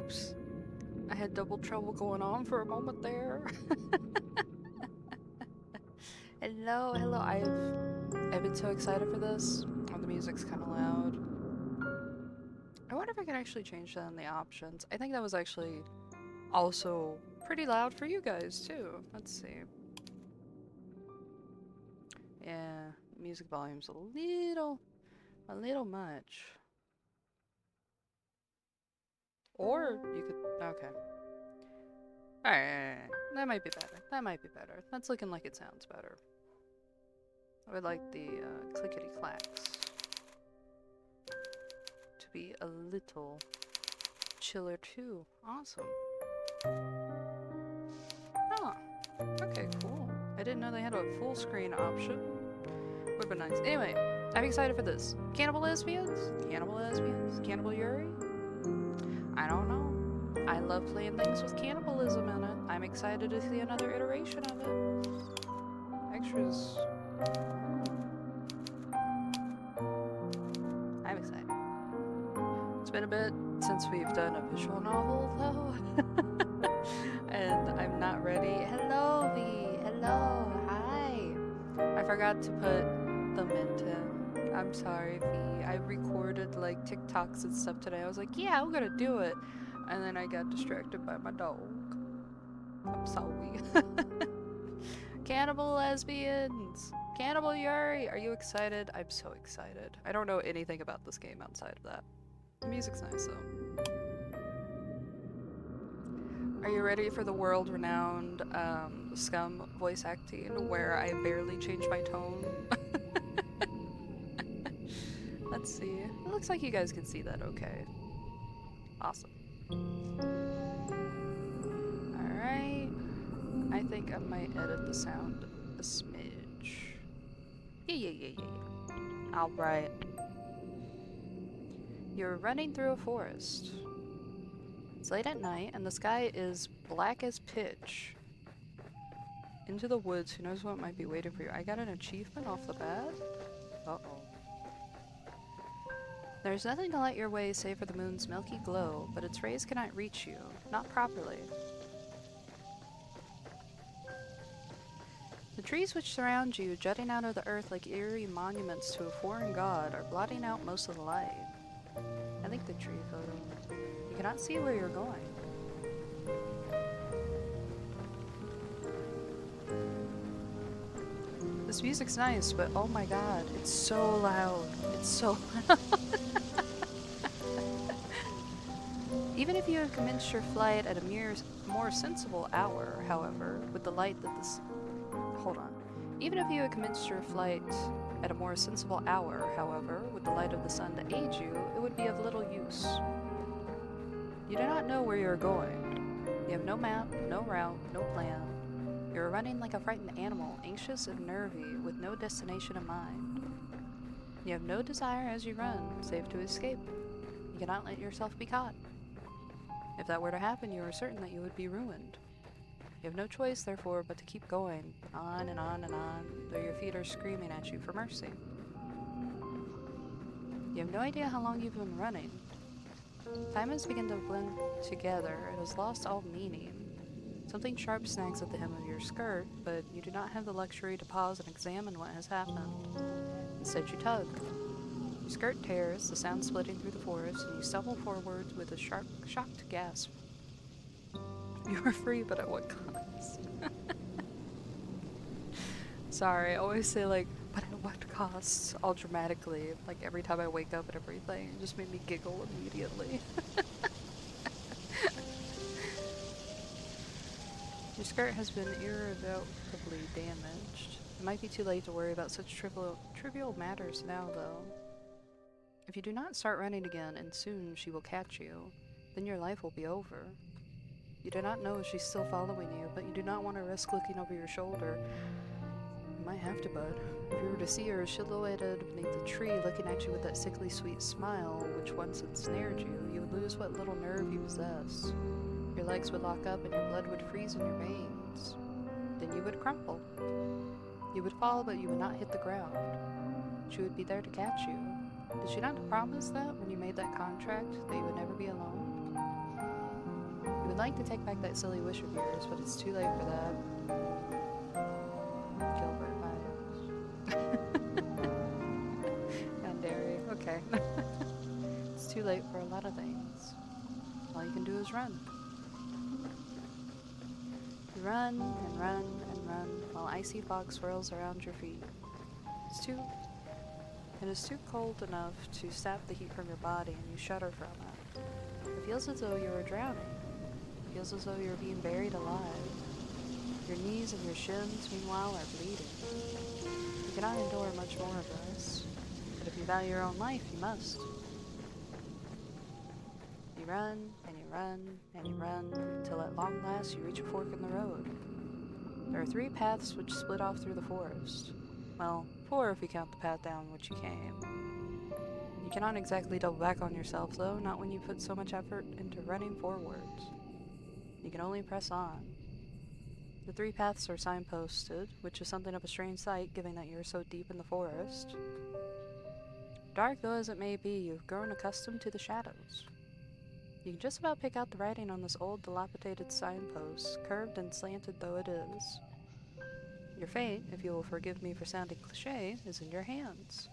Oops. I had double trouble going on for a moment there. Hello. I've been so excited for this. Oh, the music's kind of loud. I wonder if I can actually change that in the options. I think that was actually also pretty loud for you guys too. Let's see. Yeah, music volume's a little much. Or you could, okay. Alright, that might be better. That's looking like it sounds better. I would like the clickety clacks to be a little chiller too. Awesome. Oh, okay, cool. I didn't know they had a full screen option. Would've been nice. Anyway, I'm excited for this. Cannibal lesbians? Cannibal Yuri? I don't know. I love playing things with cannibalism in it. I'm excited to see another iteration of it. Extras. I'm excited. It's been a bit since we've done a visual novel, though. And I'm not ready. Hello, V. Hello. Hi. I forgot to put the mint in. I'm sorry, V. I recorded like TikToks and stuff today. I was like, yeah, I'm gonna do it. And then I got distracted by my dog. I'm sorry. Cannibal lesbians! Cannibal Yuri! Are you excited? I'm so excited. I don't know anything about this game outside of that. The music's nice though. Are you ready for the world-renowned Scum voice acting where I barely change my tone? Let's see. It looks like you guys can see that okay. Awesome. Alright. I think I might edit the sound a smidge. Yeah. Alright. You're running through a forest. It's late at night and the sky is black as pitch. Into the woods, who knows what might be waiting for you. I got an achievement off the bat? Uh-oh. There's nothing to light your way save for the moon's milky glow, but its rays cannot reach you. Not properly. The trees which surround you, jutting out of the earth like eerie monuments to a foreign god, are blotting out most of the light. I like the tree photo. You cannot see where you're going. This music's nice, but oh my god, it's so loud. It's so loud. Even if you have commenced your flight at a more sensible hour, however, with the light that this... Hold on. Even if you had commenced your flight at a more sensible hour, however, with the light of the sun to aid you, it would be of little use. You do not know where you are going. You have no map, no route, no plan. You are running like a frightened animal, anxious and nervy, with no destination in mind. You have no desire as you run, save to escape. You cannot let yourself be caught. If that were to happen, you are certain that you would be ruined. You have no choice, therefore, but to keep going, on and on and on, though your feet are screaming at you for mercy. You have no idea how long you've been running. Time has begun to blend together. It has lost all meaning. Something sharp snags at the hem of your skirt, but you do not have the luxury to pause and examine what has happened. Instead, you tug. Your skirt tears, the sound splitting through the forest, and you stumble forward with a shocked gasp. You are free, but at what cost? Sorry, I always say like, but at what cost? All dramatically, like every time I wake up and everything. It just made me giggle immediately. Your skirt has been irrevocably damaged. It might be too late to worry about such trivial matters now, though. If you do not start running again, and soon she will catch you, then your life will be over. You do not know if she's still following you, but you do not want to risk looking over your shoulder. You might have to, bud. If you were to see her silhouetted beneath the tree looking at you with that sickly sweet smile which once ensnared you, you would lose what little nerve you possess. Your legs would lock up and your blood would freeze in your veins. Then you would crumple. You would fall, but you would not hit the ground. She would be there to catch you. Did she not promise that when you made that contract, that you would never be alone? would like to take back that silly wish of yours, but it's too late for that. Gilbert vibes. Gandary, okay. It's too late for a lot of things. All you can do is run. You run and run and run while icy fog swirls around your feet. It is too cold enough to sap the heat from your body, and you shudder from it. It feels as though you are drowning. It feels as though you are being buried alive. Your knees and your shins, meanwhile, are bleeding. You cannot endure much more of this, but if you value your own life, you must. You run, and you run, and you run, till at long last you reach a fork in the road. There are 3 paths which split off through the forest. Well, 4 if you count the path down which you came. You cannot exactly double back on yourself, though, not when you put so much effort into running forwards. You can only press on. The 3 paths are signposted, which is something of a strange sight, given that you are so deep in the forest. Dark though as it may be, you've grown accustomed to the shadows. You can just about pick out the writing on this old, dilapidated signpost, curved and slanted though it is. Your fate, if you will forgive me for sounding cliché, is in your hands.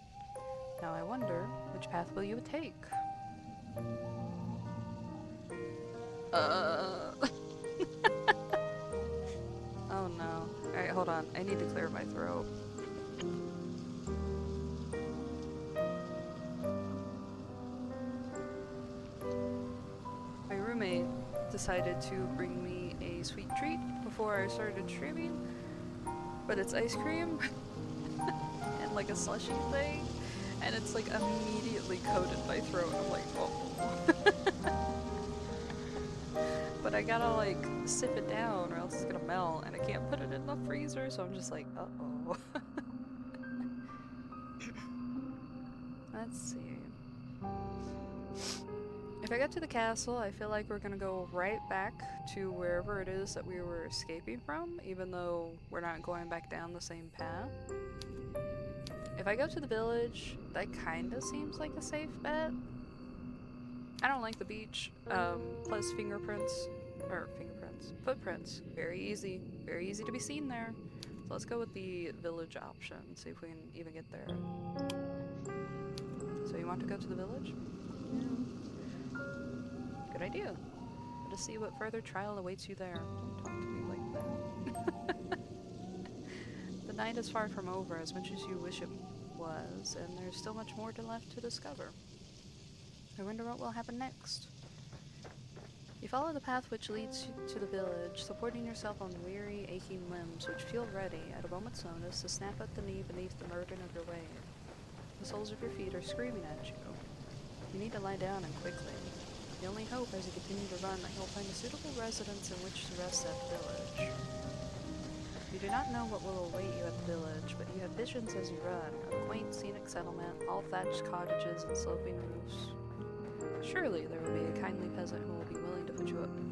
Now I wonder, which path will you take? Oh no. Alright, hold on. I need to clear my throat. My roommate decided to bring me a sweet treat before I started streaming, but it's ice cream and like a slushy thing, and it's like immediately coated my throat. I'm like, oh. But I gotta like sip it down or else it's gonna melt, and I can't put it in the freezer, so I'm just like, uh-oh. Let's see. If I get to the castle, I feel like we're gonna go right back to wherever it is that we were escaping from, even though we're not going back down the same path. If I go to the village, that kinda seems like a safe bet. I don't like the beach, plus footprints, very easy to be seen there. So let's go with the village option, see if we can even get there. So you want to go to the village? Yeah. Good idea. Let us see what further trial awaits you there. Don't talk to me like that. The night is far from over, as much as you wish it was, and there's still much more left to discover. I wonder what will happen next. You follow the path which leads to the village, supporting yourself on weary, aching limbs which feel ready, at a moment's notice, to snap at the knee beneath the burden of your weight. The soles of your feet are screaming at you. You need to lie down, and quickly. The only hope as you continue to run that you'll find a suitable residence in which to rest at the village. You do not know what will await you at the village, but you have visions as you run, of a quaint scenic settlement, all thatched cottages and sloping roofs. Surely there will be a kindly peasant who will be willing to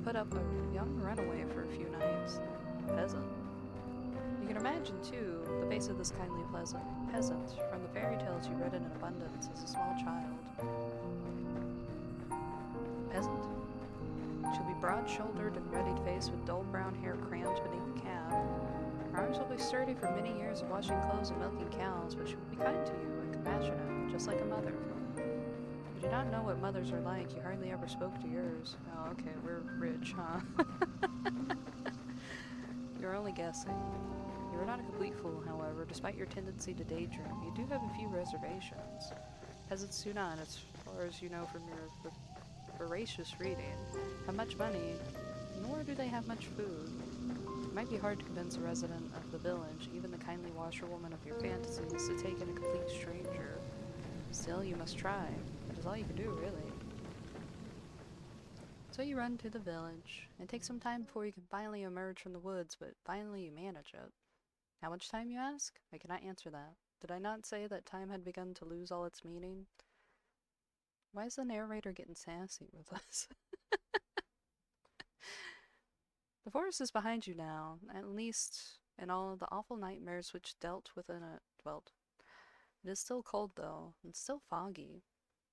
put up a young runaway for a few nights. Peasant. You can imagine, too, the face of this kindly peasant from the fairy tales you read in abundance as a small child. Peasant. She'll be broad-shouldered and ready-faced with dull brown hair crammed beneath the cap. Her arms will be sturdy from many years of washing clothes and milking cows, but she will be kind to you and compassionate, just like a mother. You do not know what mothers are like. You hardly ever spoke to yours. Oh, okay, we're rich, huh? You're only guessing. You are not a complete fool, however. Despite your tendency to daydream, you do have a few reservations. Peasants do not, as far as you know from your voracious reading, have much money, nor do they have much food. It might be hard to convince a resident of the village, even the kindly washerwoman of your fantasies, to take in a complete stranger. Still, you must try. That is all you can do, really. So you run to the village. It takes some time before you can finally emerge from the woods, but finally you manage it. How much time, you ask? I cannot answer that. Did I not say that time had begun to lose all its meaning? Why is the narrator getting sassy with us? The forest is behind you now, at least in all the awful nightmares which dwelt within it dwelt. It is still cold, though, and still foggy.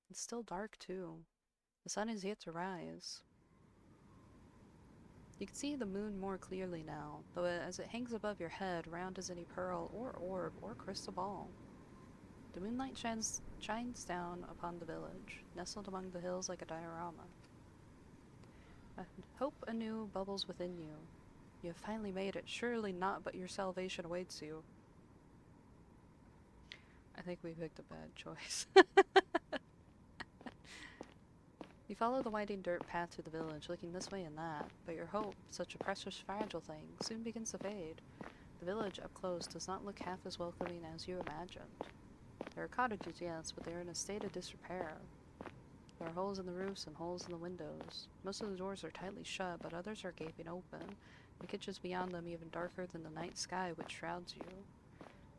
It's still dark, too. The sun is yet to rise. You can see the moon more clearly now, though as it hangs above your head, round as any pearl or orb or crystal ball. The moonlight shines down upon the village, nestled among the hills like a diorama. Hope anew bubbles within you. You have finally made it. Surely not but your salvation awaits you. I think we picked a bad choice. You follow the winding dirt path through the village, looking this way and that, but your hope, such a precious, fragile thing, soon begins to fade. The village up close does not look half as welcoming as you imagined. There are cottages, yes, but they are in a state of disrepair. There are holes in the roofs and holes in the windows. Most of the doors are tightly shut, but others are gaping open, the kitchens beyond them even darker than the night sky which shrouds you.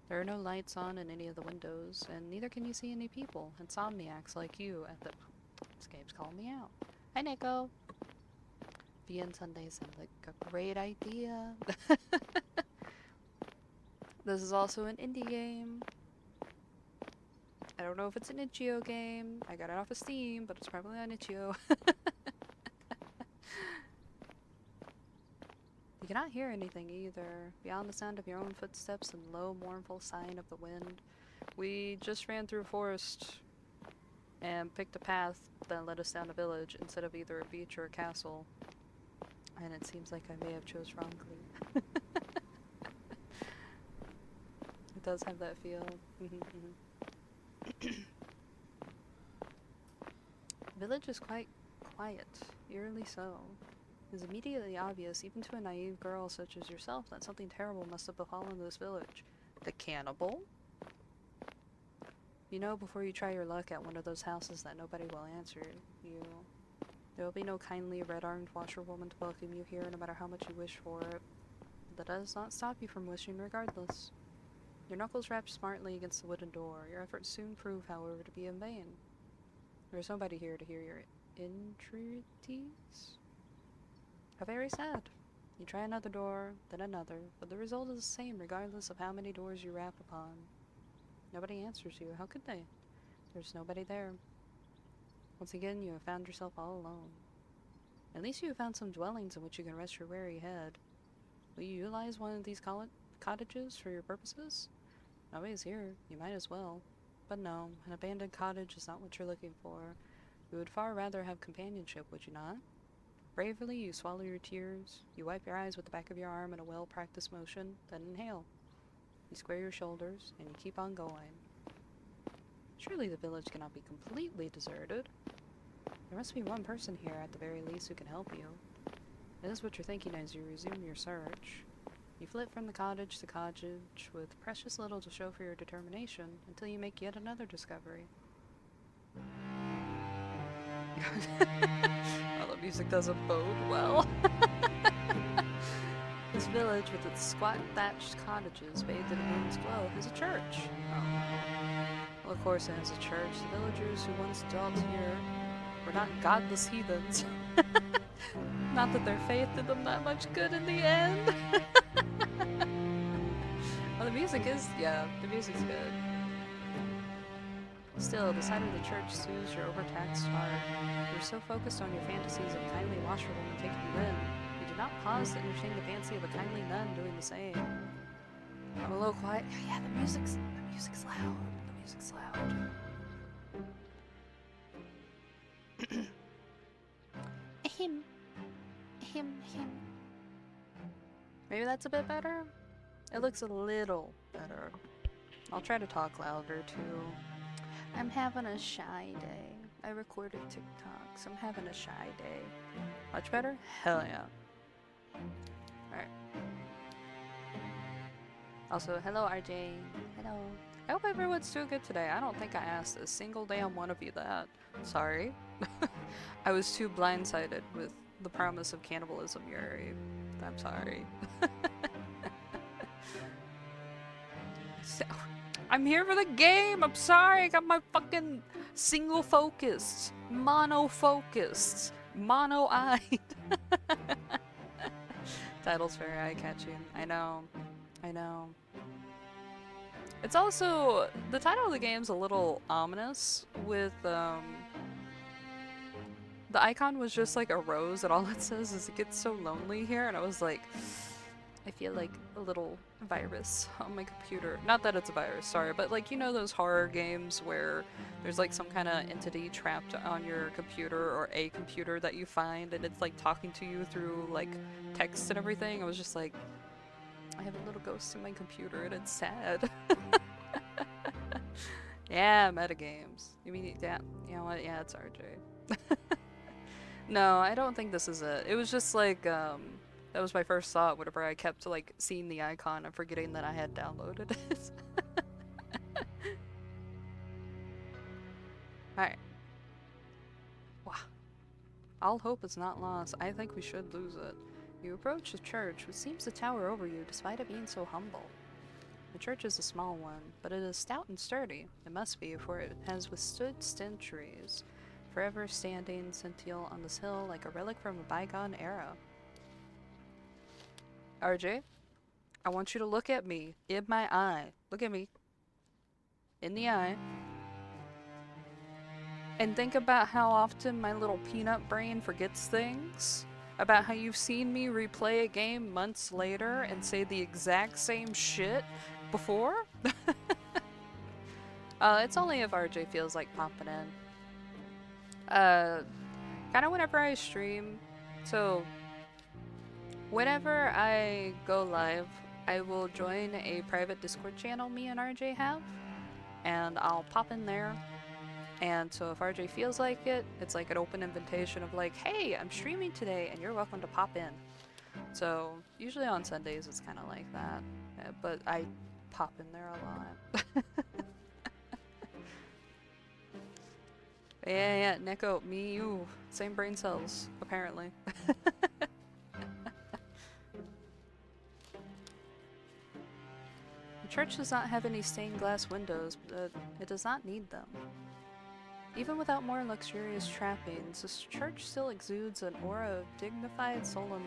There are no lights on in any of the windows, and neither can you see any people, insomniacs like you, at the... This game's calling me out. Hi, Nico! Vgen Sunday sounds like a great idea. This is also an indie game. I don't know if it's an itchio game. I got it off of Steam, but it's probably on itchio. You cannot hear anything either, beyond the sound of your own footsteps and the low, mournful sighing of the wind. We just ran through a forest and picked a path that led us down a village instead of either a beach or a castle. And it seems like I may have chose wrongly. It does have that feel. The village is quite quiet, eerily so. It is immediately obvious, even to a naive girl such as yourself, that something terrible must have befallen this village. The cannibal? You know before you try your luck at one of those houses that nobody will answer you. There will be no kindly red-armed washerwoman to welcome you here, no matter how much you wish for it. But that does not stop you from wishing regardless. Your knuckles wrapped smartly against the wooden door, your efforts soon prove, however, to be in vain. There is nobody here to hear your entreaties. How very sad. You try another door, then another, but the result is the same regardless of how many doors you rap upon. Nobody answers you. How could they? There's nobody there. Once again, you have found yourself all alone. At least you have found some dwellings in which you can rest your weary head. Will you utilize one of these cottages for your purposes? Nobody's here. You might as well. But no, an abandoned cottage is not what you're looking for. You would far rather have companionship, would you not? Bravely, you swallow your tears. You wipe your eyes with the back of your arm in a well-practiced motion, then inhale. You square your shoulders, and you keep on going. Surely the village cannot be completely deserted. There must be one person here, at the very least, who can help you. That is what you're thinking as you resume your search. You flit from the cottage to cottage, with precious little to show for your determination, until you make yet another discovery. Well, the music doesn't bode well. This village, with its squat thatched cottages bathed in the moon's glow, is a church. Oh. Well, of course it is a church. The villagers who once dwelt here were not godless heathens. Not that their faith did them that much good in the end. Well, the music is, the music's good. Still, the sight of the church soothes your overtaxed heart. You're so focused on your fantasies of a kindly washerwoman taking you in, you do not pause to entertain the fancy of a kindly nun doing the same. I'm a little quiet. Yeah, the music's loud. The music's loud. Him. Maybe that's a bit better? It looks a little better. I'll try to talk louder too. I'm having a shy day. I recorded TikToks. I'm having a shy day. Much better? Hell yeah. Alright. Also, hello RJ. Hello. I hope everyone's doing good today. I don't think I asked a single damn one of you that. Sorry. I was too blindsided with the promise of cannibalism, Yuri. I'm sorry. So, I'm here for the game! I'm sorry! I got my fucking single-focused, mono-focused, mono-eyed. Title's very eye-catching. I know. It's also, the title of the game's a little ominous with, The icon was just like a rose, and all it says is it gets so lonely here, and I was like, I feel like a little virus on my computer. Not that it's a virus, sorry, but like, you know those horror games where there's like some kind of entity trapped on your computer or a computer that you find, and it's like talking to you through like text and everything? I was just like, I have a little ghost in my computer and it's sad. Yeah, metagames. You mean, yeah, you know what? Yeah, it's RJ. No, I don't think this is it. It was just like, that was my first thought whenever I kept like seeing the icon and forgetting that I had downloaded it. Alright. Wow. All hope is not lost. I think we should lose it. You approach the church, which seems to tower over you despite it being so humble. The church is a small one, but it is stout and sturdy. It must be, for it has withstood centuries, forever standing sentinel on this hill like a relic from a bygone era. RJ, I want you to look at me, in my eye. Look at me. In the eye. And think about how often my little peanut brain forgets things. About how you've seen me replay a game months later and say the exact same shit before? It's only if RJ feels like popping in. Kinda whenever I stream. So, whenever I go live, I will join a private Discord channel me and RJ have. And I'll pop in there. And so if RJ feels like it, it's like an open invitation of like, hey, I'm streaming today and you're welcome to pop in. So usually on Sundays it's kind of like that, but I pop in there a lot. Yeah, Neko, me, you, same brain cells, apparently. The church does not have any stained glass windows, but it does not need them. Even without more luxurious trappings, this church still exudes an aura of dignified solemnity.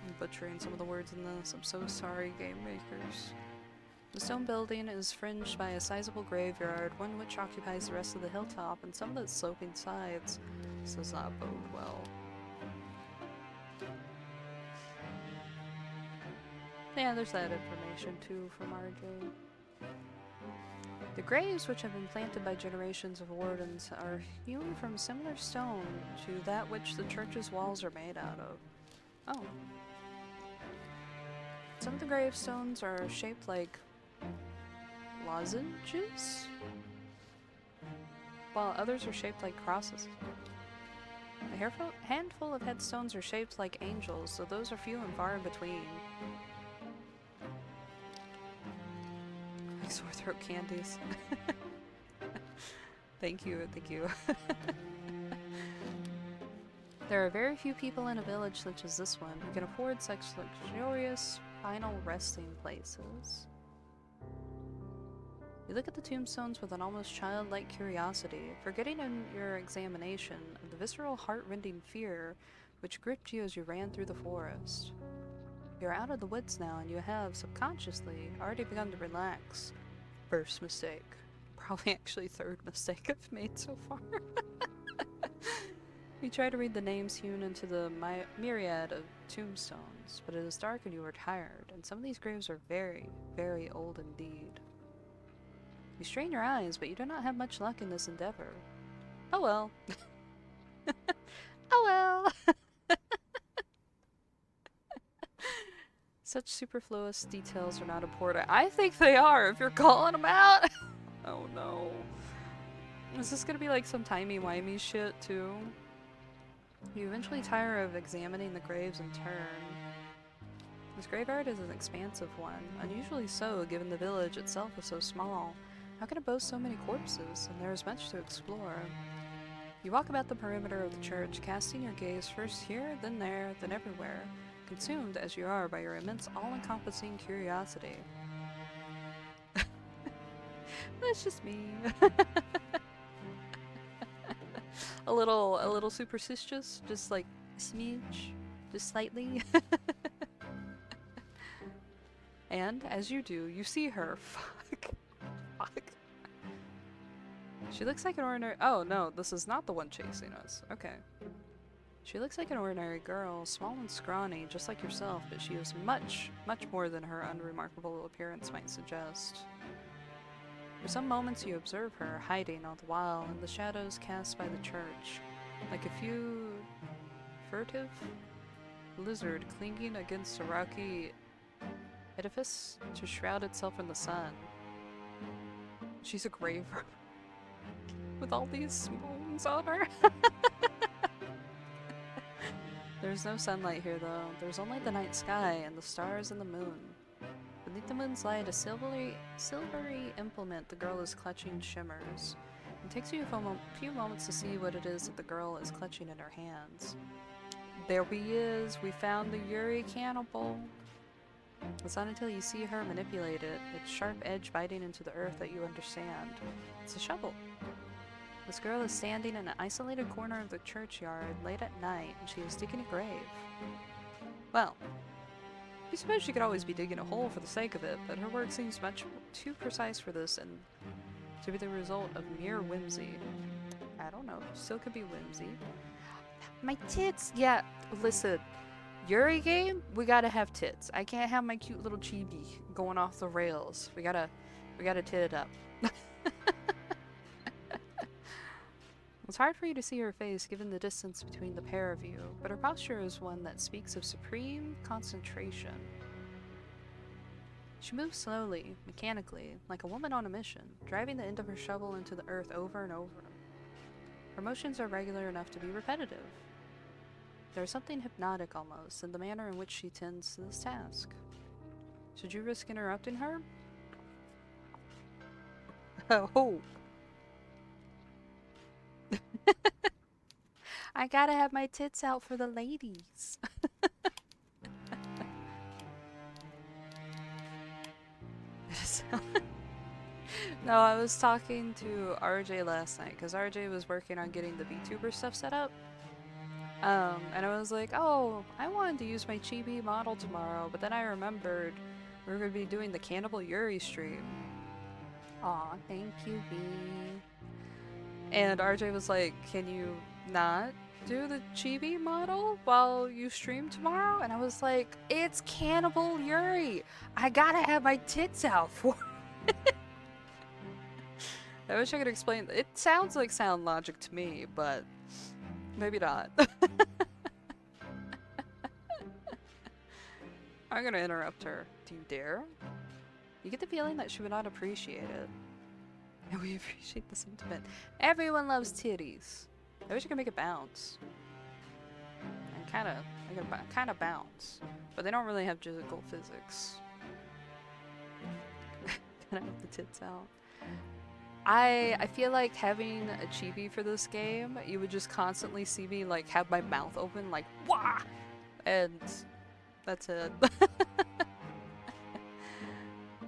I'm butchering some of the words in this, I'm so sorry, game makers. The stone building is fringed by a sizable graveyard, one which occupies the rest of the hilltop and some of its sloping sides. This does not bode well. Yeah, there's that information too from RJ. The graves, which have been planted by generations of wardens, are hewn from similar stone to that which the church's walls are made out of. Oh. Some of the gravestones are shaped like lozenges, while others are shaped like crosses. A handful of headstones are shaped like angels, so those are few and far in between. Like sore throat candies. Thank you, thank you. There are very few people in a village such as this one who can afford such luxurious final resting places. You look at the tombstones with an almost childlike curiosity, forgetting in your examination of the visceral heart-rending fear which gripped you as you ran through the forest. You're out of the woods now, and you have, subconsciously, already begun to relax. First mistake. Probably actually third mistake I've made so far. You try to read the names hewn into the myriad of tombstones, but it is dark and you are tired, and some of these graves are very, very old indeed. You strain your eyes, but you do not have much luck in this endeavor. Oh well. Oh well. Such superfluous details are not important. I think they are, if you're calling them out. Oh no. Is this gonna be like some timey-wimey shit, too? You eventually tire of examining the graves in turn. This graveyard is an expansive one, unusually so given the village itself is so small. How can it boast so many corpses? And there is much to explore. You walk about the perimeter of the church, casting your gaze first here, then there, then everywhere, consumed as you are by your immense all-encompassing curiosity. That's just me. a little superstitious, just like a smidge, just slightly. And as you do, you see her. Fuck. She looks like an ordinary- oh no, this is not the one chasing us. Okay. She looks like an ordinary girl, small and scrawny, just like yourself, but she is much, much more than her unremarkable appearance might suggest. For some moments you observe her, hiding all the while in the shadows cast by the church, like a few furtive lizard clinging against a rocky edifice to shroud itself in the sun. She's a grave robber with all these bones on her. There's no sunlight here though. There's only the night sky and the stars and the moon. Beneath the moon's light, a silvery implement the girl is clutching shimmers. It takes you a few moments to see what it is that the girl is clutching in her hands. There he is! We found the Yuri cannibal! It's not until you see her manipulate it, its sharp edge biting into the earth, that you understand. It's a shovel. This girl is standing in an isolated corner of the churchyard late at night, and she is digging a grave. Well, you suppose she could always be digging a hole for the sake of it, but her work seems much too precise for this and to be the result of mere whimsy. I don't know, still could be whimsy. My tits! Yeah, listen. Yuri game, we gotta have tits. I can't have my cute little chibi going off the rails. We gotta tit it up. It's hard for you to see her face given the distance between the pair of you, but her posture is one that speaks of supreme concentration. She moves slowly, mechanically, like a woman on a mission, driving the end of her shovel into the earth over and over. Her motions are regular enough to be repetitive. There is something hypnotic almost in the manner in which she tends to this task. Should you risk interrupting her? Oh! I gotta have my tits out for the ladies. No, I was talking to RJ last night because RJ was working on getting the Pngtuber stuff set up. And I was like, oh, I wanted to use my Chibi model tomorrow, but then I remembered we were going to be doing the Cannibal Yuri stream. Aw, thank you, V. And RJ was like, can you not do the Chibi model while you stream tomorrow? And I was like, it's Cannibal Yuri! I gotta have my tits out for it! I wish I could explain. It sounds like sound logic to me, but maybe not. I'm gonna interrupt her. Do you dare? You get the feeling that she would not appreciate it. And we appreciate the sentiment. Everyone loves titties. I wish I could make it bounce. And kinda bounce. But they don't really have physical physics. Can I have the tits out? I feel like having a chibi for this game, you would just constantly see me like have my mouth open like wah, and that's it. The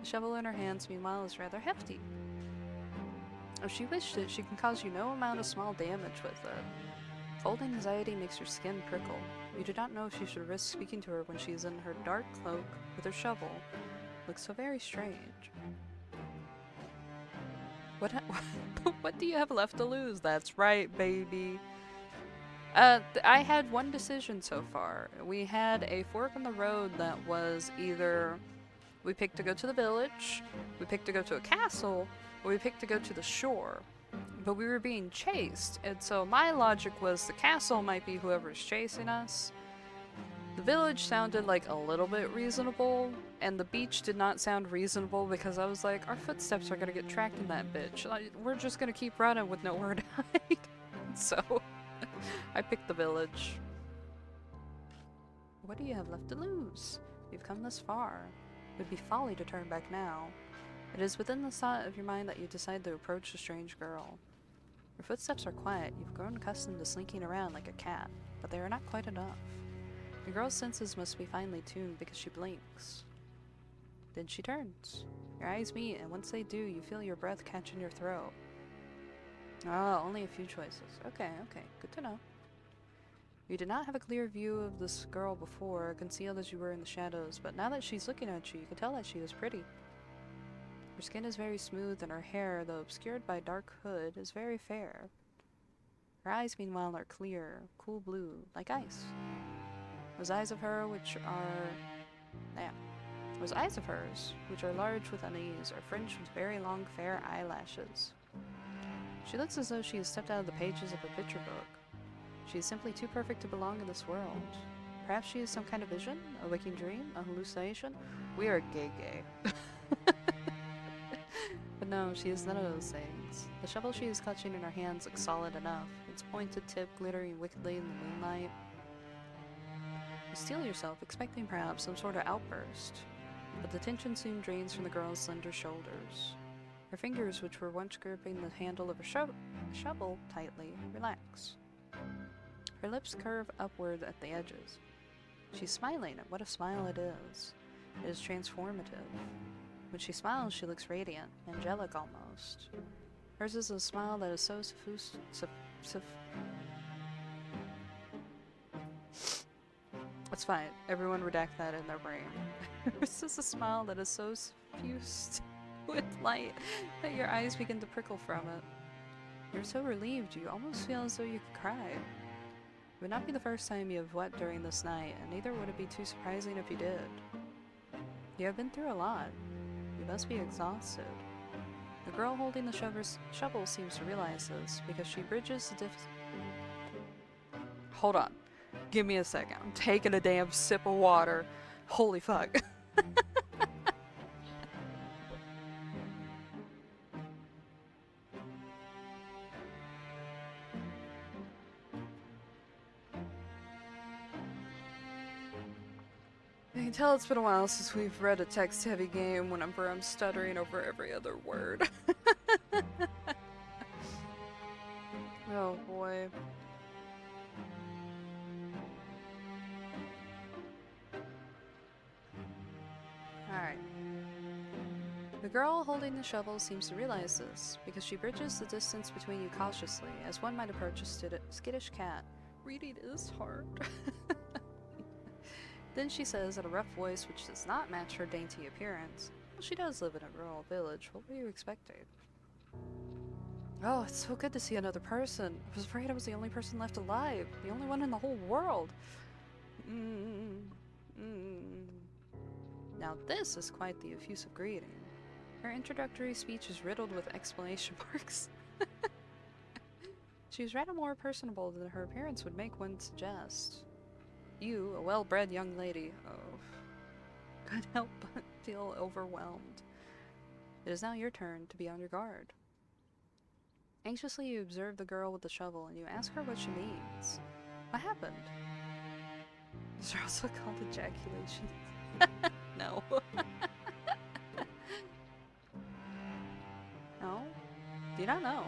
shovel in her hands, meanwhile, is rather hefty. If she wished it, she can cause you no amount of small damage with it. Cold anxiety makes your skin prickle. You do not know if you should risk speaking to her when she is in her dark cloak with her shovel. Looks so very strange. What do you have left to lose? That's right, baby. I had one decision so far. We had a fork in the road that was either we picked to go to the village, we picked to go to a castle, or we picked to go to the shore. But we were being chased, and so my logic was the castle might be whoever's chasing us. The village sounded like a little bit reasonable, and the beach did not sound reasonable because I was like, our footsteps are gonna get tracked in that bitch. We're just gonna keep running with nowhere to hide. So, I picked the village. What do you have left to lose? You've come this far. It would be folly to turn back now. It is within the thought of your mind that you decide to approach the strange girl. Your footsteps are quiet. You've grown accustomed to slinking around like a cat, but they are not quite enough. The girl's senses must be finely tuned because she blinks. Then she turns. Your eyes meet, and once they do, you feel your breath catch in your throat. Oh, only a few choices. Okay, good to know. You did not have a clear view of this girl before, concealed as you were in the shadows, but now that she's looking at you, you can tell that she is pretty. Her skin is very smooth and her hair, though obscured by a dark hood, is very fair. Her eyes, meanwhile, are clear, cool blue, like ice. Those eyes of hers, which are large with unease, are fringed with very long, fair eyelashes. She looks as though she has stepped out of the pages of a picture book. She is simply too perfect to belong in this world. Perhaps she is some kind of vision, a waking dream, a hallucination. We are gay. But no, she is none of those things. The shovel she is clutching in her hands looks solid enough, its pointed tip glittering wickedly in the moonlight. You steel yourself, expecting perhaps some sort of outburst, but the tension soon drains from the girl's slender shoulders. Her fingers, which were once gripping the handle of her shovel tightly, relax. Her lips curve upward at the edges. She's smiling, and what a smile it is. It is transformative. When she smiles, she looks radiant, angelic almost. Hers is a smile that is so It's fine. Everyone redact that in their brain. Hers is a smile that is so suffused with light that your eyes begin to prickle from it. You're so relieved, you almost feel as though you could cry. It would not be the first time you have wept during this night, and neither would it be too surprising if you did. You have been through a lot. You must be exhausted. The girl holding the shovel seems to realize this, because she bridges the Hold on. Give me a second. I'm taking a damn sip of water. Holy fuck. I can tell it's been a while since we've read a text-heavy game whenever I'm stuttering over every other word. Oh boy. Alright. The girl holding the shovel seems to realize this, because she bridges the distance between you cautiously, as one might approach a skittish cat. Reading is hard. Then she says, in a rough voice which does not match her dainty appearance, well, she does live in a rural village. What were you expecting? Oh, it's so good to see another person. I was afraid I was the only person left alive. The only one in the whole world. Now this is quite the effusive greeting. Her introductory speech is riddled with exclamation marks. She is rather more personable than her appearance would make one suggest. You, a well-bred young lady, couldn't help but feel overwhelmed. It is now your turn to be on your guard. Anxiously you observe the girl with the shovel and you ask her what she means. What happened? Is there also called ejaculation? No. No? Do you not know?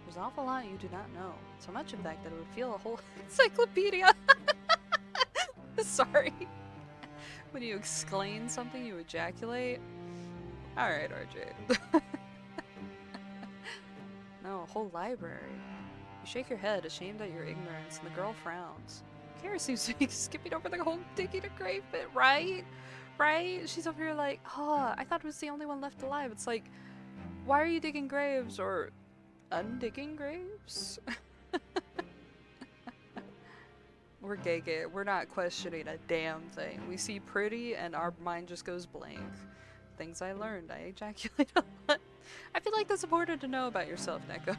There's an awful lot you do not know. So much, in fact, that it would feel a whole encyclopedia. Sorry. When you exclaim something, you ejaculate. Alright, RJ. No, a whole library. You shake your head, ashamed at your ignorance, and the girl frowns. Kara seems to be skipping over the whole digging a grave bit, right? Right? She's over here like, oh, I thought it was the only one left alive. It's like, why are you digging graves or undigging graves? We're gay. We're not questioning a damn thing. We see pretty and our mind just goes blank. Things I learned. I ejaculate a lot. I feel like that's important to know about yourself, Neko.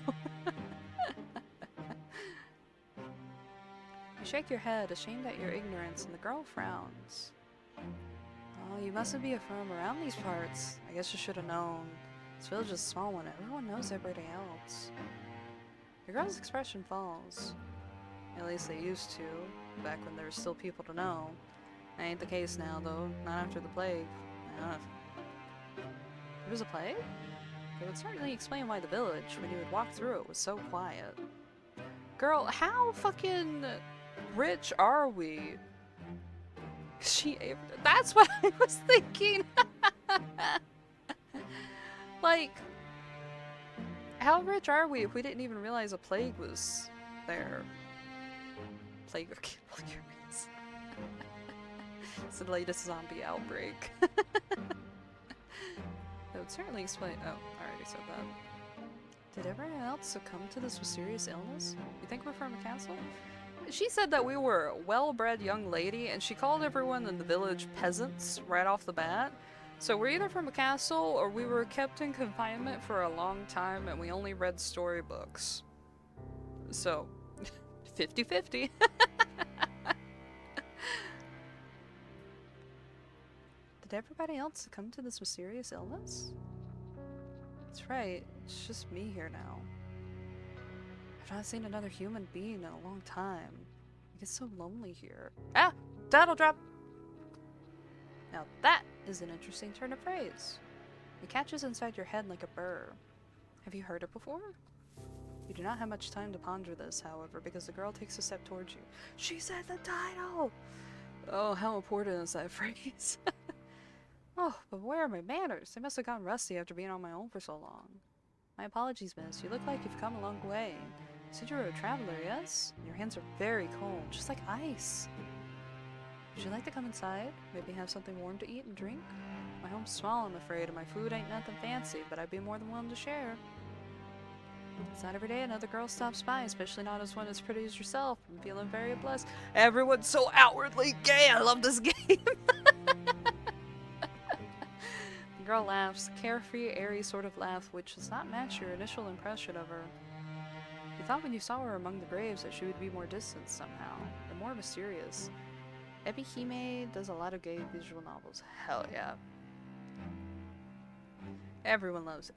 You shake your head, ashamed at your ignorance, and the girl frowns. Oh, you mustn't be from around these parts. I guess you should have known. This village is a small one. Everyone knows everybody else. The girl's expression falls. At least they used to, back when there were still people to know. That ain't the case now, though. Not after the plague. There was a plague? It would certainly explain why the village, when you would walk through it, was so quiet. Girl, how fucking rich are we? That's what I was thinking! Like, how rich are we if we didn't even realize a plague was there? Plague of Cannibalism. It's the latest zombie outbreak. would certainly explain. Oh, I already said that. Did everyone else succumb to this mysterious illness? You think we're from a castle? She said that we were a well-bred young lady, and she called everyone in the village peasants right off the bat. So we're either from a castle, or we were kept in confinement for a long time, and we only read storybooks. So, 50-50. Did everybody else succumb to this mysterious illness? That's right, it's just me here now. I've not seen another human being in a long time. It gets so lonely here. Ah! That'll drop! Now that is an interesting turn of phrase. It catches inside your head like a burr. Have you heard it before? You do not have much time to ponder this, however, because the girl takes a step towards you. She said the title! Oh, how important is that phrase? Oh, but where are my manners? They must have gotten rusty after being on my own for so long. My apologies, miss. You look like you've come a long way. You said you were a traveler, yes? Your hands are very cold, just like ice. Would you like to come inside? Maybe have something warm to eat and drink? My home's small, I'm afraid, and my food ain't nothing fancy, but I'd be more than willing to share. It's not every day another girl stops by, especially not as one as pretty as yourself. I'm feeling very blessed. Everyone's so outwardly gay! I love this game! The girl laughs, a carefree, airy sort of laugh, which does not match your initial impression of her. You thought when you saw her among the graves that she would be more distant somehow, and more mysterious. Ebihime does a lot of gay visual novels. Hell yeah. Everyone loves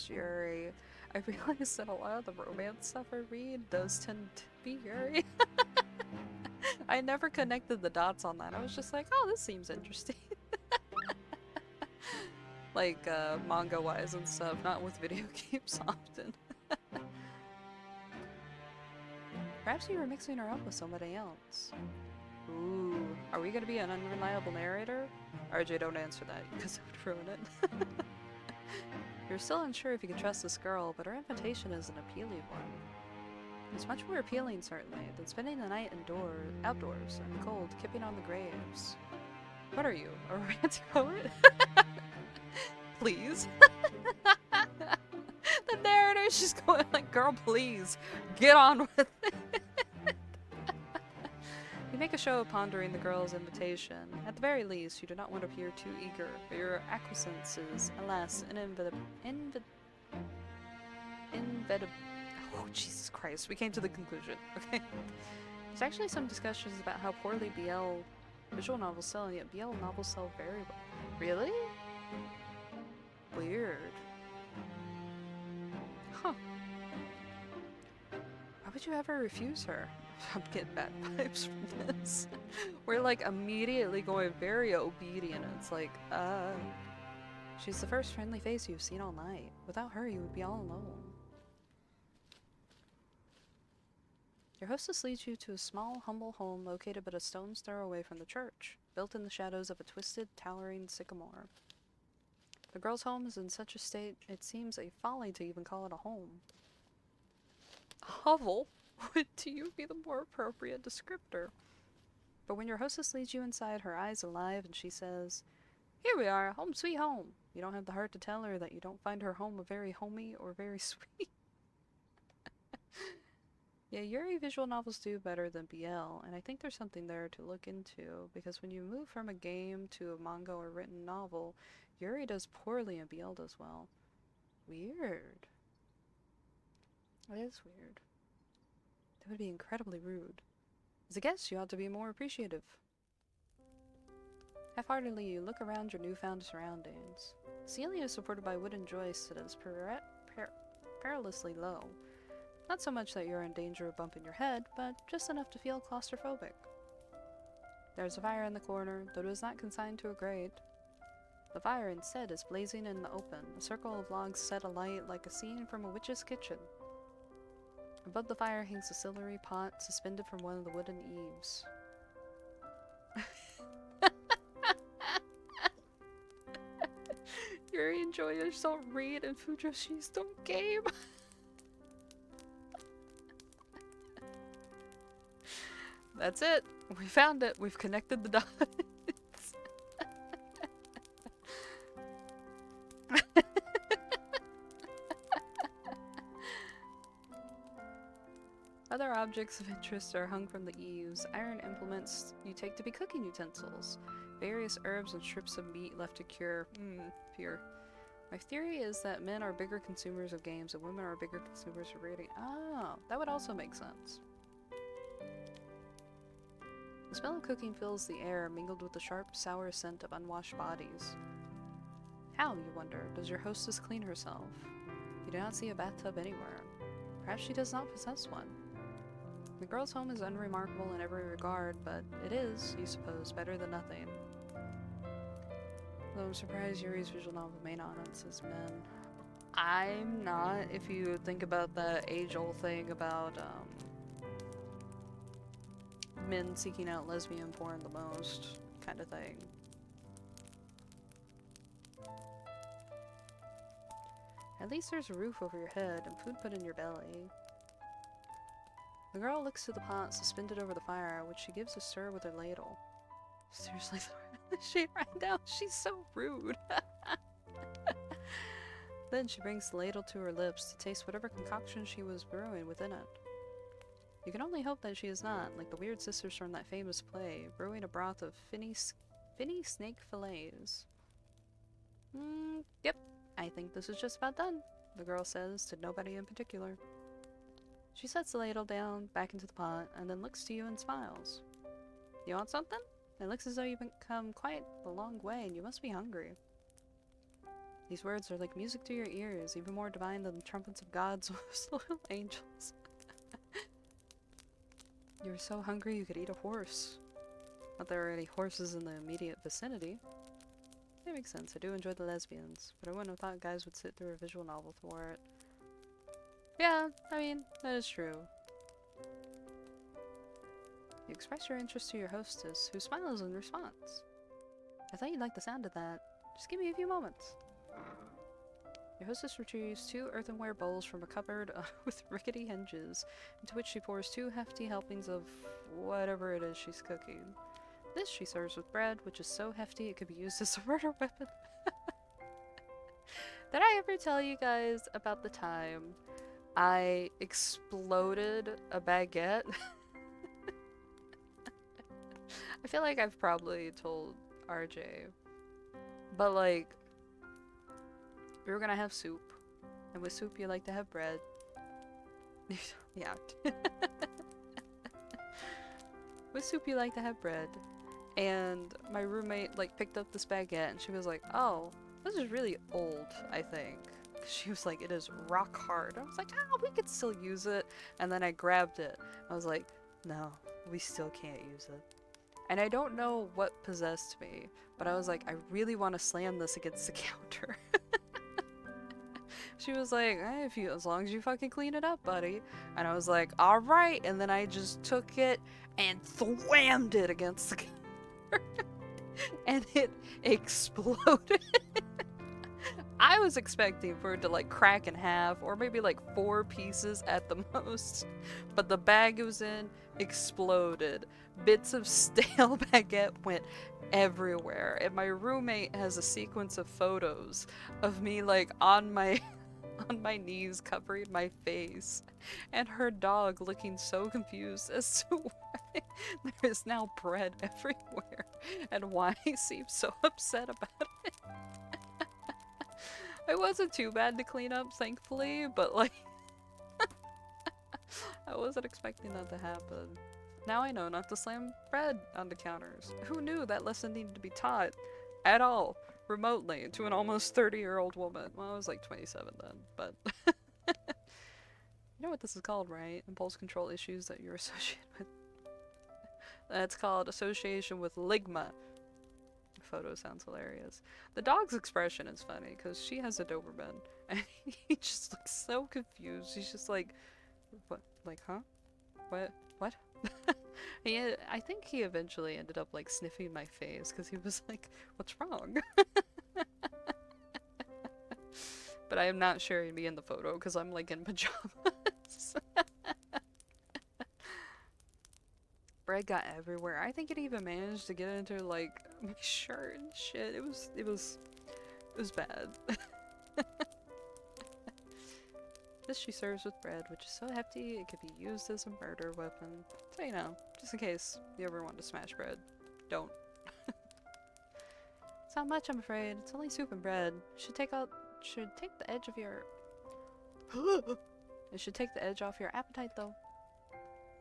Yuri. I realize that a lot of the romance stuff I read does tend to be Yuri. I never connected the dots on that. I was just like, oh, this seems interesting. Like, manga-wise and stuff, not with video games often. Perhaps you were mixing her up with somebody else. Ooh, are we gonna be an unreliable narrator? RJ, don't answer that, because it would ruin it. You're still unsure if you can trust this girl, but her invitation is an appealing one. It's much more appealing, certainly, than spending the night outdoors, in the cold, kipping on the graves. What are you, a romantic poet? Please? The narrator's just going like, girl, please, get on with it. You make a show of pondering the girl's invitation. At the very least, you do not want to appear too eager, but your acquiescence is, alas, oh, Jesus Christ, we came to the conclusion, okay? There's actually some discussions about how poorly BL visual novels sell, and yet BL novels sell very well. Really? Weird. Huh. Why would you ever refuse her? I'm getting bad vibes from this. We're like immediately going very obedient. It's like, she's the first friendly face you've seen all night. Without her, you would be all alone. Your hostess leads you to a small, humble home located but a stone's throw away from the church, built in the shadows of a twisted, towering sycamore. The girl's home is in such a state, it seems a folly to even call it a home. A hovel would to you be the more appropriate descriptor. But when your hostess leads you inside, her eyes alive, and she says, "Here we are, home sweet home." You don't have the heart to tell her that you don't find her home a very homey or very sweet. Yeah, Yuri visual novels do better than BL, and I think there's something there to look into, because when you move from a game to a manga or written novel, Yuri does poorly and BL does well. Weird. It is weird. That would be incredibly rude. As a guest, you ought to be more appreciative. Half-heartedly, you look around your newfound surroundings. The ceiling is supported by wooden joists that is perilously low. Not so much that you're in danger of bumping your head, but just enough to feel claustrophobic. There's a fire in the corner, though it is not consigned to a grate. The fire instead is blazing in the open, a circle of logs set alight like a scene from a witch's kitchen. Above the fire hangs a silvery pot suspended from one of the wooden eaves. Yuri and Joyous don't read and Fujoshi's don't game. That's it. We found it. We've connected the dots. Other objects of interest are hung from the eaves. Iron implements you take to be cooking utensils. Various herbs and strips of meat left to cure. Pure. My theory is that men are bigger consumers of games and women are bigger consumers of reading. Oh, that would also make sense. The smell of cooking fills the air, mingled with the sharp, sour scent of unwashed bodies. How, you wonder, does your hostess clean herself? You do not see a bathtub anywhere. Perhaps she does not possess one. The girl's home is unremarkable in every regard, but it is, you suppose, better than nothing. Though I'm surprised Yuri's visual novel main audience is men. I'm not, if you think about that age-old thing about, men seeking out lesbian porn the most, kind of thing. At least there's a roof over your head and food put in your belly. The girl looks to the pot suspended over the fire, which she gives a stir with her ladle. Seriously, she ran down. She's so rude. Then she brings the ladle to her lips to taste whatever concoction she was brewing within it. You can only hope that she is not, like the weird sisters from that famous play, brewing a broth of finny snake fillets. Yep, I think this is just about done, the girl says to nobody in particular. She sets the ladle down, back into the pot, and then looks to you and smiles. You want something? It looks as though you've come quite a long way and you must be hungry. These words are like music to your ears, even more divine than the trumpets of gods or loyal angels. You're so hungry you could eat a horse. Not there are any horses in the immediate vicinity. That makes sense. I do enjoy the lesbians, but I wouldn't have thought guys would sit through a visual novel for it. Yeah, I mean, that is true. You express your interest to your hostess, who smiles in response. I thought you'd like the sound of that. Just give me a few moments. Your hostess retrieves 2 earthenware bowls from a cupboard with rickety hinges, into which she pours 2 hefty helpings of whatever it is she's cooking. This she serves with bread, which is so hefty it could be used as a murder weapon. Did I ever tell you guys about the time I exploded a baguette? I feel like I've probably told RJ, but like, we were gonna have soup, and with soup you like to have bread. Yeah. With soup you like to have bread, and my roommate like picked up this baguette and she was like, oh, this is really old, I think. She was like, it is rock hard. I was like, oh, we could still use it. And then I grabbed it. I was like, no, we still can't use it. And I don't know what possessed me, but I was like, I really want to slam this against the counter. She was like, hey, as long as you fucking clean it up, buddy. And I was like, alright. And then I just took it and thwammed it against the counter. And it exploded. I was expecting for it to like crack in half, or maybe like 4 pieces at the most. But the bag it was in exploded. Bits of stale baguette went everywhere. And my roommate has a sequence of photos of me like on my knees covering my face, and her dog looking so confused as to why there is now bread everywhere and why he seems so upset about it. It wasn't too bad to clean up, thankfully, but like I wasn't expecting that to happen. Now I know not to slam bread on the counters. Who knew that lesson needed to be taught at all, remotely, to an almost 30-year-old woman? Well, I was like 27 then, but you know what this is called, right? Impulse control issues that you're associated with. That's called association with ligma. The photo sounds hilarious. The dog's expression is funny because she has a Doberman and he just looks so confused. He's just like, what? Like, huh? What? I think he eventually ended up like sniffing my face because he was like, what's wrong? But I am not sharing me in the photo because I'm like in pajamas. Bread got everywhere. I think it even managed to get into like my shirt and shit. It was bad. This she serves with bread, which is so hefty it could be used as a murder weapon. So you know, just in case you ever want to smash bread. Don't. It's not much, I'm afraid. It's only soup and bread. Should take the edge of your It should take the edge off your appetite, though.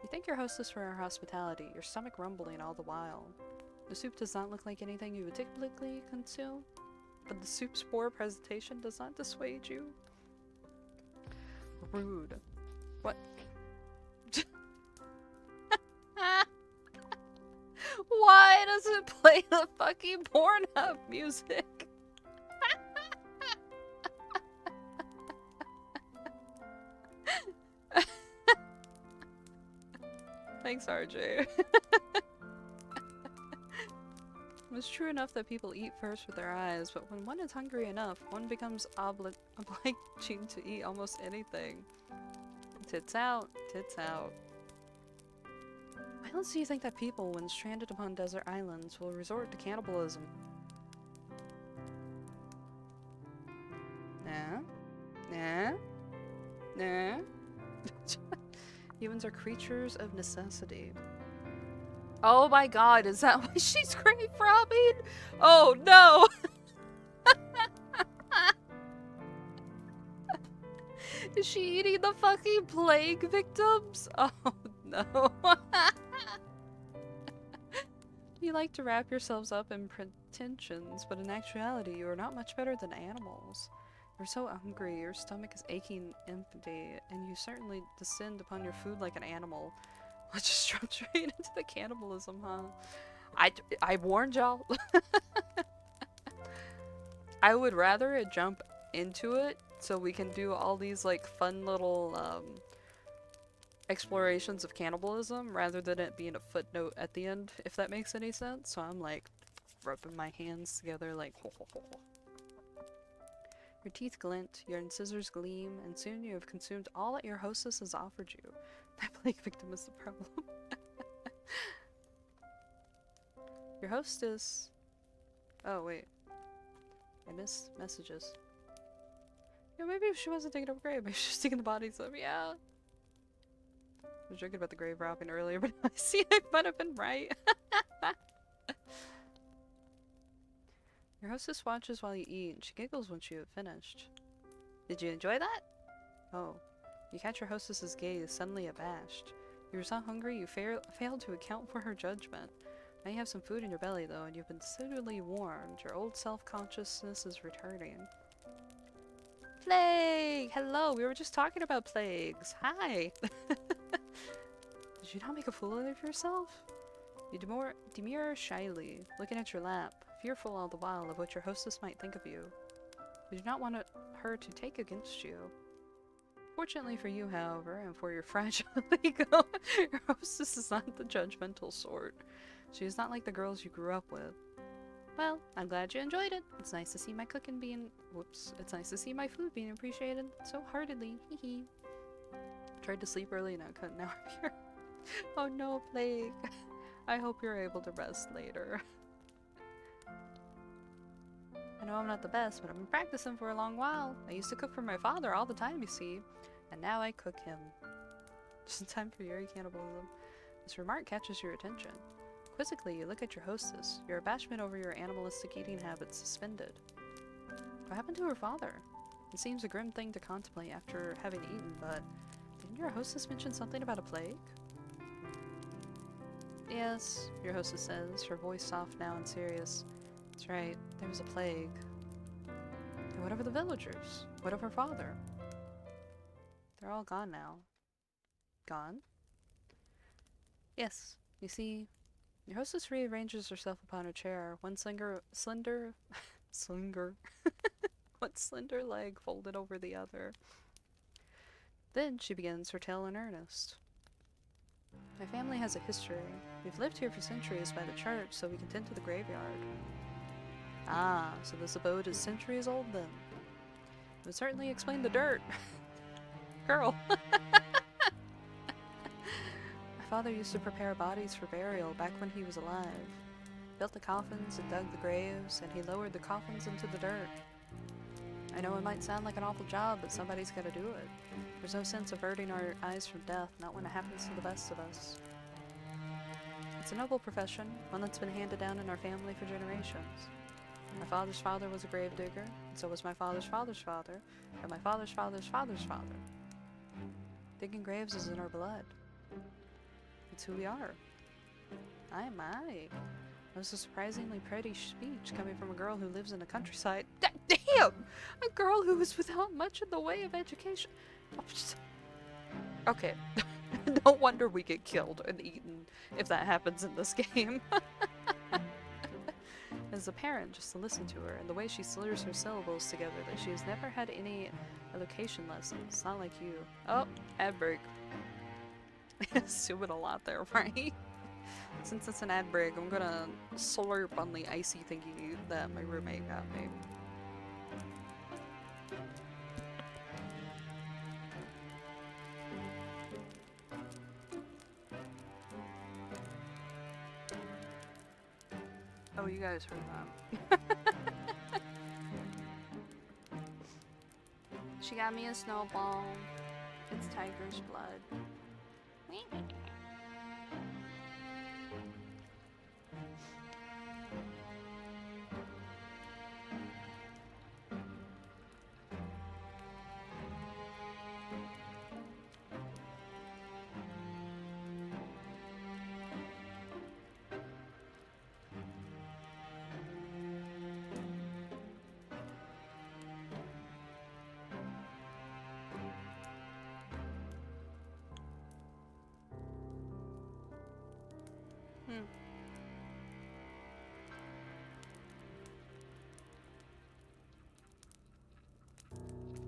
You thank your hostess for her hospitality, your stomach rumbling all the while. The soup does not look like anything you would typically consume, but the soup's poor presentation does not dissuade you. Rude. What? Why does it play the fucking Pornhub music? Thanks, RJ. It's true enough that people eat first with their eyes, but when one is hungry enough, one becomes obliging to eat almost anything. Tits out, tits out. Why else do you think that people, when stranded upon desert islands, will resort to cannibalism? Nah? Nah? Nah? Humans are creatures of necessity. Oh my god, is that why she's grave robbing? Oh no! Is she eating the fucking plague victims? Oh no. You like to wrap yourselves up in pretensions, but in actuality you are not much better than animals. You're so hungry, your stomach is aching empty, and you certainly descend upon your food like an animal. Let's just jump straight into the cannibalism, huh? I warned y'all. I would rather it jump into it so we can do all these like fun little explorations of cannibalism rather than it being a footnote at the end, if that makes any sense. So I'm like rubbing my hands together like ho ho ho. Your teeth glint, your incisors gleam, and soon you have consumed all that your hostess has offered you. That plague victim is the problem. Your hostess... Oh, wait. I missed messages. Yeah, maybe if she wasn't taking up a grave, maybe she was taking the bodies up, yeah. I was joking about the grave robbing earlier, but I see I might have been right. Your hostess watches while you eat, and she giggles when you have finished. Did you enjoy that? Oh. You catch your hostess's gaze, suddenly abashed. You were so hungry you failed to account for her judgment. Now you have some food in your belly, though, and you've been suitably warmed. Your old self-consciousness is returning. Plague! Hello! We were just talking about plagues. Hi! Did you not make a fool of yourself? You demur shyly, looking at your lap, fearful all the while of what your hostess might think of you. You do not want her to take against you. Fortunately for you, however, and for your fragile ego, your hostess is not the judgmental sort. She is not like the girls you grew up with. Well, I'm glad you enjoyed it. It's nice to see my cooking being... Whoops. It's nice to see my food being appreciated so heartedly. Hee hee. Tried to sleep early, now I'm here. Oh no, plague. I hope you're able to rest later. I know I'm not the best, but I've been practicing for a long while. I used to cook for my father all the time, you see. And now I cook him. Just in time for Yuri cannibalism. This remark catches your attention. Quizzically, you look at your hostess, your abashment over your animalistic eating habits suspended. What happened to her father? It seems a grim thing to contemplate after having eaten, but didn't your hostess mention something about a plague? Yes, your hostess says, her voice soft now and serious. That's right, there was a plague. And what of the villagers? What of her father? They're all gone now. Gone? Yes, you see, your hostess rearranges herself upon her chair, one slender leg folded over the other. Then she begins her tale in earnest. My family has a history. We've lived here for centuries by the church, so we can tend to the graveyard. Ah, so this abode is centuries old then. It would certainly explain the dirt. Girl. My father used to prepare bodies for burial back when he was alive. Built the coffins and dug the graves, and he lowered the coffins into the dirt. I know it might sound like an awful job, but somebody's gotta do it. There's no sense averting our eyes from death, not when it happens to the best of us. It's a noble profession, one that's been handed down in our family for generations. My father's father was a gravedigger, and so was my father's father's father, and my father's father's father's father. Digging graves is in our blood. It's who we are. Aye, my. That was a surprisingly pretty speech coming from a girl who lives in the countryside. Damn! A girl who is without much in the way of education. Okay. No wonder we get killed and eaten if that happens in this game. As a parent, just to listen to her and the way she slurs her syllables together, that she has never had any elocution lessons. Not like you. Oh, ad break. Assuming a lot there, right? Since it's an ad break, I'm gonna slurp on the icy thingy that my roommate got me. Oh, you guys heard that. She got me a snowball. It's tiger's blood.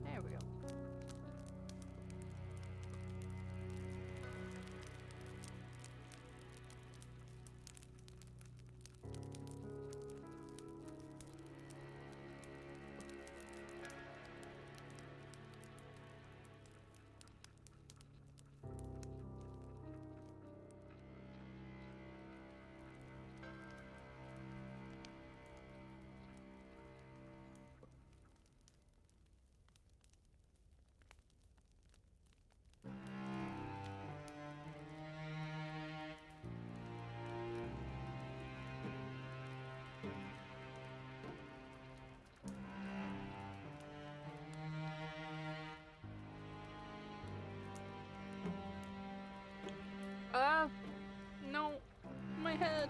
There we go. No, my head.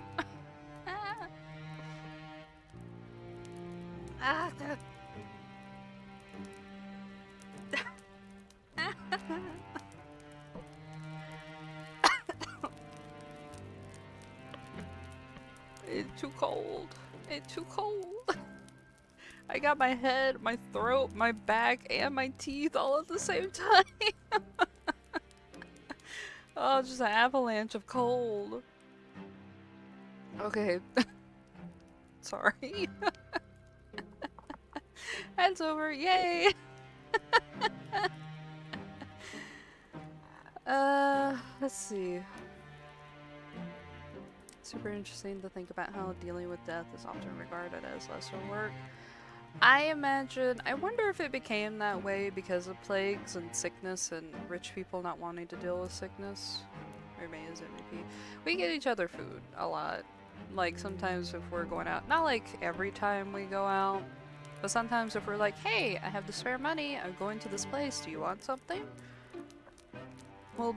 It's too cold. It's too cold. I got my head, my throat, my back, and my teeth all at the same time. Oh, just an avalanche of cold. Okay. Sorry. That's over. Yay! Let's see. Super interesting to think about how dealing with death is often regarded as lesser work. I wonder if it became that way because of plagues and sickness and rich people not wanting to deal with sickness. Or may as MVP. We get each other food a lot. Like sometimes if we're going out, not like every time we go out, but sometimes if we're like, hey, I have the spare money, I'm going to this place, do you want something? We'll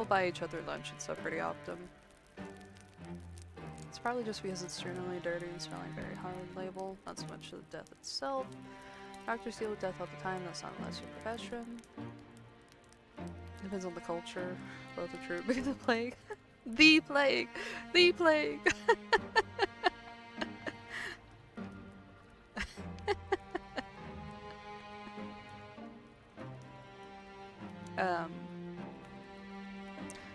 buy each other lunch and stuff pretty often. It's probably just because it's generally dirty and smelling very hard label, not so much the death itself. Doctors deal with death all the time, that's not a lesser profession. Depends on the culture, both are true. Because the plague. The plague! The plague!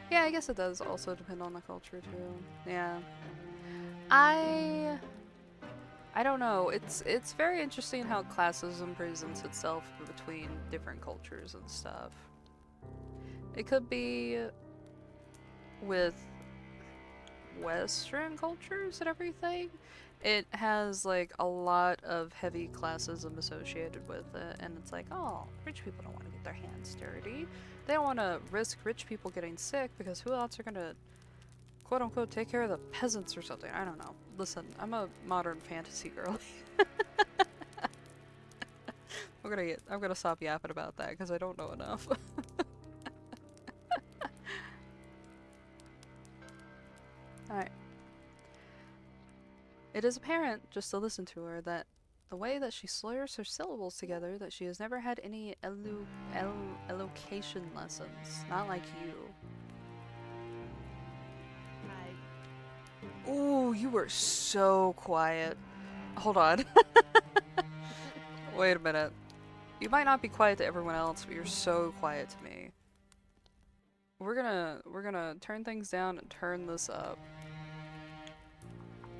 Yeah, I guess it does also depend on the culture too. Yeah. I don't know. It's very interesting how classism presents itself between different cultures and stuff. It could be with Western cultures and everything, it has like a lot of heavy classism associated with it, and it's like, oh, rich people don't want to get their hands dirty. They don't want to risk rich people getting sick because who else are gonna quote unquote take care of the peasants or something? I don't know. Listen, I'm a modern fantasy girl. I'm gonna stop yapping about that because I don't know enough. Alright. It is apparent, just to listen to her, that the way that she slurs her syllables together, that she has never had any elocation lessons. Not like you. Hi. Ooh, you were so quiet. Hold on. Wait a minute. You might not be quiet to everyone else, but you're so quiet to me. We're gonna turn things down and turn this up.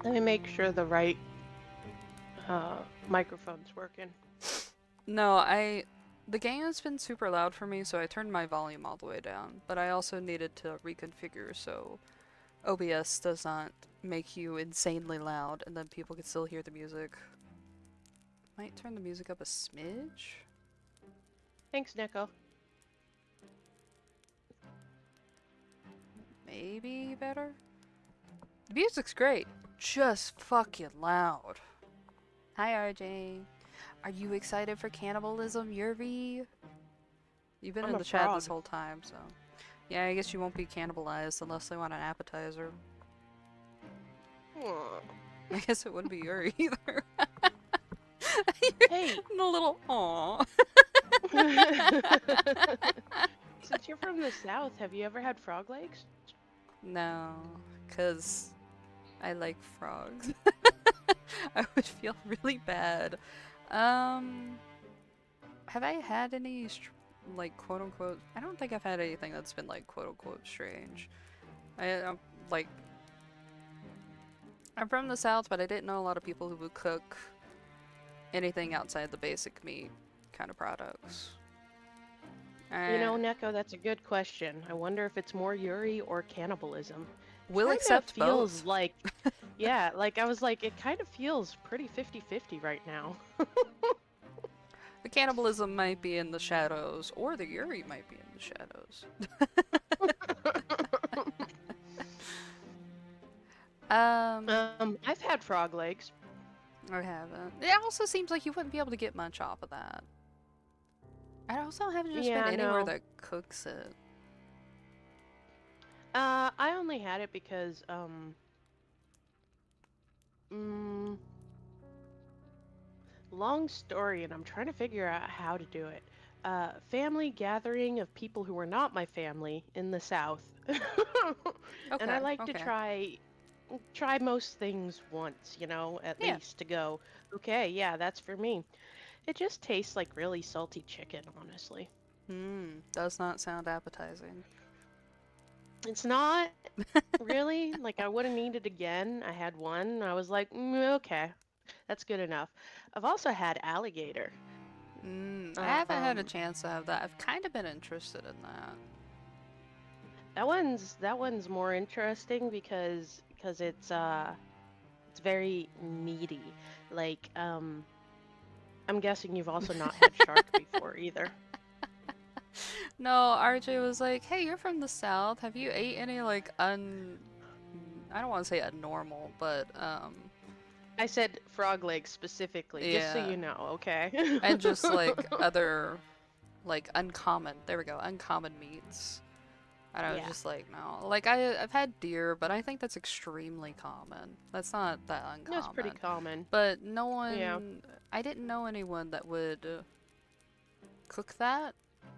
Let me make sure the right microphone's working. No, the game has been super loud for me, so I turned my volume all the way down. But I also needed to reconfigure so OBS does not make you insanely loud, and then people can still hear the music. Might turn the music up a smidge? Thanks, Neko. Maybe better? The music's great. Just fucking loud. Hi, RJ. Are you excited for Cannibalism, Yuri? You've been in the chat this whole time, so... Yeah, I guess you won't be cannibalized unless they want an appetizer. I guess it wouldn't be Yuri either. Hey! A little aww. Since you're from the south, have you ever had frog legs? No, because I like frogs. I would feel really bad. Have I had any, like, quote-unquote... I don't think I've had anything that's been, like, quote-unquote strange. I'm from the south, but I didn't know a lot of people who would cook anything outside the basic meat kind of products. You know, Neko, that's a good question. I wonder if it's more Yuri or cannibalism. We'll accept feels both. Like, yeah, like I was like, it kind of feels pretty 50-50 right now. The cannibalism might be in the shadows, or the Yuri might be in the shadows. I've had frog legs. I haven't. It also seems like you wouldn't be able to get much off of that. I also haven't just been anywhere that cooks it. I only had it because, long story, and I'm trying to figure out how to do it. Family gathering of people who are not my family in the South. Okay, and I like to try most things once, you know, at least to go, okay, yeah, that's for me. It just tastes like really salty chicken, honestly. Does not sound appetizing. It's not really. Like, I wouldn't eat it again. I had one, and I was like, okay, that's good enough. I've also had alligator. I haven't had a chance to have that. I've kind of been interested in that. That one's more interesting because it's very meaty. Like, I'm guessing you've also not had shark before either. No, RJ was like, hey, you're from the South. Have you ate any, like, I don't want to say abnormal, but, I said frog legs specifically, just so you know, okay? And just, like, other, like, uncommon, there we go, uncommon meats. And I was just like, no. Like, I've had deer, but I think that's extremely common. That's not that uncommon. That's pretty common. But no one, I didn't know anyone that would cook that,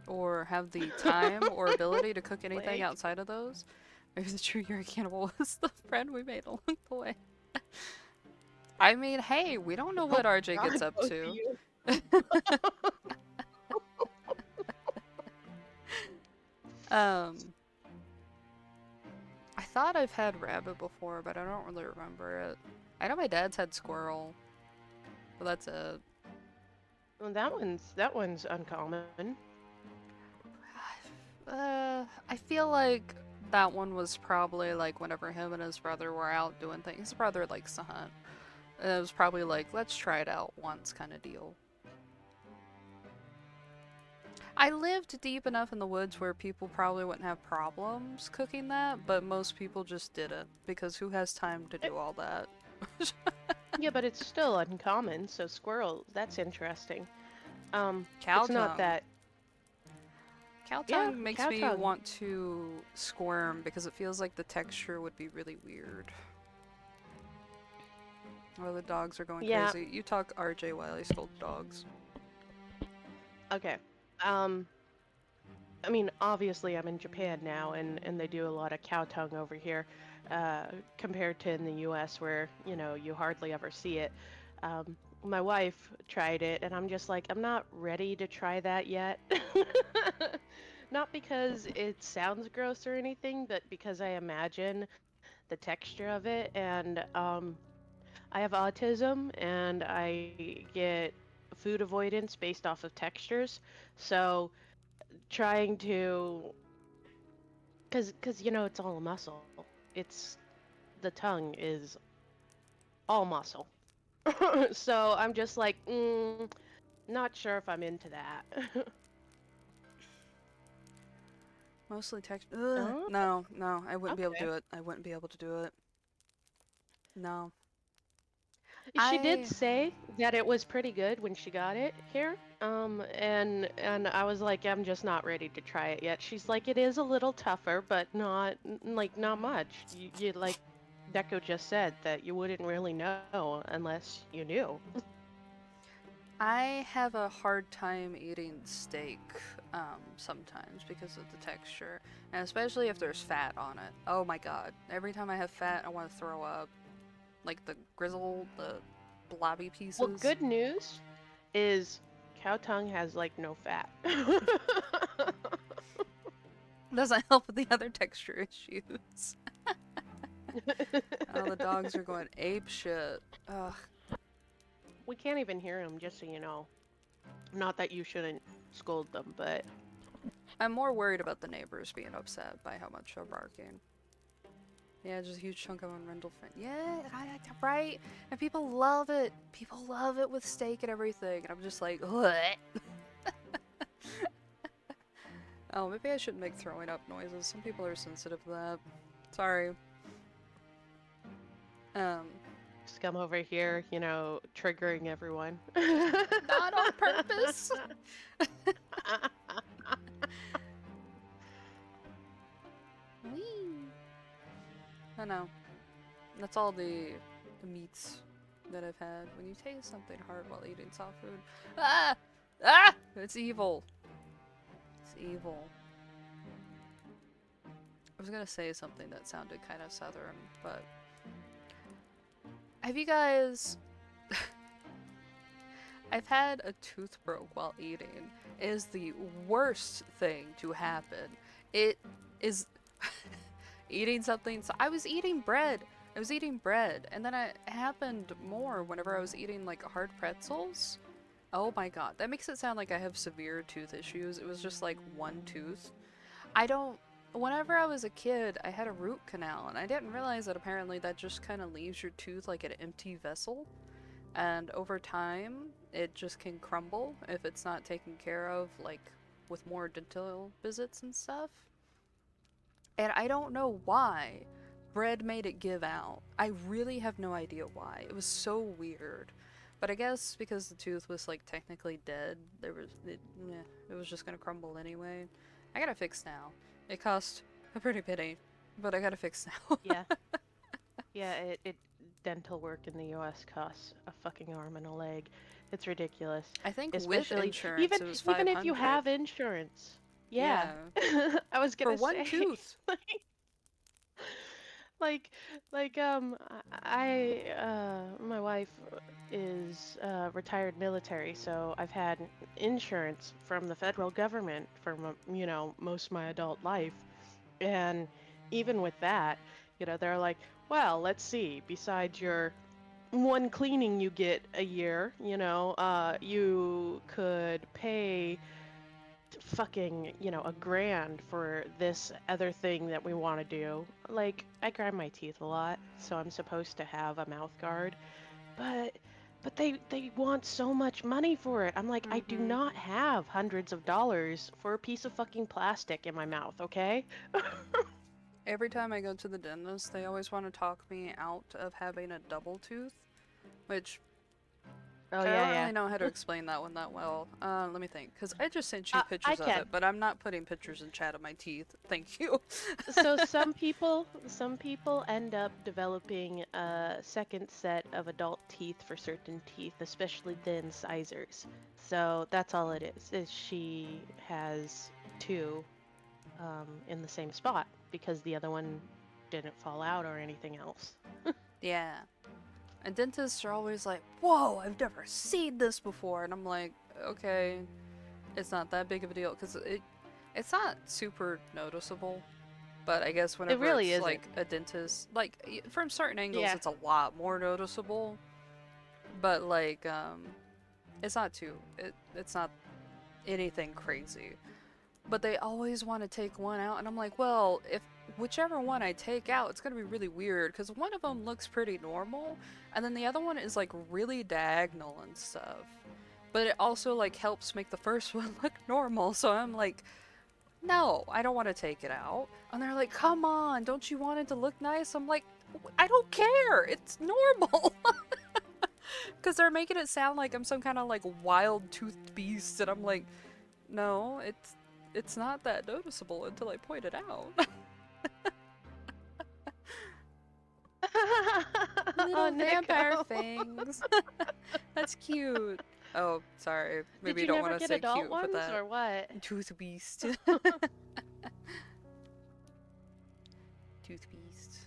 or have the time or ability to cook anything outside of those. Maybe the true Yuri cannibal was the friend we made along the way. I mean, hey, we don't know what RJ gets up to. I thought I've had rabbit before, but I don't really remember it. I know my dad's had squirrel, but that's it. Well, that one's uncommon. I feel like That one was probably like whenever him and his brother were out doing things. His brother likes to hunt. And it was probably like, let's try it out once kind of deal. I lived deep enough in the woods where people probably wouldn't have problems cooking that, but most people just didn't because who has time to do all that? Yeah, but it's still uncommon. So squirrel, that's interesting. Cow It's not tongue. that. Cow Yeah, tongue makes cow me tongue. want to squirm because it feels like the texture would be really weird. Oh, the dogs are going Yeah. crazy. You talk RJ while I scold dogs. Okay. Um, I mean, obviously, I'm in Japan now, and they do a lot of cow tongue over here, compared to in the U.S. where you hardly ever see it. My wife tried it, and I'm just like, I'm not ready to try that yet. Not because it sounds gross or anything, but because I imagine the texture of it, and I have autism, and I get food avoidance based off of textures, so trying to because it's all muscle. It's the tongue is all muscle. So I'm just like, not sure if I'm into that. Mostly text. Oh, No, no, I wouldn't be able to okay. do it. I wouldn't be able to do it. No. She did I say that it was pretty good when she got it here. And I was like, I'm just not ready to try it yet. She's like, it is a little tougher, but not much. You like Deco just said that you wouldn't really know unless you knew. I have a hard time eating steak sometimes because of the texture, and especially if there's fat on it. Oh my god! Every time I have fat, I want to throw up. Like the grizzle, the blobby Well, pieces. good news is cow tongue has like no fat. Doesn't help with the other texture issues. Oh, the dogs are going ape shit. Ugh. We can't even hear him, just so you know. Not that you shouldn't scold them, but I'm more worried about the neighbors being upset by how much they're barking. Yeah, just a huge chunk of unrindled fin. Yeah, right? And people love it. People love it with steak and everything. And I'm just like, what? Oh, maybe I shouldn't make throwing up noises. Some people are sensitive to that. Sorry. Um, Scum over here, triggering everyone. not on purpose. Whee! I know. That's all the meats that I've had. When you taste something hard while eating soft food, ah, ah, it's evil. It's evil. I was gonna say something that sounded kind of southern, but have you guys? I've had a tooth broke while eating. It is the worst thing to happen. It is eating something. So I was eating bread. I was eating bread, and then it happened more whenever I was eating like hard pretzels. Oh my god, that makes it sound like I have severe tooth issues. It was just like one tooth. I don't. Whenever I was a kid, I had a root canal, and I didn't realize that apparently that just kind of leaves your tooth like an empty vessel. And over time, it just can crumble if it's not taken care of, like with more dental visits and stuff. And I don't know why bread made it give out. I really have no idea why. It was so weird. But I guess because the tooth was like technically dead, it was just gonna crumble anyway. I gotta fix now. It cost a pretty penny, but I gotta fix now. Yeah. Yeah, it dental work in the US costs a fucking arm and a leg. It's ridiculous. I think with Especially insurance even it was even if you 500. have insurance. Yeah. Yeah, I was for gonna one say tooth. like my wife is retired military, so I've had insurance from the federal government for most of my adult life. And even with that, they're like, well, let's see, besides your one cleaning you get a year, you could pay fucking, you know, $1,000 for this other thing that we want to do. Like, I grind my teeth a lot, so I'm supposed to have a mouth guard, but they want so much money for it. I'm like, I do not have hundreds of dollars for a piece of fucking plastic in my mouth, okay? Every time I go to the dentist, they always want to talk me out of having a double tooth, which Oh, I yeah, don't yeah. really know how to explain that one that well. Let me think, because I just sent you I pictures of can. it, but I'm not putting pictures in chat of my teeth. Thank you. So some people end up developing a second set of adult teeth for certain teeth, especially the incisors. So that's all it is she has two in the same spot because the other one didn't fall out or anything else. Yeah. And dentists are always like, whoa, I've never seen this before. And I'm like, okay, it's not that big of a deal. Because it's not super noticeable. But I guess whenever really it's isn't. like a dentist, like from certain angles, Yeah. it's a lot more noticeable. But like, it's not it's not anything crazy. But they always want to take one out. And I'm like, well, if whichever one I take out, it's going to be really weird. Because one of them looks pretty normal. And then the other one is like really diagonal and stuff. But it also like helps make the first one look normal. So I'm like, no, I don't want to take it out. And they're like, come on, don't you want it to look nice? I'm like, I don't care. It's normal. Because they're making it sound like I'm some kind of like wild toothed beast. And I'm like, no, it's not that noticeable until I point it out. Little Oh, vampire Nico. fangs. That's cute. Oh, sorry. Maybe Did you you don't never want to get say adult cute, but ones that or what? tooth beast. Tooth beast.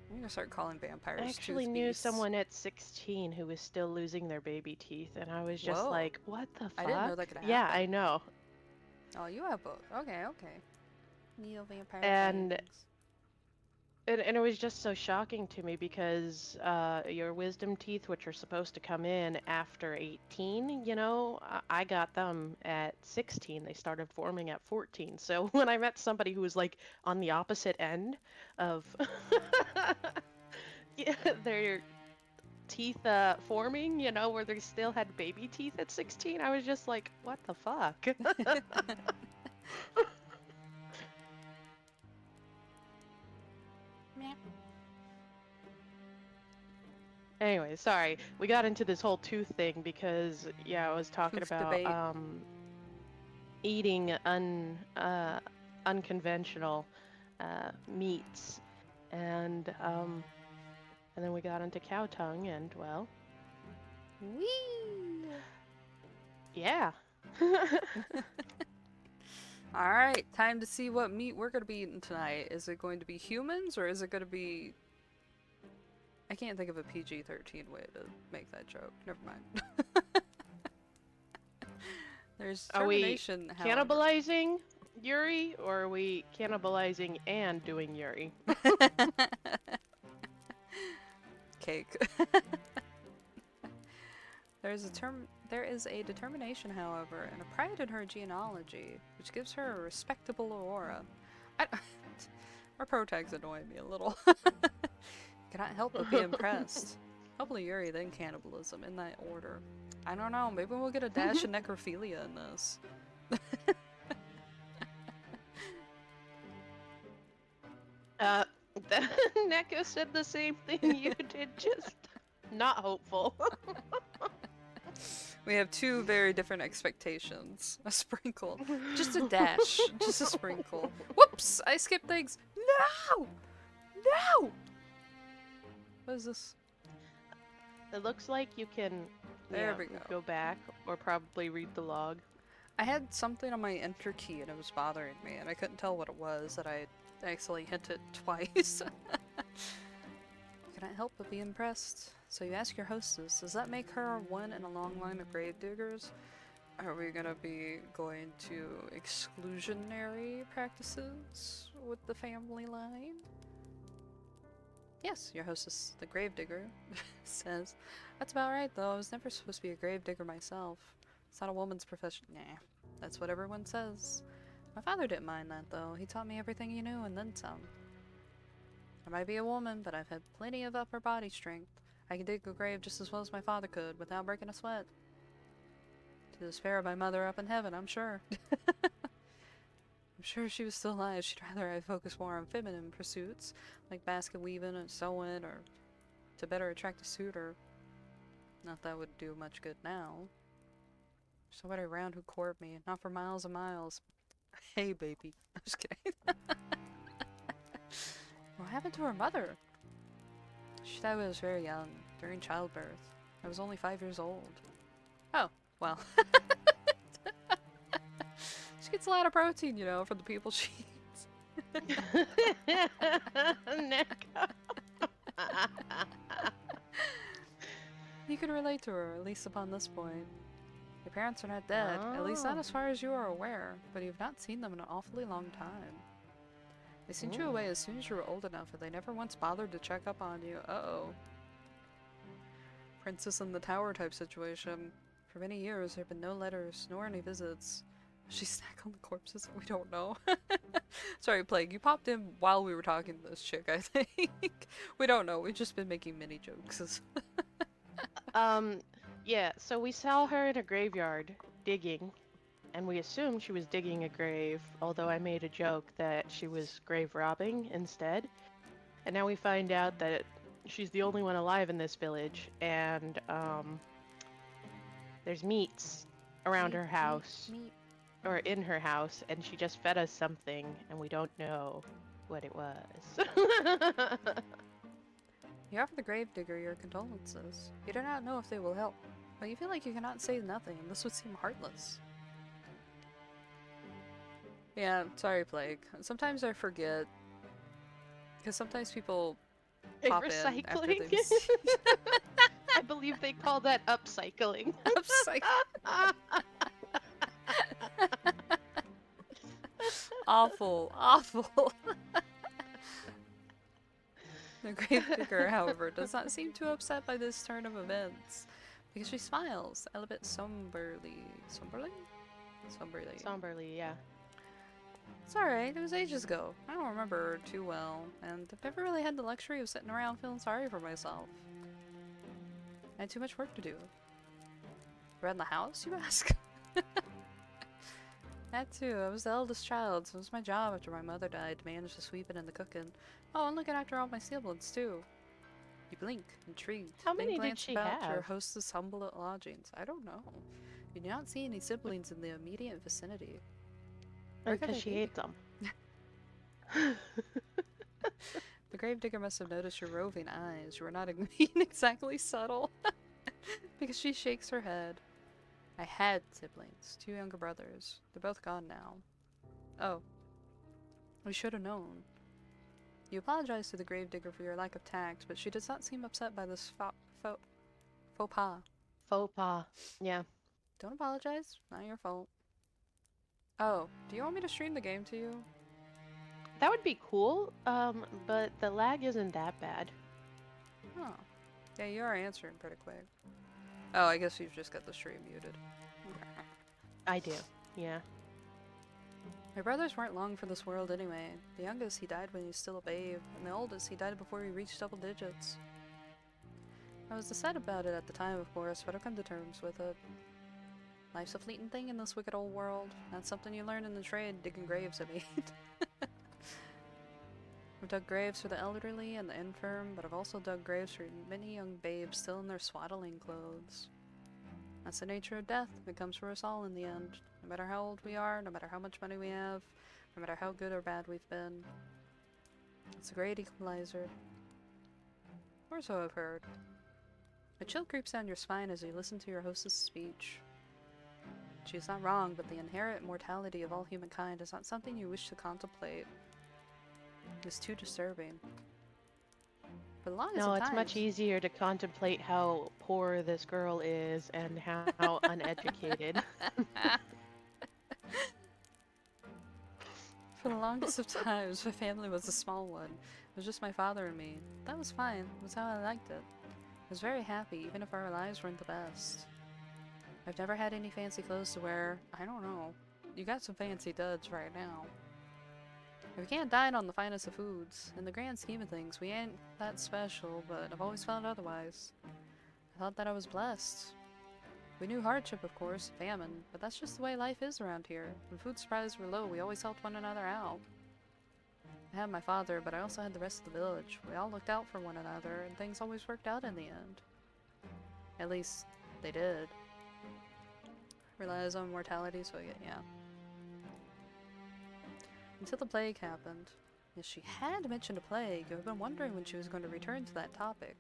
I'm gonna start calling vampires I actually tooth knew beasts. someone at 16 who was still losing their baby teeth, and I was just Whoa. like, what the fuck? I didn't know that could happen. Yeah, I know. Oh, you have both. Okay, okay. Neo vampire And fangs. and it was just so shocking to me because your wisdom teeth, which are supposed to come in after 18, you know, I got them at 16. They started forming at 14. So when I met somebody who was like on the opposite end of yeah, their teeth forming, you know, where they still had baby teeth at 16, I was just like, what the fuck? Anyway, sorry. We got into this whole tooth thing because, yeah, I was talking Tooth about debate. eating unconventional meats, and then we got into cow tongue, and well, Whee! yeah. Alright, time to see what meat we're gonna be eating tonight. Is it going to be humans or is it gonna be... I can't think of a PG-13 way to make that joke. Never mind. There's Are we termination, however. cannibalizing Yuri, or are we cannibalizing and doing Yuri? Cake. There is a determination, however, and a pride in her genealogy, which gives her a respectable aura. Our pro tags annoy me a little. Cannot help but be impressed. Hopefully Yuri, then cannibalism, in that order. I don't know, maybe we'll get a dash of necrophilia in this. Neko said the same thing you did, just not hopeful. We have two very different expectations. A sprinkle. Just a dash. Just a sprinkle. Whoops! I skipped things. No! No! What is this? It looks like you can There we go. back or probably read the log. I had something on my enter key and it was bothering me and I couldn't tell what it was that I actually hit it twice. Cannot help but be impressed. So you ask your hostess, does that make her one in a long line of gravediggers? Are we gonna be going to exclusionary practices with the family line? Yes, your hostess, the gravedigger, says, that's about right though, I was never supposed to be a gravedigger myself. It's not a woman's profession. Nah. That's what everyone says. My father didn't mind that, though. He taught me everything he knew and then some. I might be a woman, but I've had plenty of upper body strength. I can dig a grave just as well as my father could, without breaking a sweat. To the despair of my mother up in heaven, I'm sure. I'm sure if she was still alive, she'd rather I focus more on feminine pursuits, like basket weaving and sewing, or to better attract a suitor. Not that would do much good now. Somebody around who'd court me, not for miles and miles. Hey, baby. I'm just kidding. What happened to her mother? She died when I was very young, during childbirth. I was only 5 years old. Oh, well. She gets a lot of protein, you know, from the people she eats. You can relate to her, at least upon this point. Your parents are not dead, at least not as far as you are aware, but you've not seen them in an awfully long time. They sent you away as soon as you were old enough, and they never once bothered to check up on you. Uh-oh. Princess in the Tower type situation. For many years, there have been no letters, nor any visits. She snack on the corpses? We don't know. Sorry, Plague, you popped in while we were talking to this chick, I think. We don't know, we've just been making mini jokes. Yeah, so we saw her in a graveyard, digging, and we assumed she was digging a grave, although I made a joke that she was grave robbing instead. And now we find out that she's the only one alive in this village, and, there's meats around her house. Meat. Or in her house, and she just fed us something, and we don't know what it was. You offer the gravedigger your condolences. You do not know if they will help, but you feel like you cannot say nothing, and this would seem heartless. Yeah, sorry, Plague. Sometimes I forget, because sometimes people pop in after Recycling? they've I believe they call that upcycling. Upcycling. Awful, awful. The gravedigger, however, does not seem too upset by this turn of events, because she smiles, a bit somberly. Somberly? Somberly. Somberly, yeah. It's alright, it was ages ago. I don't remember her too well, and I've never really had the luxury of sitting around feeling sorry for myself. I had too much work to do. Around the house, you ask? That too. I was the eldest child, so it was my job after my mother died to manage the sweeping and the cooking. Oh, and looking after all my siblings too. You blink, intrigued. How many did glance she about have? your hostess' humble lodgings. I don't know. You do not see any siblings in the immediate vicinity. Where could Because they she be? ate them. The gravedigger must have noticed your roving eyes. You were not being exactly subtle. Because she shakes her head. I had siblings, 2 younger brothers. They're both gone now. Oh. We should have known. You apologize to the gravedigger for your lack of tact, but she does not seem upset by this faux pas. Faux pas. Yeah. Don't apologize. Not your fault. Oh, do you want me to stream the game to you? That would be cool, but the lag isn't that bad. Oh. Yeah, you are answering pretty quick. Oh, I guess you've just got the stream muted. I do, yeah. My brothers weren't long for this world anyway. The youngest, he died when he was still a babe, and the oldest, he died before he reached double digits. I was sad about it at the time, of course, but I've come to terms with it. Life's a fleeting thing in this wicked old world. That's something you learn in the trade, digging graves, I mean. I've dug graves for the elderly and the infirm, but I've also dug graves for many young babes still in their swaddling clothes. That's the nature of death. It comes for us all in the end. No matter how old we are, no matter how much money we have, no matter how good or bad we've been. It's a great equalizer. Or so I've heard. A chill creeps down your spine as you listen to your hostess' speech. She is not wrong, but the inherent mortality of all humankind is not something you wish to contemplate. It is too disturbing. For the longest No, of it's times, much easier to contemplate how poor this girl is and how uneducated. For the longest of times, my family was a small one. It was just my father and me. That was fine. It was how I liked it. I was very happy, even if our lives weren't the best. I've never had any fancy clothes to wear. I don't know. you got some fancy duds right now. We can't dine on the finest of foods. In the grand scheme of things, we ain't that special, but I've always found otherwise. I thought that I was blessed. We knew hardship, of course, famine, but that's just the way life is around here. When food supplies were low, we always helped one another out. I had my father, but I also had the rest of the village. We all looked out for one another, and things always worked out in the end. At least, they did. Relies on mortality, so yeah. Until the plague happened. Yes, she had mentioned a plague. I've been wondering when she was going to return to that topic.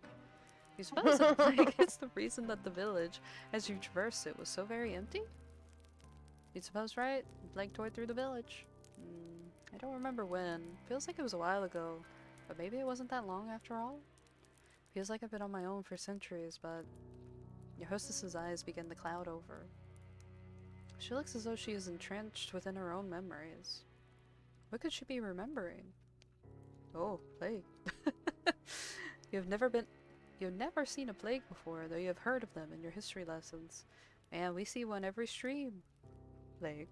You suppose that the plague is the reason that the village, as you traversed it, was so very empty? You'd suppose, right? The plague tore through the village. I don't remember when. Feels like it was a while ago, but maybe it wasn't that long after all? Feels like I've been on my own for centuries, but your hostess's eyes begin to cloud over. She looks as though she is entrenched within her own memories. What could she be remembering? Oh, plague. You've never seen a plague before, though you have heard of them in your history lessons. And we see one every stream. Plague.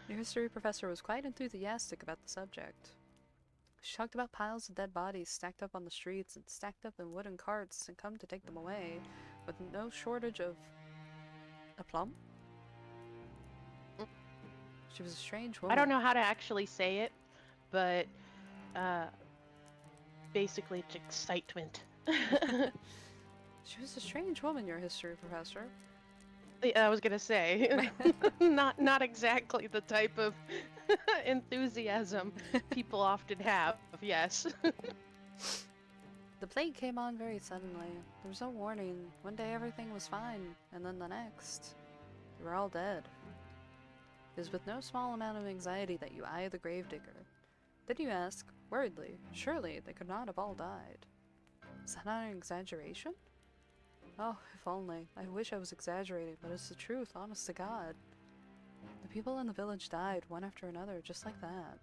Your history professor was quite enthusiastic about the subject. She talked about piles of dead bodies stacked up on the streets and stacked up in wooden carts and come to take them away, with no shortage of aplomb. She was a strange woman. I don't know how to actually say it, but basically it's excitement. She was a strange woman, your history professor. Yeah, I was gonna say, not exactly the type of enthusiasm people often have. Yes. The plague came on very suddenly. There was no warning. One day everything was fine, and then the next, we were all dead. It is with no small amount of anxiety that you eye the gravedigger. Then you ask, worriedly, surely they could not have all died. Is that not an exaggeration? Oh, if only. I wish I was exaggerating, but it's the truth, honest to God. The people in the village died, one after another, just like that.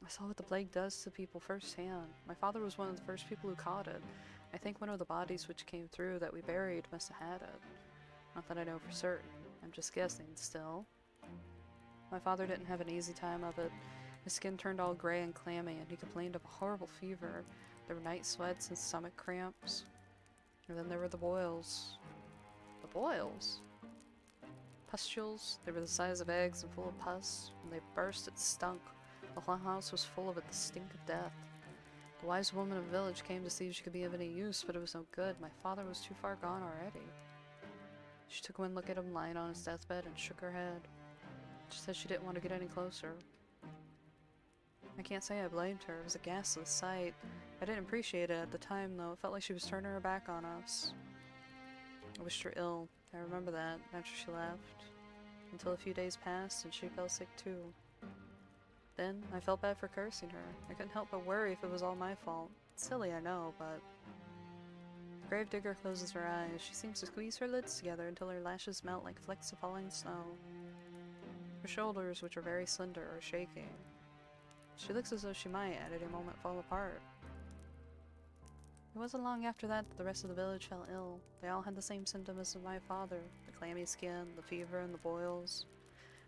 I saw what the plague does to people firsthand. My father was one of the first people who caught it. I think one of the bodies which came through that we buried must have had it. Not that I know for certain. I'm just guessing, still. My father didn't have an easy time of it. His skin turned all gray and clammy, and he complained of a horrible fever. There were night sweats and stomach cramps. And then there were the boils. The boils? Pustules. They were the size of eggs and full of pus. When they burst, it stunk. The whole house was full of it, the stink of death. The wise woman of the village came to see if she could be of any use, but it was no good. My father was too far gone already. She took one look at him lying on his deathbed and shook her head. She said she didn't want to get any closer. I can't say I blamed her. It was a ghastly sight. I didn't appreciate it at the time, though. It felt like she was turning her back on us. I wished her ill. I remember that, after she left. Until a few days passed, and she fell sick too. Then, I felt bad for cursing her. I couldn't help but worry if it was all my fault. It's silly, I know, but... The gravedigger closes her eyes. She seems to squeeze her lids together until her lashes melt like flecks of falling snow. Her shoulders, which are very slender, are shaking. She looks as though she might, at any moment, fall apart. It wasn't long after that the rest of the village fell ill. They all had the same symptoms as my father. The clammy skin, the fever, and the boils.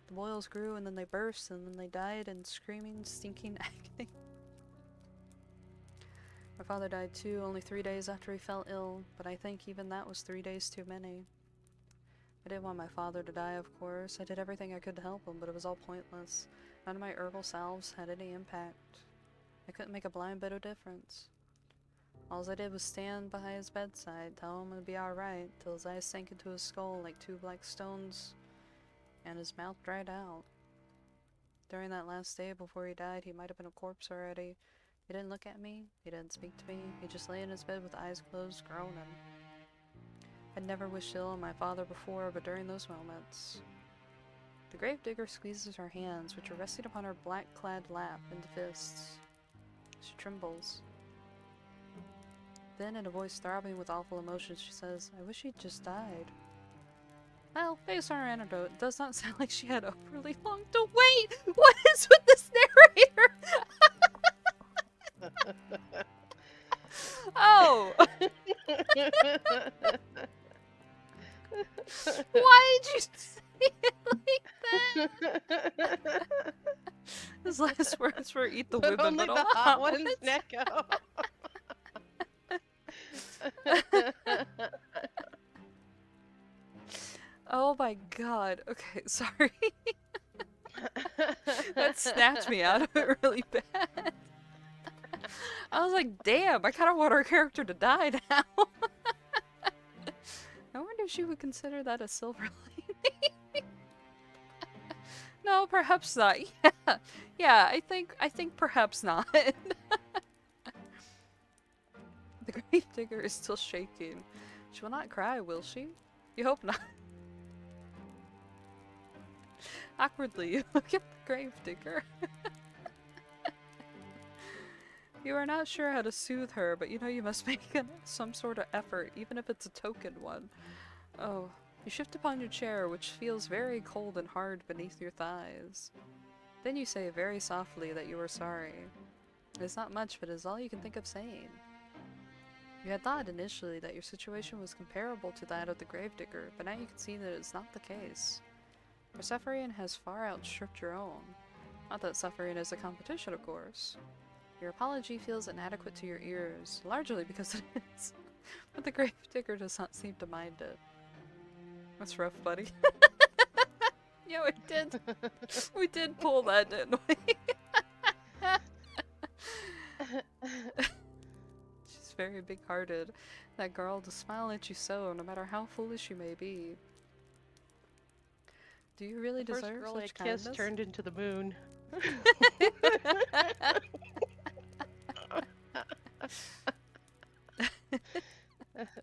The boils grew, and then they burst, and then they died in screaming, stinking agony. My father died too, only 3 days after he fell ill, but I think even that was 3 days too many. I didn't want my father to die, of course. I did everything I could to help him, but it was all pointless. None of my herbal salves had any impact. I couldn't make a blind bit of difference. All I did was stand by his bedside, tell him it'd be alright, till his eyes sank into his skull like 2 black stones, and his mouth dried out. During that last day before he died, he might have been a corpse already. He didn't look at me, he didn't speak to me, he just lay in his bed with eyes closed, groaning. I'd never wished ill on my father before, but during those moments... The gravedigger squeezes her hands, which are resting upon her black-clad lap, into fists. She trembles. Then, in a voice throbbing with awful emotions, she says, I wish he'd just died. Well, based on her anecdote, it does not sound like she had overly long to wait! What is with this narrator? Oh! for eat the But women, only but the all hot hot ones, Neko. Oh my god. Okay, sorry. That snatched me out of it really bad. I was like, damn, I kind of want our character to die now. I wonder if she would consider that a silver lining. No, perhaps not. Yeah, yeah. I think perhaps not. The gravedigger is still shaking. She will not cry, will she? You hope not. Awkwardly, you look at the gravedigger. You are not sure how to soothe her, but you know you must make some sort of effort, even if it's a token one. Oh, you shift upon your chair, which feels very cold and hard beneath your thighs. Then you say very softly that you are sorry. It is not much, but it is all you can think of saying. You had thought initially that your situation was comparable to that of the gravedigger, but now you can see that it is not the case. Your suffering has far outstripped your own. Not that suffering is a competition, of course. Your apology feels inadequate to your ears, largely because it is. But the gravedigger does not seem to mind it. That's rough, buddy. Yeah, we did. We did pull that, didn't we? She's very big-hearted. That girl to smile at you so, no matter how foolish you may be. Do you really The first deserve girl such I kissed kindness? turned into the moon.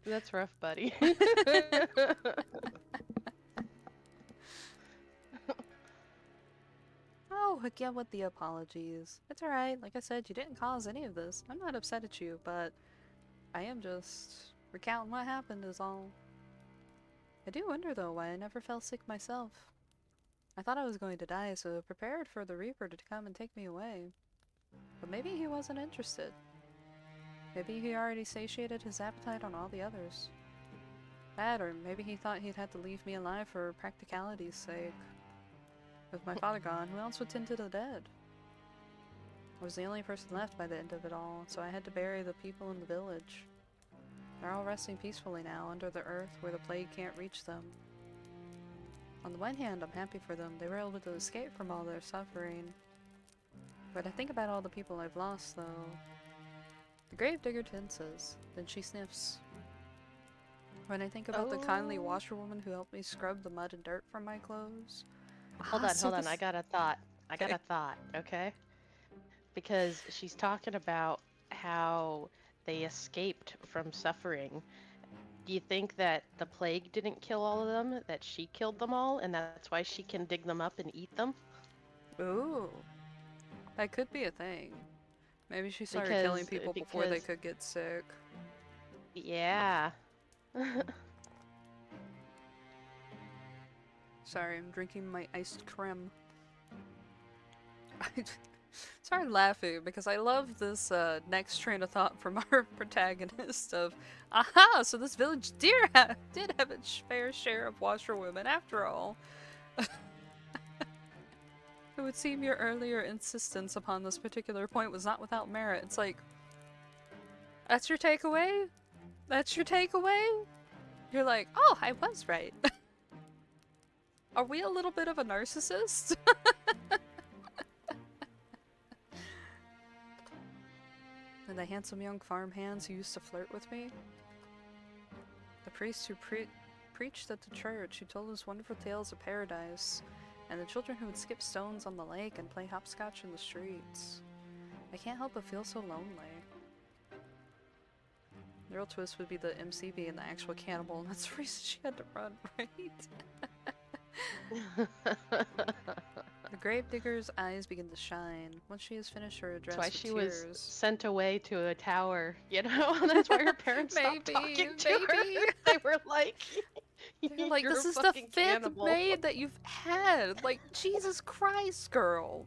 That's rough, buddy. Oh, again with the apologies. It's alright, like I said, you didn't cause any of this. I'm not upset at you, but I am just recounting what happened is all. I do wonder though why I never fell sick myself. I thought I was going to die, so prepared for the Reaper to come and take me away. But maybe he wasn't interested. Maybe he already satiated his appetite on all the others. That, or maybe he thought he'd had to leave me alive for practicality's sake. With my father gone, who else would tend to the dead? I was the only person left by the end of it all, so I had to bury the people in the village. They're all resting peacefully now under the earth where the plague can't reach them. On the one hand, I'm happy for them. They were able to escape from all their suffering. But I think about all the people I've lost, though. The gravedigger tenses, then she sniffs. When I think about the kindly washerwoman who helped me scrub the mud and dirt from my clothes. Hold on, I got a thought. I got a thought, okay? Because she's talking about how they escaped from suffering. Do you think that the plague didn't kill all of them, that she killed them all, and that's why she can dig them up and eat them? Ooh. That could be a thing. Maybe she started killing people before they could get sick. Yeah. Sorry, I'm drinking my iced creme. I started laughing because I love this next train of thought from our protagonist of, aha, so this village did have its fair share of washerwomen after all. It would seem your earlier insistence upon this particular point was not without merit. It's like, that's your takeaway? That's your takeaway? You're like, oh, I was right. Are we a little bit of a narcissist? And the handsome young farmhands who used to flirt with me? The priest who preached at the church, who told us wonderful tales of paradise, and the children who would skip stones on the lake and play hopscotch in the streets. I can't help but feel so lonely. The real twist would be the MC being the actual cannibal, and that's the reason she had to run, right? The gravedigger's eyes begin to shine. Once she has finished her address That's why she tears, was sent away to a tower, you know? That's why her parents stopped talking to her. They were like, they're like, "You're this a is the fucking 5th cannibal." maid that you've had! Like, Jesus Christ, girl!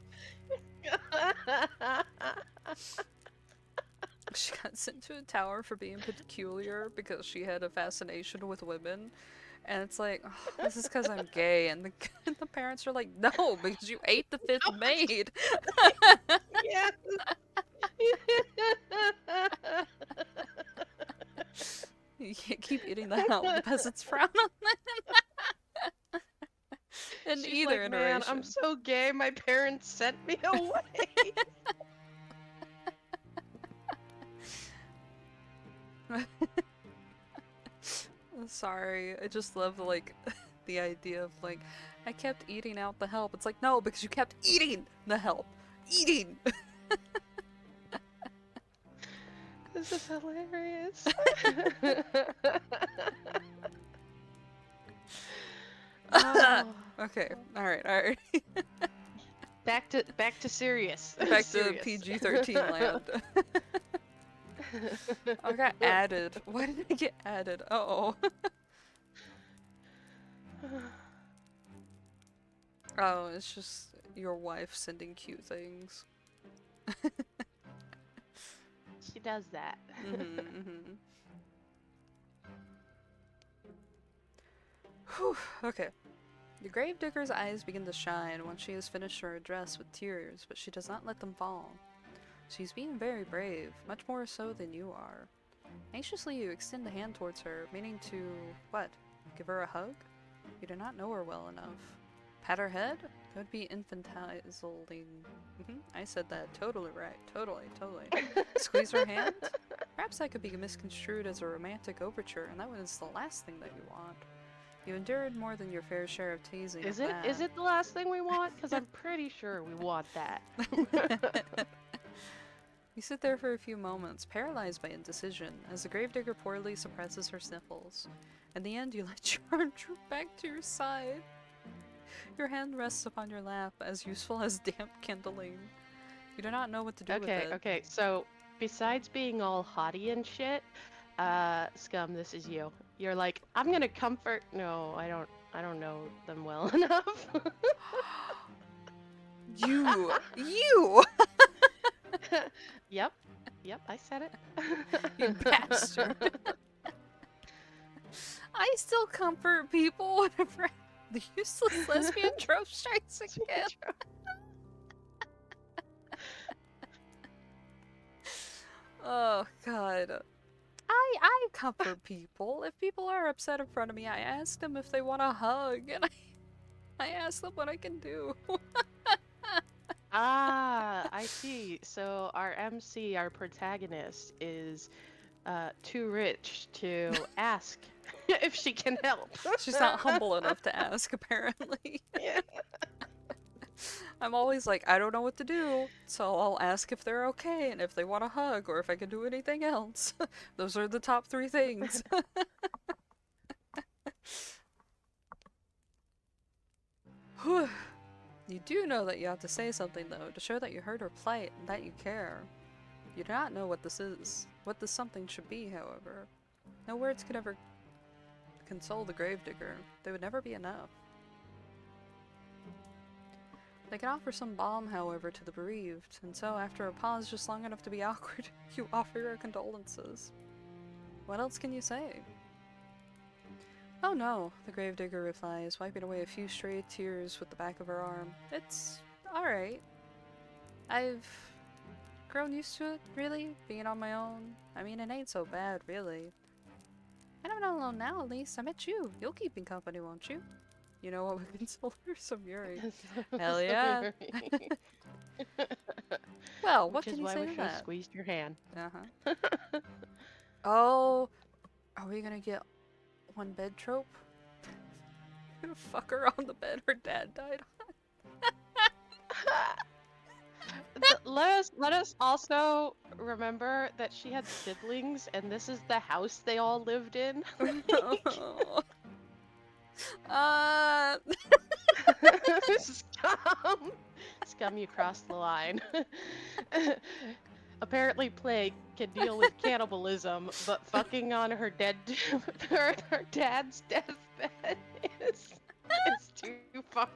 She got sent to a tower for being peculiar because she had a fascination with women. And it's like, oh, this is because I'm gay. And the parents are like, no, because you ate the 5th maid. Yes. You can't keep eating the help. The peasants frown on that. In She's either like, man, I'm iteration. so gay, my parents sent me away. Sorry, I just love like the idea of like I kept eating out the help. It's like no, because you kept eating the help. Eating. This is hilarious. Oh. Okay, alright. Back to serious. Back to Serious. PG-13 land. I got added. Why did I get added? Uh-oh. Oh, it's just your wife sending cute things. She does that. Whew, okay. The gravedigger's eyes begin to shine once she has finished her address with tears, but she does not let them fall. She's being very brave, much more so than you are. Anxiously, you extend a hand towards her, meaning to, what, give her a hug? You do not know her well enough. Pat her head? That would be infantilizing. I said that totally right. Totally. Squeeze her hand? Perhaps that could be misconstrued as a romantic overture, and that was the last thing that you want. You endured more than your fair share of teasing. Is it the last thing we want? Because I'm pretty sure we want that. You sit there for a few moments, paralyzed by indecision, as the gravedigger poorly suppresses her sniffles. In the end, you let your arm droop back to your side. Your hand rests upon your lap, as useful as damp kindling. You do not know what to do with it. Okay, so besides being all haughty and shit, Scum, this is you. You're like, I'm gonna comfort. No, I don't know them well enough. You! Yep, I said it. You bastard. I still comfort people whenever the useless lesbian trope strikes again. Oh, God. I comfort people. If people are upset in front of me, I ask them if they want a hug, and I ask them what I can do. Ah, I see. So our MC, our protagonist, is too rich to ask if she can help. She's not humble enough to ask, apparently. Yeah. I'm always like, I don't know what to do, so I'll ask if they're okay and if they want a hug or if I can do anything else. Those are the top 3 things. You do know that you have to say something, though, to show that you heard her plight and that you care. You do not know what this is, what this something should be, however. No words could ever console the gravedigger. They would never be enough. They can offer some balm, however, to the bereaved, and so after a pause just long enough to be awkward, you offer your condolences. What else can you say? Oh no, the gravedigger replies, wiping away a few stray tears with the back of her arm. It's alright. I've grown used to it, really, being on my own. I mean, it ain't so bad, really. And I'm not alone now, at least. I met you. You'll keep me company, won't you? You know what would console her? Some Yuri. Hell yeah. Well, what can you say to that? Squeezed your hand. Uh-huh. Oh, are we gonna get one bed trope? Gonna fuck her on the bed her dad died Let us also remember that she had siblings, and this is the house they all lived in. on. Scum, you crossed the line. Apparently Plague can deal with cannibalism, but fucking on her her dad's deathbed is too far.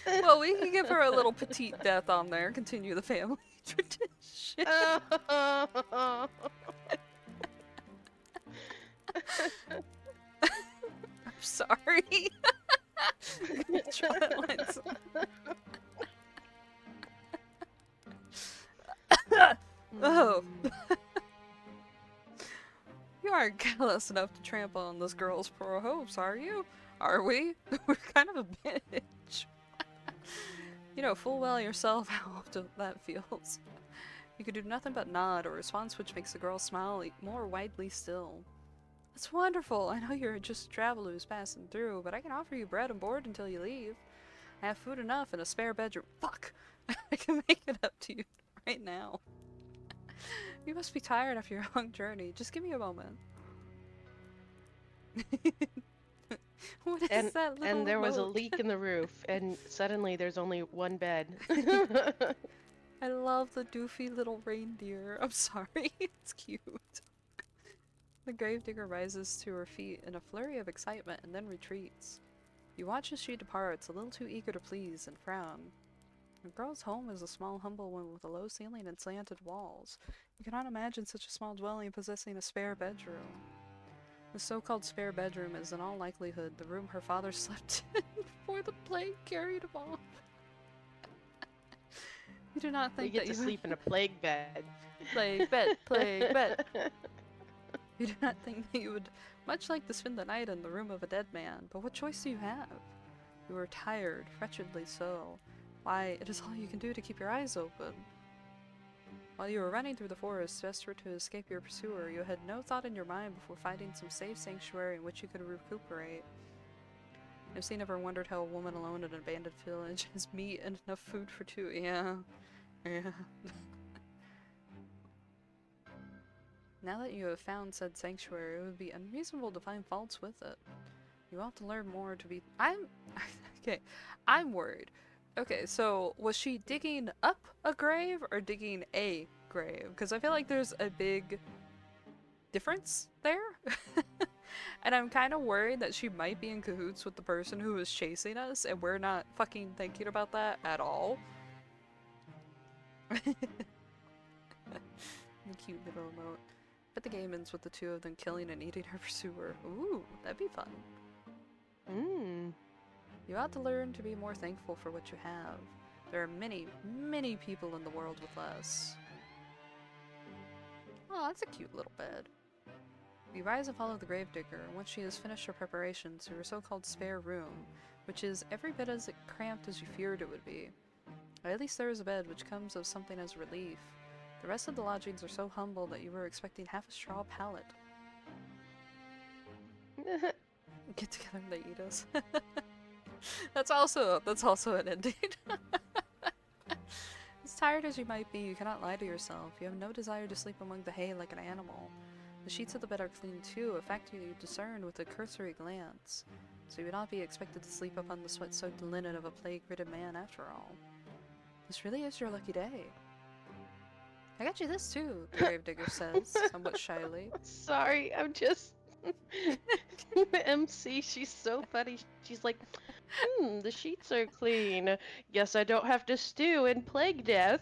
Well, we can give her a little petite death on there, continue the family tradition. I'm sorry. Lines. Oh. You aren't callous enough to trample on this girl's poor hopes, are you? Are we? We're kind of a bitch. You know full well yourself how often that feels. You could do nothing but nod, a response which makes the girl smile more widely still. That's wonderful. I know you're just a traveler who's passing through, but I can offer you bread and board until you leave. I have food enough and a spare bedroom. Fuck! I can make it up to you right now. You must be tired after your long journey. Just give me a moment. What is that little And there was a emote? leak in the roof, and suddenly there's only one bed. I love the doofy little reindeer. I'm sorry. It's cute. The gravedigger rises to her feet in a flurry of excitement and then retreats. You watch as she departs, a little too eager to please, and frown. The girl's home is a small, humble one with a low ceiling and slanted walls. You cannot imagine such a small dwelling possessing a spare bedroom. The so-called spare bedroom is in all likelihood the room her father slept in before the plague carried him off. You do not think We get that to you sleep in a plague bed. plague bed, plague bed. You do not think that you would much like to spend the night in the room of a dead man, but what choice do you have? You are tired, wretchedly so. Why, it is all you can do to keep your eyes open. While you were running through the forest, desperate to escape your pursuer, you had no thought in your mind before finding some safe sanctuary in which you could recuperate. I've seen ever wondered how a woman alone in an abandoned village has meat and enough food for two. Yeah. Yeah. Now that you have found said sanctuary, it would be unreasonable to find faults with it. You ought to learn more to be— okay, I'm worried. Okay, so was she digging up a grave or digging a grave? Because I feel like there's a big difference there. And I'm kind of worried that she might be in cahoots with the person who is chasing us, and we're not fucking thinking about that at all. The cute little emote. But the game ends with the two of them killing and eating her pursuer. Ooh, that'd be fun. Mmm. You ought to learn to be more thankful for what you have. There are many, many people in the world with less. Oh, that's a cute little bed. You rise and follow the gravedigger, and once she has finished her preparations to her so-called spare room, which is every bit as cramped as you feared it would be. At least there is a bed, which comes of something as relief. The rest of the lodgings are so humble that you were expecting half a straw pallet. Get together and they eat us. That's also an ending. As tired as you might be, you cannot lie to yourself. You have no desire to sleep among the hay like an animal. The sheets of the bed are clean too, a fact you discern with a cursory glance. So you would not be expected to sleep upon the sweat-soaked linen of a plague-ridden man after all. This really is your lucky day. I got you this too, the gravedigger says, somewhat shyly. Sorry, I'm just... MC, she's so funny. She's like, the sheets are clean. Guess I don't have to stew in plague death.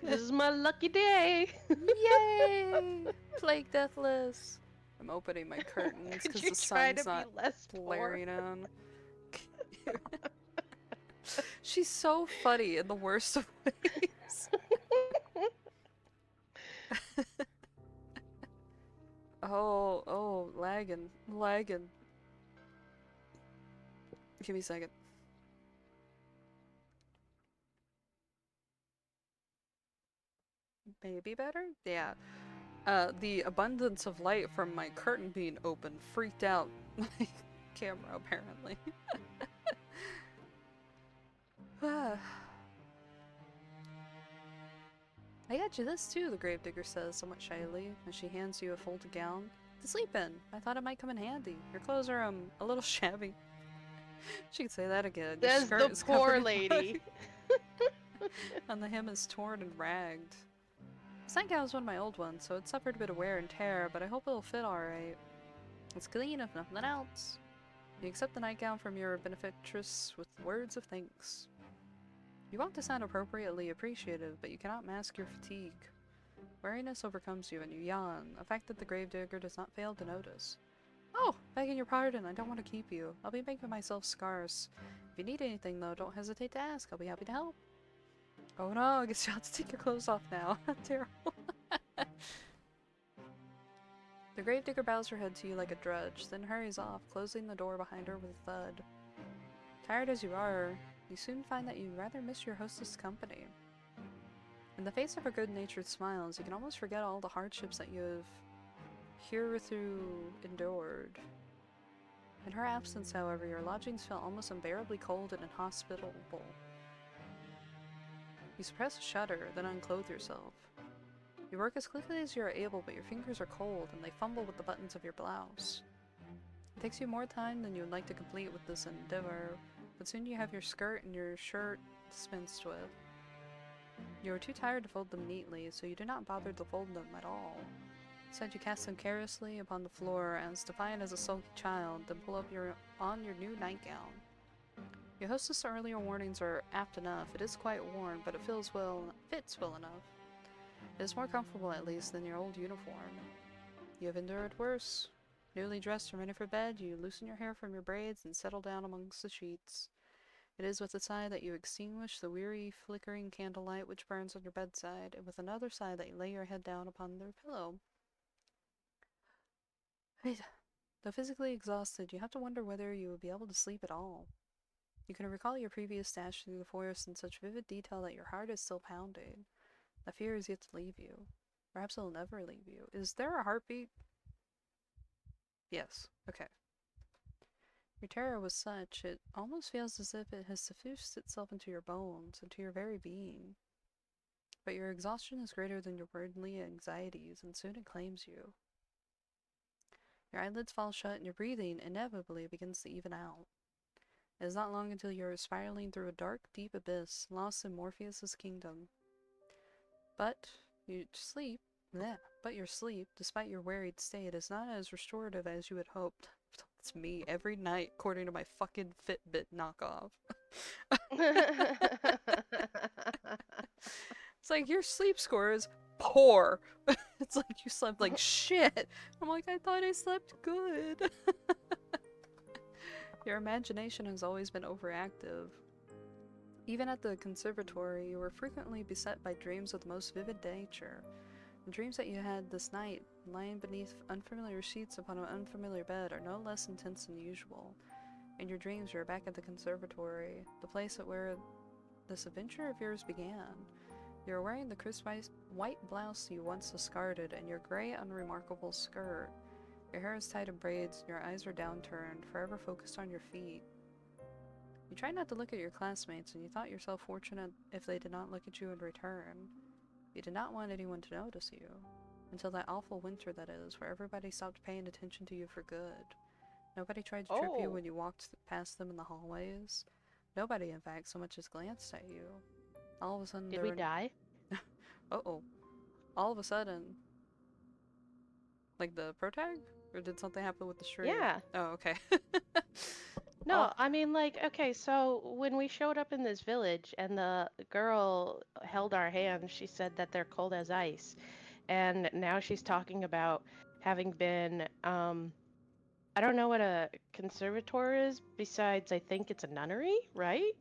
This is my lucky day. Yay! Plague deathless. I'm opening my curtains Could because you the try sun's to not be less blaring on. She's so funny in the worst of ways. Oh, lagging. Give me a second. Maybe better? Yeah. The abundance of light from my curtain being open freaked out my camera, apparently. I got you this too, the gravedigger says, somewhat shyly, as she hands you a folded gown to sleep in. I thought it might come in handy. Your clothes are, a little shabby. She could say that again. Your Says skirt the is poor covered in lady. and the hem is torn and ragged. This nightgown is one of my old ones, so it suffered a bit of wear and tear, but I hope it'll fit alright. It's clean if nothing else. You accept the nightgown from your benefactress with words of thanks. You want to sound appropriately appreciative, but you cannot mask your fatigue. Weariness overcomes you and you yawn, a fact that the gravedigger does not fail to notice. Oh, begging your pardon, I don't want to keep you. I'll be making myself scarce. If you need anything, though, don't hesitate to ask. I'll be happy to help. Oh no, I guess you'll have to take your clothes off now. Terrible. The gravedigger bows her head to you like a drudge, then hurries off, closing the door behind her with a thud. Tired as you are, you soon find that you rather miss your hostess' company. In the face of her good-natured smiles, you can almost forget all the hardships that you have hitherto endured. In her absence, however, your lodgings feel almost unbearably cold and inhospitable. You suppress a shudder, then unclothe yourself. You work as quickly as you are able, but your fingers are cold, and they fumble with the buttons of your blouse. It takes you more time than you would like to complete with this endeavor, but soon you have your skirt and your shirt dispensed with. You are too tired to fold them neatly, so you do not bother to fold them at all. Instead, you cast them carelessly upon the floor, as defiant as a sulky child, then pull up your new nightgown. Your hostess' earlier warnings are apt enough. It is quite worn, but it fits well enough. It is more comfortable, at least, than your old uniform. You have endured worse. Newly dressed and ready for bed, you loosen your hair from your braids and settle down amongst the sheets. It is with a sigh that you extinguish the weary, flickering candlelight which burns on your bedside, and with another sigh that you lay your head down upon their pillow. Though physically exhausted, you have to wonder whether you will be able to sleep at all. You can recall your previous stash through the forest in such vivid detail that your heart is still pounding. The fear is yet to leave you. Perhaps it will never leave you. Is there a heartbeat? Yes. Okay. Your terror was such, it almost feels as if it has suffused itself into your bones, into your very being. But your exhaustion is greater than your worldly anxieties, and soon it claims you. Your eyelids fall shut, and your breathing inevitably begins to even out. It is not long until you are spiraling through a dark, deep abyss, lost in Morpheus's kingdom. But your sleep, despite your wearied state, is not as restorative as you had hoped. It's me every night, according to my fucking Fitbit knockoff. It's like, your sleep score is poor. It's like, you slept like shit. I'm like, I thought I slept good. Your imagination has always been overactive. Even at the conservatory, you were frequently beset by dreams of the most vivid nature. The dreams that you had this night, lying beneath unfamiliar sheets upon an unfamiliar bed, are no less intense than usual. In your dreams, you are back at the conservatory, the place where this adventure of yours began. You are wearing the crisp white blouse you once discarded, and your gray, unremarkable skirt. Your hair is tied in braids, and your eyes are downturned, forever focused on your feet. You tried not to look at your classmates, and you thought yourself fortunate if they did not look at you in return. You did not want anyone to notice you. Until that awful winter, that is, where everybody stopped paying attention to you for good. Nobody tried to trip you when you walked past them in the hallways. Nobody, in fact, so much as glanced at you. All of a sudden, Did we die? Uh-oh. All of a sudden... Like the protag? Or did something happen with the stream? Yeah. Oh, okay. No, I mean, like, okay, so when we showed up in this village and the girl held our hand, she said that they're cold as ice. And now she's talking about having been, I don't know what a conservator is, besides I think it's a nunnery, right?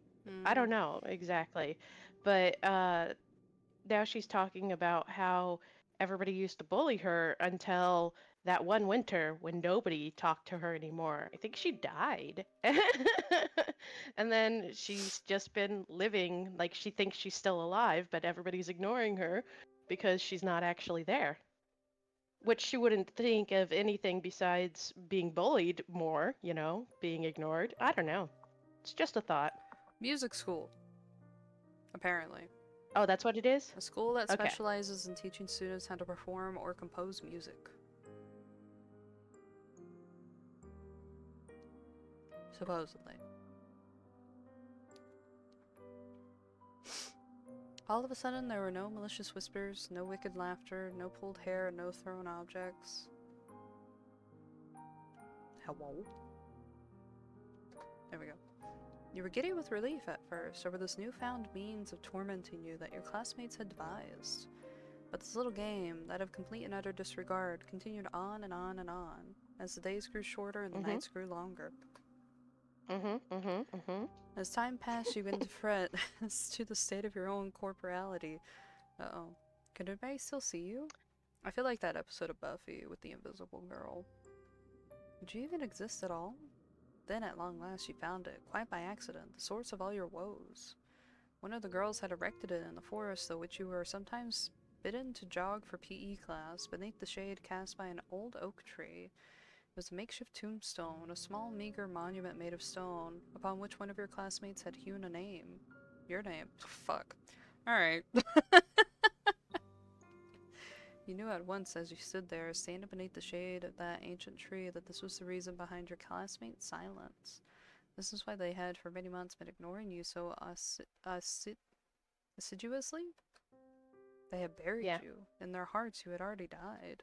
I don't know exactly. But now she's talking about how everybody used to bully her until that one winter when nobody talked to her anymore. I think she died. And then she's just been living like she thinks she's still alive, but everybody's ignoring her because she's not actually there. Which she wouldn't think of anything besides being bullied more, you know, being ignored. I don't know. It's just a thought. Music school. Apparently. Oh, that's what it is? A school that Okay. specializes in teaching students how to perform or compose music. Supposedly. All of a sudden, there were no malicious whispers, no wicked laughter, no pulled hair, no thrown objects. Hello? There we go. You were giddy with relief at first over this newfound means of tormenting you that your classmates had devised. But this little game, that of complete and utter disregard, continued on and on and on. as the days grew shorter and the nights grew longer. As time passed, you began to fret as to the state of your own corporality. Uh-oh. Can anybody still see you? I feel like that episode of Buffy with the invisible girl. Did you even exist at all? Then, at long last, you found it, quite by accident, the source of all your woes. One of the girls had erected it in the forest through which you were sometimes bidden to jog for PE class, beneath the shade cast by an old oak tree. It was a makeshift tombstone, a small, meager monument made of stone, upon which one of your classmates had hewn a name. Your name. Fuck. Alright. You knew at once as you stood there, standing beneath the shade of that ancient tree, that this was the reason behind your classmates' silence. This is why they had for many months been ignoring you so assiduously? They had buried you. In their hearts you had already died.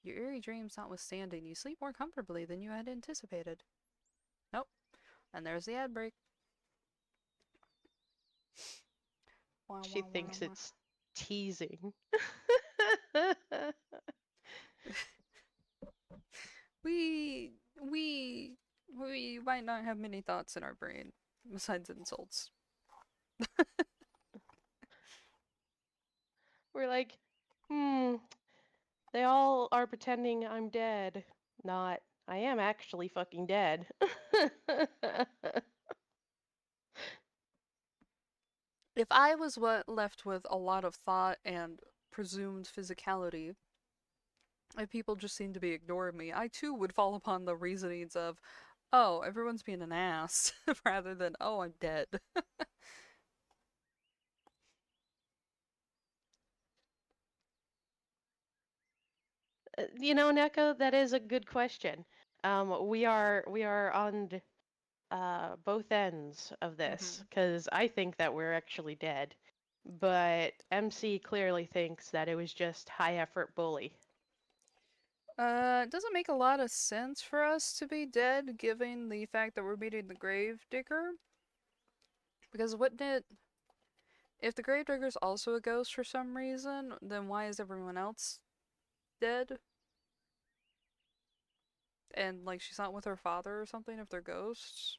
Your eerie dreams notwithstanding, you sleep more comfortably than you had anticipated. Nope. And there's the ad break. She thinks it's teasing. We might not have many thoughts in our brain, besides insults. We're like, they all are pretending I'm dead. Not, I am actually fucking dead. If I was left with a lot of thought and presumed physicality, if people just seemed to be ignoring me, I too would fall upon the reasonings of, oh, everyone's being an ass, rather than, oh, I'm dead. You know, Neko, that is a good question. We are on both ends of this, because I think that we're actually dead, but MC clearly thinks that it was just high effort bully. It doesn't make a lot of sense for us to be dead, given the fact that we're meeting the Gravedigger. Because wouldn't it... If the Gravedigger's also a ghost for some reason, then why is everyone else dead? And, like, she's not with her father or something if they're ghosts?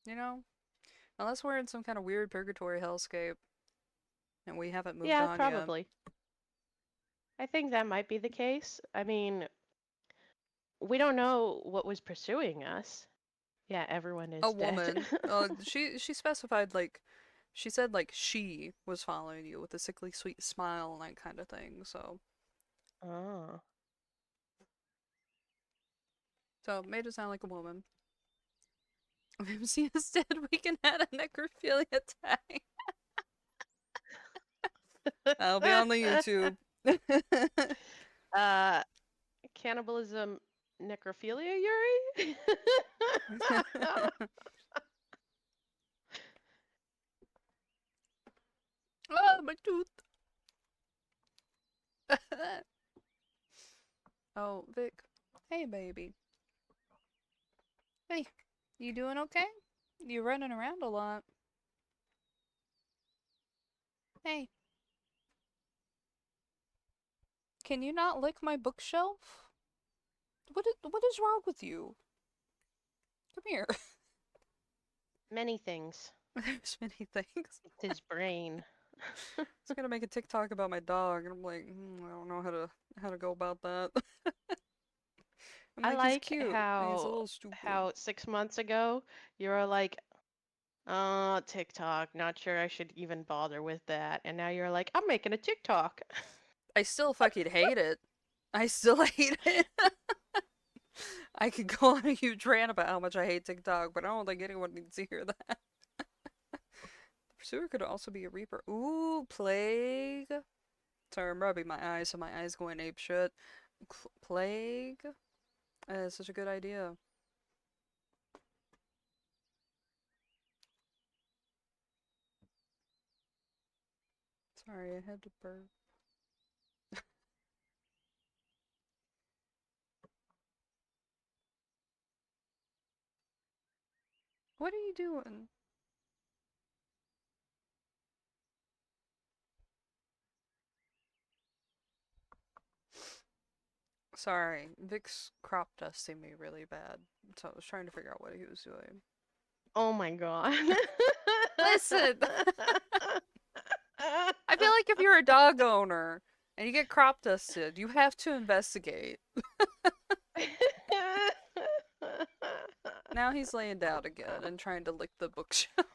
You know? Unless we're in some kind of weird purgatory hellscape. And we haven't moved on probably. yet. I think that might be the case. I mean, we don't know what was pursuing us. Yeah, everyone is A dead. woman. She specified, like, she said, like, she was following you with a sickly sweet smile and that kind of thing, so. Oh. So, it made it sound like a woman. If MC is dead, we can add a necrophilia tag. That'll be on the YouTube. Cannibalism necrophilia, Yuri? Oh, my tooth! Oh, Vic. Hey, baby. Hey, you doing okay? You're running around a lot. Hey. Can you not lick my bookshelf? What is wrong with you? Come here. Many things. There's many things. It's his brain. I was gonna make a TikTok about my dog, and I'm like, I don't know how to go about that. I'm I like, he's cute. He's a little stupid. How 6 months ago you were like, TikTok, not sure I should even bother with that. And now you're like, I'm making a TikTok. I still fucking hate it. I still hate it. I could go on a huge rant about how much I hate TikTok, but I don't think anyone needs to hear that. The pursuer could also be a reaper. Ooh, plague. Sorry, I'm rubbing my eyes, so my eyes going ape shit. Plague? That's such a good idea. Sorry, I had to burp. What are you doing? Sorry, Vic's crop dusting me really bad, so I was trying to figure out what he was doing. Oh my god. Listen! I feel like if you're a dog owner and you get crop dusted, you have to investigate. Now he's laying down again and trying to lick the bookshelf.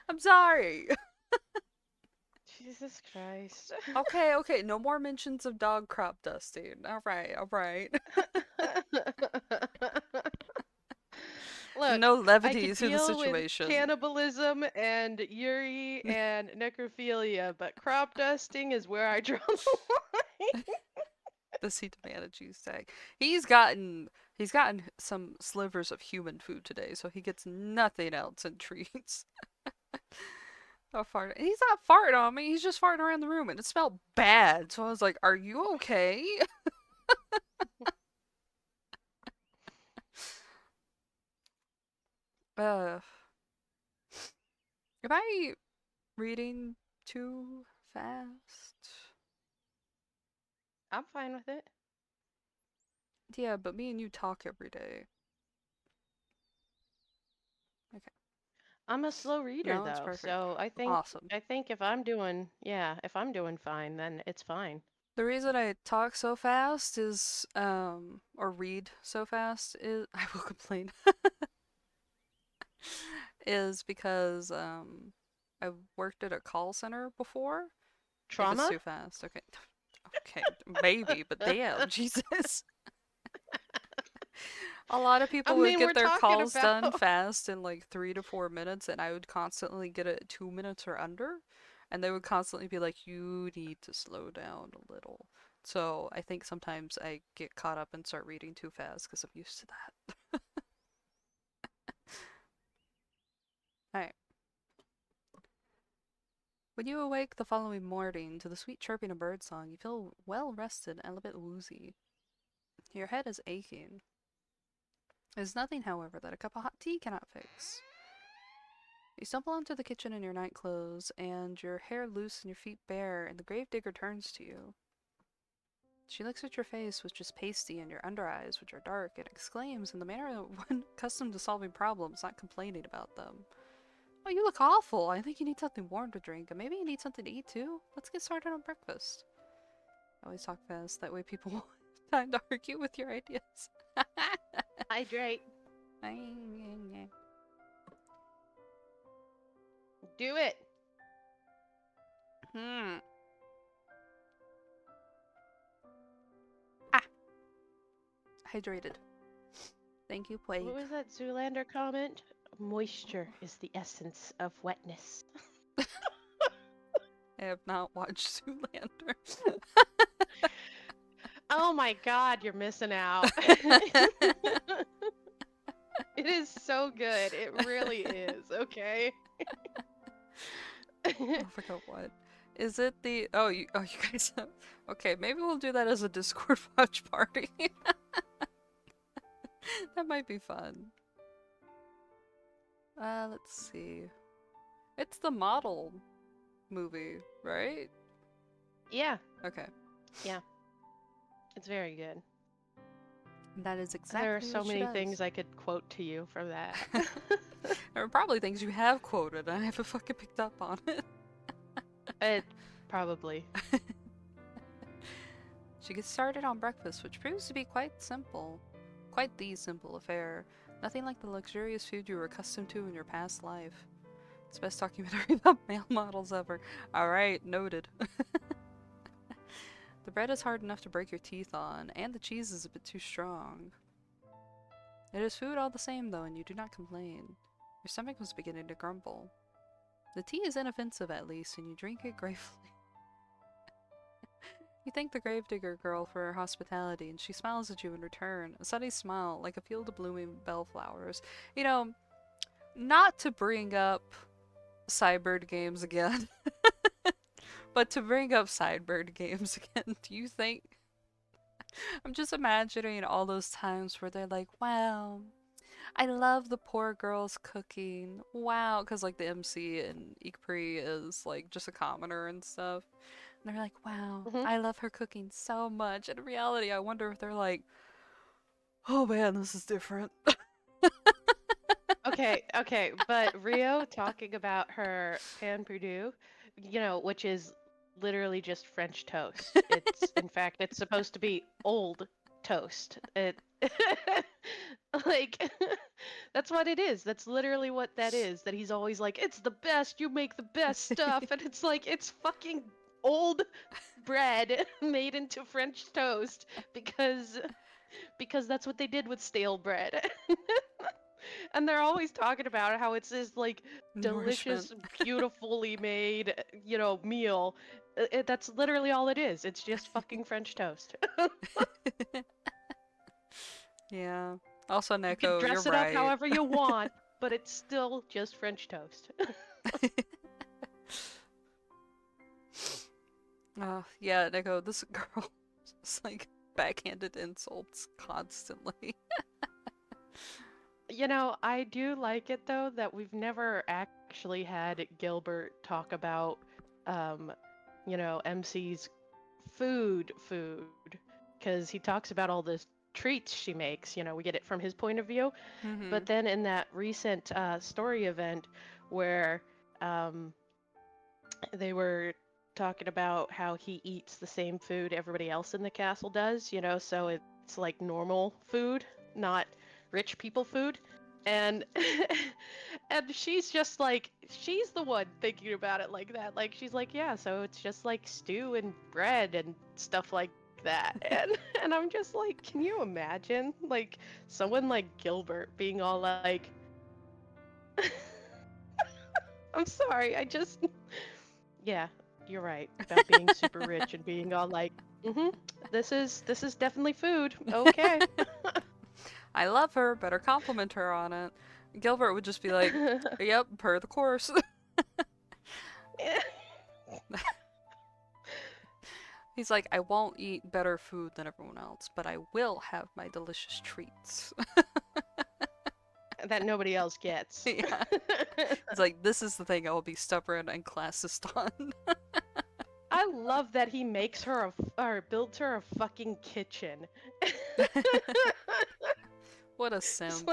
I'm sorry. Jesus Christ. Okay, no more mentions of dog crop dusting. Alright. Look, No I could levity to the deal with situation. cannibalism and Yuri and necrophilia, but crop dusting is where I draw the line. The seat humanities tag. He's gotten some slivers of human food today, so he gets nothing else in treats. Oh, fart. He's not farting on me. He's just farting around the room, and it smelled bad. So I was like, "Are you okay?" uh, am I reading too fast? I'm fine with it. Yeah, but me and you talk every day. Okay. I'm a slow reader No, it's though, perfect. so Awesome. I think if I'm doing fine, then it's fine. The reason I talk so fast is, or read so fast is, I will complain, is because, I worked at a call center before. If it's Trauma? too fast, okay. Okay, maybe, but damn, Jesus. A lot of I people would mean, get we're their talking calls about done fast in like 3 to 4 minutes, and I would constantly get it at 2 minutes or under. And they would constantly be like, you need to slow down a little. So I think sometimes I get caught up and start reading too fast because I'm used to that. Alright. When you awake the following morning to the sweet chirping of birdsong, you feel well rested and a bit woozy. Your head is aching. There's nothing, however, that a cup of hot tea cannot fix. You stumble into the kitchen in your night clothes, and your hair loose and your feet bare, and the gravedigger turns to you. She looks at your face, which is pasty, and your under eyes, which are dark, and exclaims in the manner of one accustomed to solving problems, not complaining about them. Oh, you look awful. I think you need something warm to drink, and maybe you need something to eat too. Let's get started on breakfast. I always talk fast, that way people won't have time to argue with your ideas. hydrate. Do it. Hmm. Hydrated. Thank you, Plague. What was that Zoolander comment? Moisture is the essence of wetness. I have not watched Zoolander. Oh my god, you're missing out. It is so good. It really is, okay? I forgot what. Is it the you guys have, okay, maybe we'll do that as a Discord watch party. That might be fun. Let's see. It's the model movie, right? Yeah, Okay. yeah. It's very good. That is exactly There are so what she many does. things I could quote to you from that. There are probably things you have quoted, and I haven't fucking picked up on it. Probably. She gets started on breakfast, which proves to be quite simple. Quite the simple affair. Nothing like the luxurious food you were accustomed to in your past life. It's the best documentary about male models ever. Alright, noted. The bread is hard enough to break your teeth on, and the cheese is a bit too strong. It is food all the same, though, and you do not complain. Your stomach was beginning to grumble. The tea is inoffensive, at least, and you drink it gratefully. You thank the gravedigger girl for her hospitality, and she smiles at you in return, a sunny smile like a field of blooming bellflowers. You know, not to bring up Sidebird games again, but to bring up Sidebird games again, do you think... I'm just imagining all those times where they're like, wow, I love the poor girls cooking. Wow, because like the MC in Ikpri is like just a commoner and stuff. And they're like, wow, Hmm. I love her cooking so much. In reality, I wonder if they're like, oh man, this is different. Okay, but Rio talking about her Pngtuber, which is literally just French toast. It's in fact it's supposed to be old toast. It like that's what it is. That's literally what that is. That he's always like, it's the best. You make the best stuff, and it's like it's fucking old bread made into French toast because that's what they did with stale bread. And they're always talking about how it's this like Nourishment. delicious, beautifully made, meal. That's literally all it is. It's just fucking French toast. Yeah. Also, You can Neko, you're dress it up right. however you want, but it's still just French toast. Yeah, Neko, this girl just like backhanded insults constantly. I do like it though that we've never actually had Gilbert talk about, um, MC's food, because he talks about all the treats she makes. We get it from his point of view. Mm-hmm. But then in that recent story event where um, they were talking about how he eats the same food everybody else in the castle does, so it's like normal food, not rich people food. And and she's just like she's the one thinking about it like that. Like she's like, yeah, so it's just like stew and bread and stuff like that. And I'm just like, can you imagine like someone like Gilbert being all like I'm sorry, I just yeah, you're right about being super rich and being all like, mm-hmm, this is definitely food. Okay. I love her, better compliment her on it. Gilbert would just be like, yep, per the course. He's like, I won't eat better food than everyone else, but I will have my delicious treats. That nobody else gets. Yeah. He's like, this is the thing I will be stubborn and classist on. I love that he makes her or builds her a fucking kitchen. What a It's simp.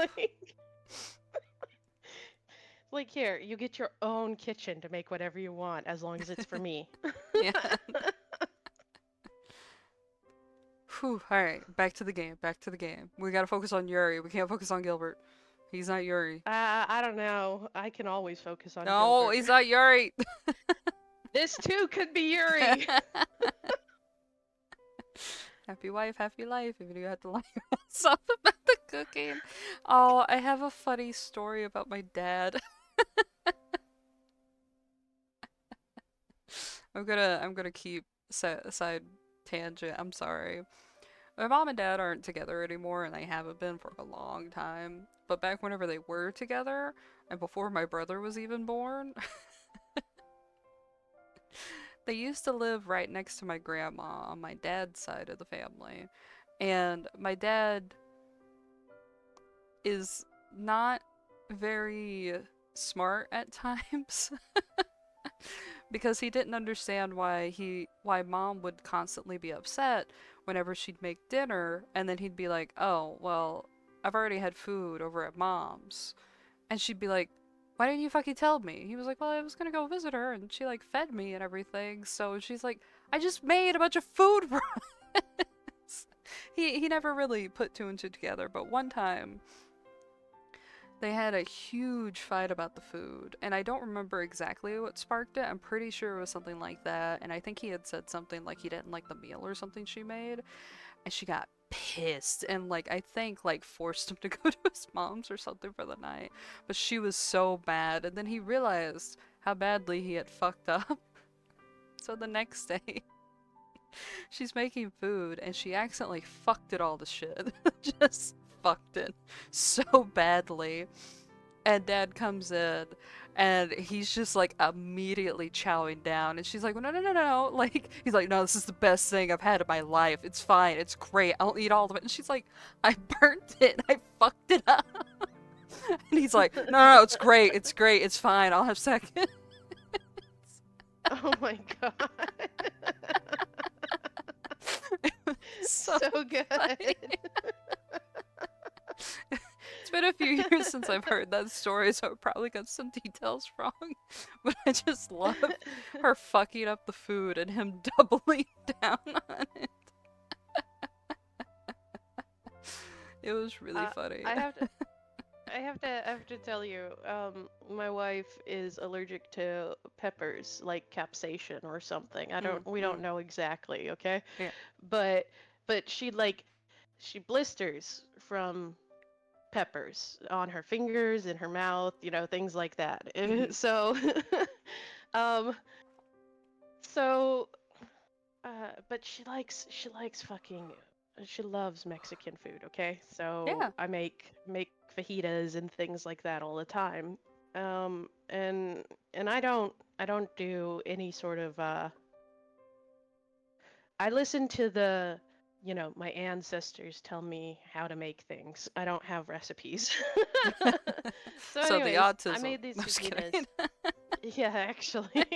like here, you get your own kitchen to make whatever you want as long as it's for me. Yeah. Whew, alright, back to the game, back to the game. We gotta focus on Yuri, we can't focus on Gilbert. He's not Yuri. I don't know. I can always focus on No, Gilbert. he's not Yuri! This too could be Yuri! Happy wife, happy life, even if you have to lie yourself about the cooking. Oh, I have a funny story about my dad. I'm gonna keep side tangent. I'm sorry. My mom and dad aren't together anymore, and they haven't been for a long time. But back whenever they were together, and before my brother was even born, they used to live right next to my grandma on my dad's side of the family. And my dad is not very smart at times. Because he didn't understand why mom would constantly be upset whenever she'd make dinner, and then he'd be like, oh well, I've already had food over at mom's, and she'd be like, why didn't you fucking tell me? He was like, well, I was gonna go visit her and she like fed me and everything, so she's like, I just made a bunch of food for us. He never really put two and two together, but one time they had a huge fight about the food, and I don't remember exactly what sparked it. I'm pretty sure it was something like that, and I think he had said something like he didn't like the meal or something she made, and she got pissed and like I think like forced him to go to his mom's or something for the night. But she was so mad, and then he realized how badly he had fucked up. So the next day, she's making food and she accidentally fucked it all to shit. Just fucked it so badly. And dad comes in and he's just like immediately chowing down, and she's like, no, no, no, no, like he's like, no, this is the best thing I've had in my life, it's fine, it's great, I'll eat all of it. And she's like, I burnt it, I fucked it up. And he's like, no, no, no, it's great, it's fine, I'll have seconds. Oh my god. So so good. funny. It's been a few years since I've heard that story, so I probably got some details wrong. But I just love her fucking up the food and him doubling down on it. It was really funny. I have to. I have to tell you, my wife is allergic to peppers, like capsaicin or something. We don't know exactly, okay? Yeah. But she blisters from peppers on her fingers, in her mouth, things like that. So, um, so, but she likes fucking she loves Mexican food, okay? Yeah. So I make fajitas and things like that all the time. And I don't do any sort of I listen to my ancestors tell me how to make things. I don't have recipes. So So the anyways, I autism. made these I'm just fajitas. kidding. Yeah, actually.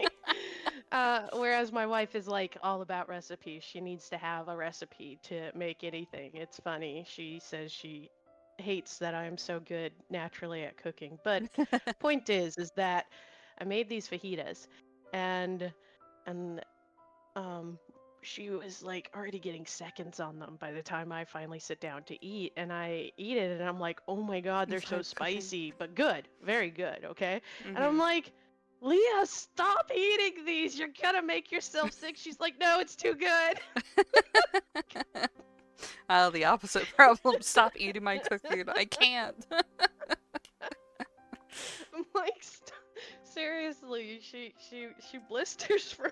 Whereas my wife is like all about recipes. She needs to have a recipe to make anything. It's funny. She says she hates that I'm so good naturally at cooking. But point is that I made these fajitas and um she was like already getting seconds on them by the time I finally sit down to eat, and I eat it and I'm like, "Oh my god, they're so Vibe cooking. spicy, but good. Very good, okay?" And I'm Mhm. like, "Leah, stop eating these. You're gonna make yourself sick." She's like, "No, it's too good." The opposite problem. Stop eating my cooking. I can't. I'm like, seriously, she blisters from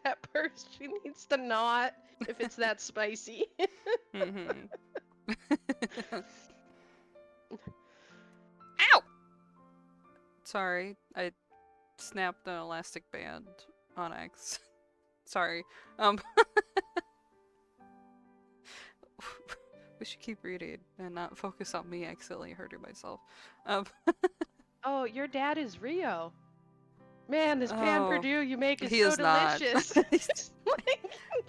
peppers. She needs to not if it's that spicy. Mhm. Ow! Sorry, I snapped an elastic band on X. Sorry. Um, we should keep reading and not focus on me accidentally hurting myself. Um, Oh, your dad is Rio. Man, this pan oh, Purdue you make is he so is not. delicious.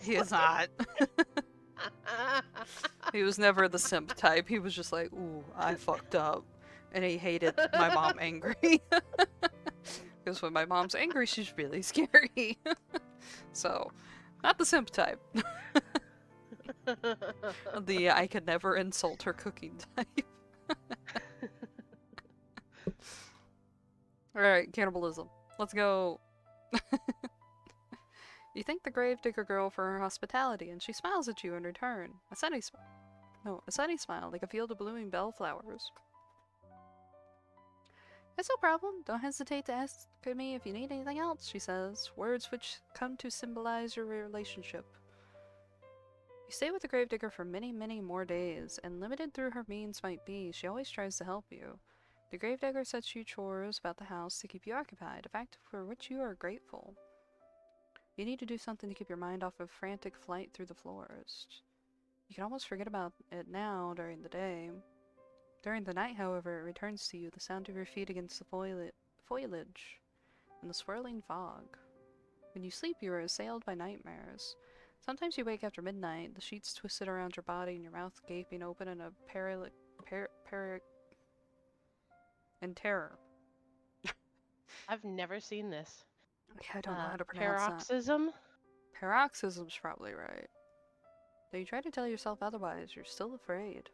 He is not. He was never the simp type. He was just like, ooh, I fucked up. And he hated my mom angry. Because when my mom's angry, she's really scary. So, not the simp type. The I could never insult her cooking type. Alright, cannibalism. Let's go. You thank the gravedigger girl for her hospitality, and she smiles at you in return. A sunny smile, like a field of blooming bellflowers. It's no problem. Don't hesitate to ask me if you need anything else, she says, words which come to symbolize your relationship. You stay with the gravedigger for many, many more days, and limited through her means might be, she always tries to help you. The gravedigger sets you chores about the house to keep you occupied, a fact for which you are grateful. You need to do something to keep your mind off of frantic flight through the forest. You can almost forget about it now during the day. During the night, however, it returns to you, the sound of your feet against the foliage and the swirling fog. When you sleep, you are assailed by nightmares. Sometimes you wake after midnight, the sheets twisted around your body and your mouth gaping open in a in terror. I've never seen this. Yeah, I don't know how to pronounce that. Paroxysm? Paroxysm's probably right. Though you try to tell yourself otherwise, you're still afraid.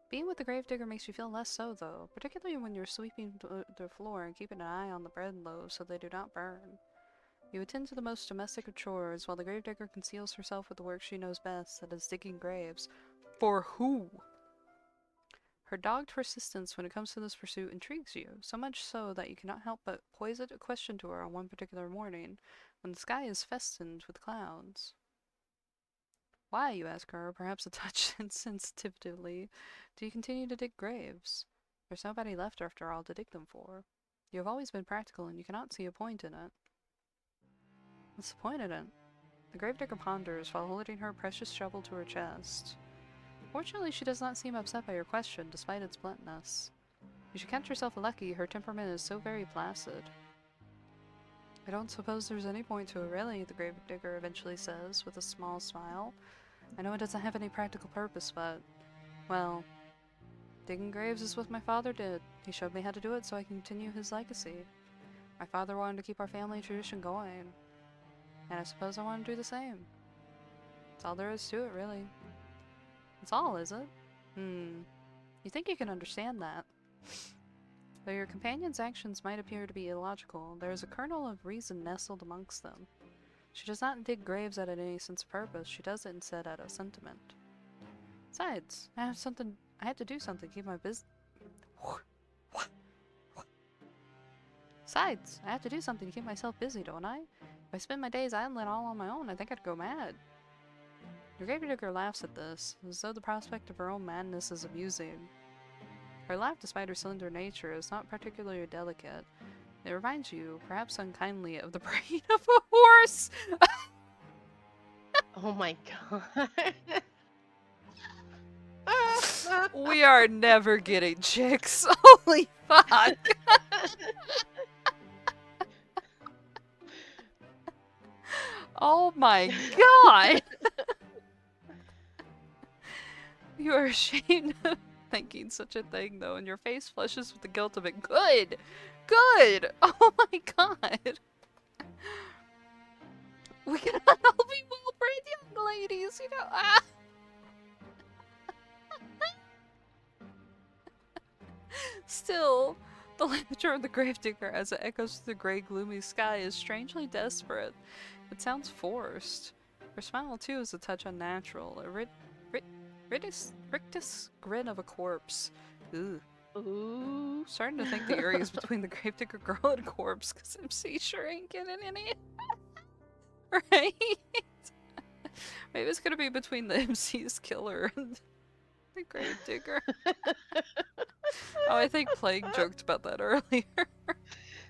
Being with the gravedigger makes you feel less so, though, particularly when you're sweeping the floor and keeping an eye on the bread loaves so they do not burn. You attend to the most domestic of chores, while the gravedigger conceals herself with the work she knows best, that is digging graves. For who? Her dogged persistence when it comes to this pursuit intrigues you, so much so that you cannot help but poise a question to her on one particular morning, when the sky is festooned with clouds. Why, you ask her, perhaps a touch insensitively, do you continue to dig graves? There's nobody left after all to dig them for. You have always been practical, and you cannot see a point in it. What's the point in it? The gravedigger ponders while holding her precious shovel to her chest. Fortunately, she does not seem upset by your question, despite its bluntness. You should count yourself lucky, her temperament is so very placid. I don't suppose there's any point to it, really, the gravedigger eventually says, with a small smile. I know it doesn't have any practical purpose, but, well, digging graves is what my father did. He showed me how to do it so I can continue his legacy. My father wanted to keep our family tradition going, and I suppose I want to do the same. That's all there is to it, really. That's all, is it? You think you can understand that. Though your companion's actions might appear to be illogical, there is a kernel of reason nestled amongst them. She does not dig graves out of any sense of purpose, she does it instead out of sentiment. Besides, I have to do something to keep my business. Besides, I have to do something to keep myself busy, don't I? If I spend my days idling all on my own, I think I'd go mad. Your gravedigger laughs at this, as though the prospect of her own madness is amusing. Her laugh, despite her slender nature, is not particularly delicate. It reminds you, perhaps unkindly, of the brain of a horse! Oh my god. We are never getting chicks. Holy fuck! Oh my god! You are ashamed of thinking such a thing, though, and your face flushes with the guilt of it. Good! Good! Oh my god! We cannot all be well-bred young ladies, you know? Ah! Still, the laughter of the gravedigger as it echoes through the gray, gloomy sky is strangely desperate. It sounds forced. Her smile, too, is a touch unnatural. A rictus grin of a corpse. Ooh. Ooh. Starting to think the Yuri is between the gravedigger girl and corpse, because MC sure ain't getting any. Right? Maybe it's gonna be between the MC's killer and the gravedigger. Oh, I think Plague joked about that earlier.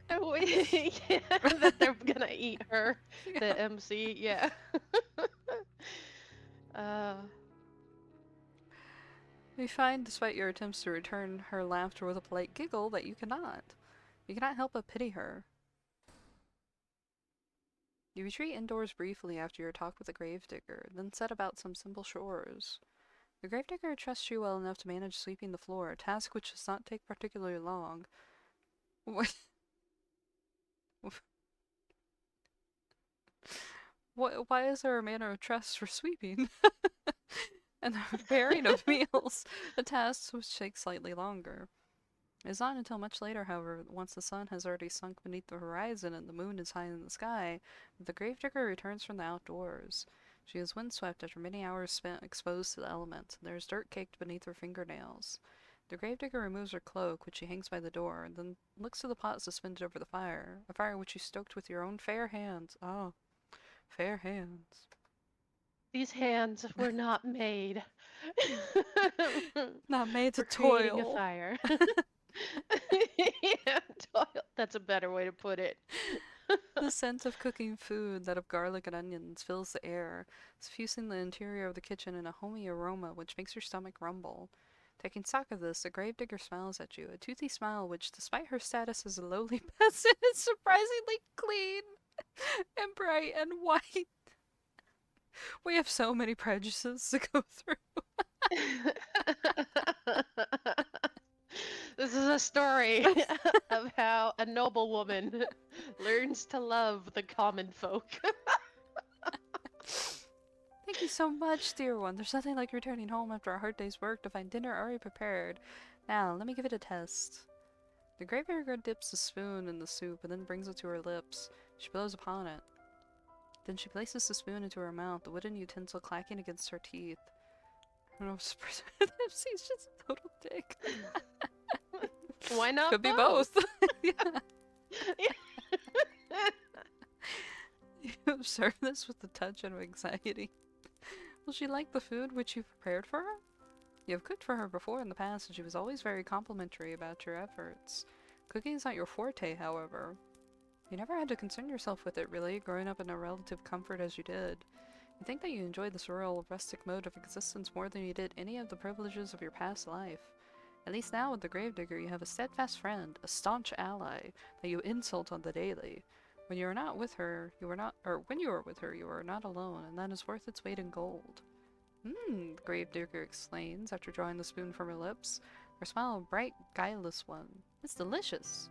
Yeah, that they're gonna eat her. Yeah. The MC, yeah. We find, despite your attempts to return her laughter with a polite giggle, that you cannot. You cannot help but pity her. You retreat indoors briefly after your talk with the gravedigger, then set about some simple chores. The gravedigger trusts you well enough to manage sweeping the floor, a task which does not take particularly long. What? Why is there a manner of trust for sweeping? And the preparing of meals, a task which takes slightly longer. It is not until much later, however, once the sun has already sunk beneath the horizon and the moon is high in the sky, that the gravedigger returns from the outdoors. She is windswept after many hours spent exposed to the elements, and there is dirt caked beneath her fingernails. The gravedigger removes her cloak, which she hangs by the door, and then looks to the pot suspended over the fire, a fire which you stoked with your own fair hands. Oh, fair hands. These hands were not made. Not made to for creating a toil. fire. Yeah, toil. That's a better way to put it. The scent of cooking food, that of garlic and onions, fills the air, suffusing the interior of the kitchen in a homey aroma which makes your stomach rumble. Taking stock of this, the gravedigger smiles at you, a toothy smile which, despite her status as a lowly peasant, is surprisingly clean and bright and white. We have so many prejudices to go through. This is a story of how a noblewoman learns to love the common folk. Thank you so much, dear one. There's nothing like returning home after a hard day's work to find dinner already prepared. Now, let me give it a test. The gravedigger dips a spoon in the soup and then brings it to her lips. She blows upon it. Then she places the spoon into her mouth, the wooden utensil clacking against her teeth. I don't know if she's just a total dick. Why not? Could be both. Yeah. You observe this with a touch of anxiety. Will she like the food which you prepared for her? You have cooked for her before in the past, and she was always very complimentary about your efforts. Cooking is not your forte, however. You never had to concern yourself with it, really, growing up in a relative comfort as you did. You think that you enjoyed this rural, rustic mode of existence more than you did any of the privileges of your past life. At least now with the gravedigger you have a steadfast friend, a staunch ally, that you insult on the daily. When you are not with her, you are not, or when you are with her, you are not alone, and that is worth its weight in gold. The gravedigger explains after drawing the spoon from her lips. Her smile a bright, guileless one. It's delicious.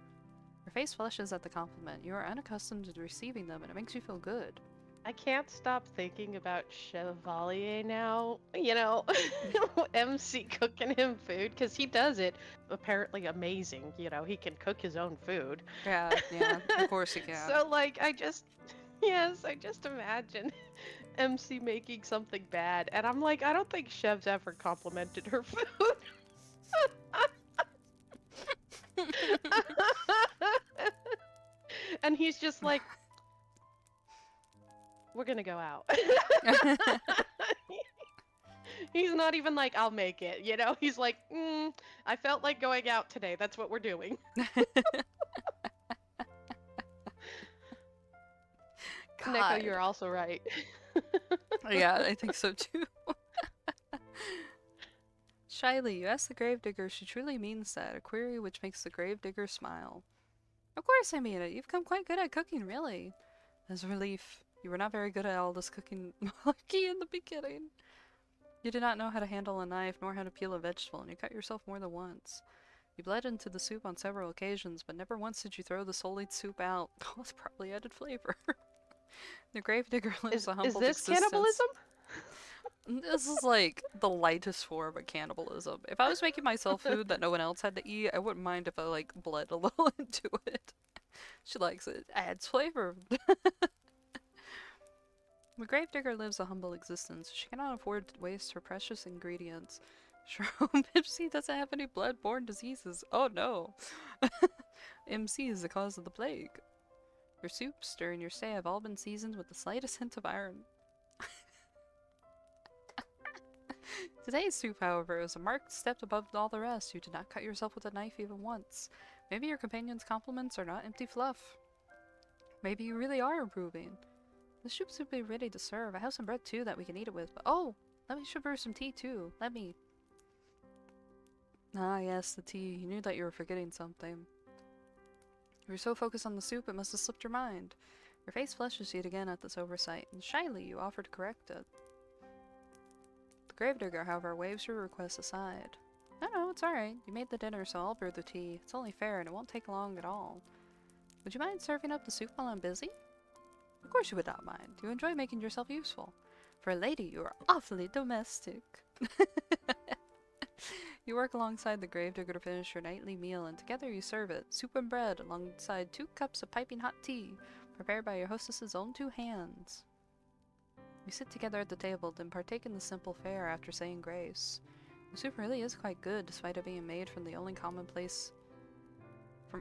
Her face flushes at the compliment. You are unaccustomed to receiving them, and it makes you feel good. I can't stop thinking about Chevalier now. You know, MC cooking him food because he does it apparently amazing. You know, he can cook his own food. Yeah, of course you can. So like, yes, I just imagine MC making something bad, and I'm like, I don't think Chev's ever complimented her food. And he's just like, we're gonna go out. He's not even like, I'll make it, you know? He's like, I felt like going out today. That's what we're doing. Neko, you're also right. Yeah, I think so too. Shyly, you ask the gravedigger if she truly means that, a query which makes the gravedigger smile. Of course I mean it. You've come quite good at cooking, really. As a relief, you were not very good at all this cooking malarkey in the beginning. You did not know how to handle a knife, nor how to peel a vegetable, and you cut yourself more than once. You bled into the soup on several occasions, but never once did you throw the solid soup out. Oh, it's probably added flavor. The gravedigger lives a humble Is this existence. cannibalism? This is like the lightest form of cannibalism. If I was making myself food that no one else had to eat, I wouldn't mind if I like bled a little into it. She likes it. Adds flavor. The gravedigger lives a humble existence. She cannot afford to waste her precious ingredients. Sure, Bsky doesn't have any blood-borne diseases. Oh no. MC is the cause of the plague. Your soups during your stay have all been seasoned with the slightest hint of iron. Today's soup, however, is a marked step above all the rest. You did not cut yourself with a knife even once. Maybe your companion's compliments are not empty fluff. Maybe you really are improving. The soup should be ready to serve. I have some bread too that we can eat it with, but oh! Let me brew some tea too. Let me. Ah yes, the tea. You knew that you were forgetting something. You were so focused on the soup it must have slipped your mind. Your face flushes yet again at this oversight, and shyly you offer to correct it. The gravedigger, however, waves your request aside. No, it's alright. You made the dinner, so I'll brew the tea. It's only fair, and it won't take long at all. Would you mind serving up the soup while I'm busy? Of course you would not mind. You enjoy making yourself useful. For a lady, you are awfully domestic. You work alongside the gravedigger to finish your nightly meal, and together you serve it, soup and bread, alongside 2 cups of piping hot tea, prepared by your hostess's own 2 hands. You sit together at the table, then partake in the simple fare after saying grace. The soup really is quite good, despite it being made from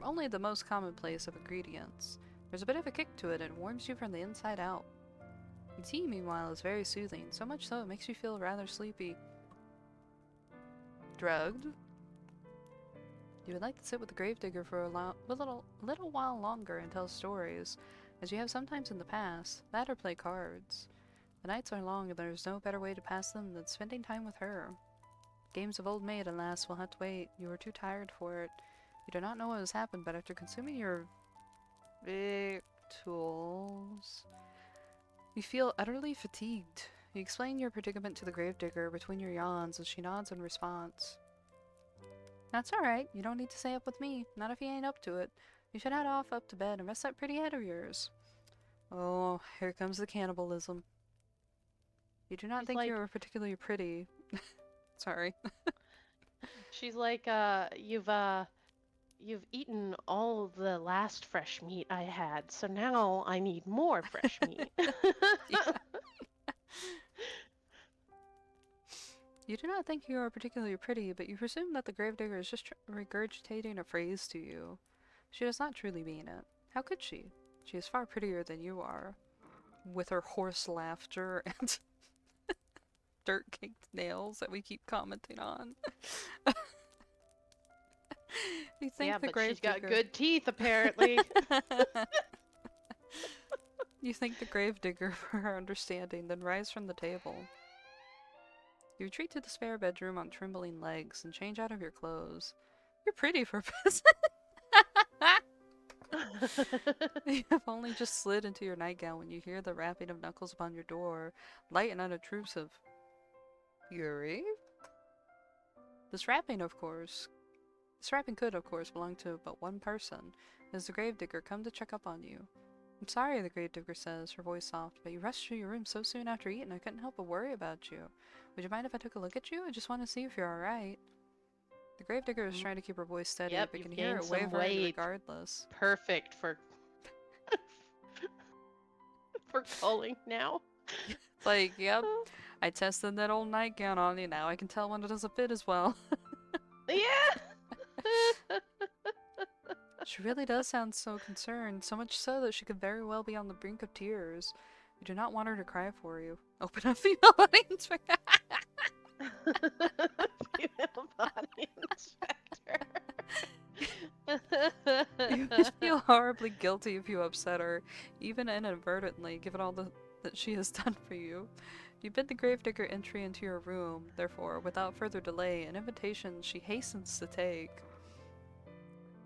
only the most commonplace of ingredients. There's a bit of a kick to it, and it warms you from the inside out. The tea, meanwhile, is very soothing, so much so it makes you feel rather sleepy. Drugged? You would like to sit with the gravedigger for a little while longer and tell stories, as you have sometimes in the past, that or play cards. The nights are long, and there is no better way to pass them than spending time with her. Games of old maid, alas, will have to wait. You are too tired for it. You do not know what has happened, but after consuming your victuals, you feel utterly fatigued. You explain your predicament to the gravedigger between your yawns, and she nods in response. That's alright. You don't need to stay up with me. Not if you ain't up to it. You should head off up to bed and rest that pretty head of yours. Oh, here comes the cannibalism. You do not She's think like, you're particularly pretty. Sorry. She's like, you've eaten all the last fresh meat I had, so now I need more fresh meat. You do not think you are particularly pretty, but you presume that the gravedigger is just regurgitating a phrase to you. She does not truly mean it. How could she? She is far prettier than you are. With her hoarse laughter and dirt-caked nails that we keep commenting on. You think yeah, the but she's gravedigger... got good teeth, apparently. You thank the gravedigger for her understanding, then rise from the table. You retreat to the spare bedroom on trembling legs and change out of your clothes. You're pretty for a peasant. You have only just slid into your nightgown when you hear the rapping of knuckles upon your door, light and unobtrusive. Yuri? This wrapping could, of course, belong to but one person. Has the gravedigger come to check up on you? I'm sorry, the gravedigger says, her voice soft, but you rushed to your room so soon after eating I couldn't help but worry about you. Would you mind if I took a look at you? I just want to see if you're alright. The gravedigger is trying to keep her voice steady, Yep, but you've can hear gained it some wavering weight. regardless. Perfect for for culling now. Like, yep, I tested that old nightgown on you, now I can tell when it doesn't fit as well. Yeah! She really does sound so concerned, so much so that she could very well be on the brink of tears. You do not want her to cry for you. Open up female body inspector. Female body inspector. You would feel horribly guilty if you upset her, even inadvertently, given all that she has done for you. You bid the gravedigger entry into your room, therefore, without further delay, an invitation she hastens to take.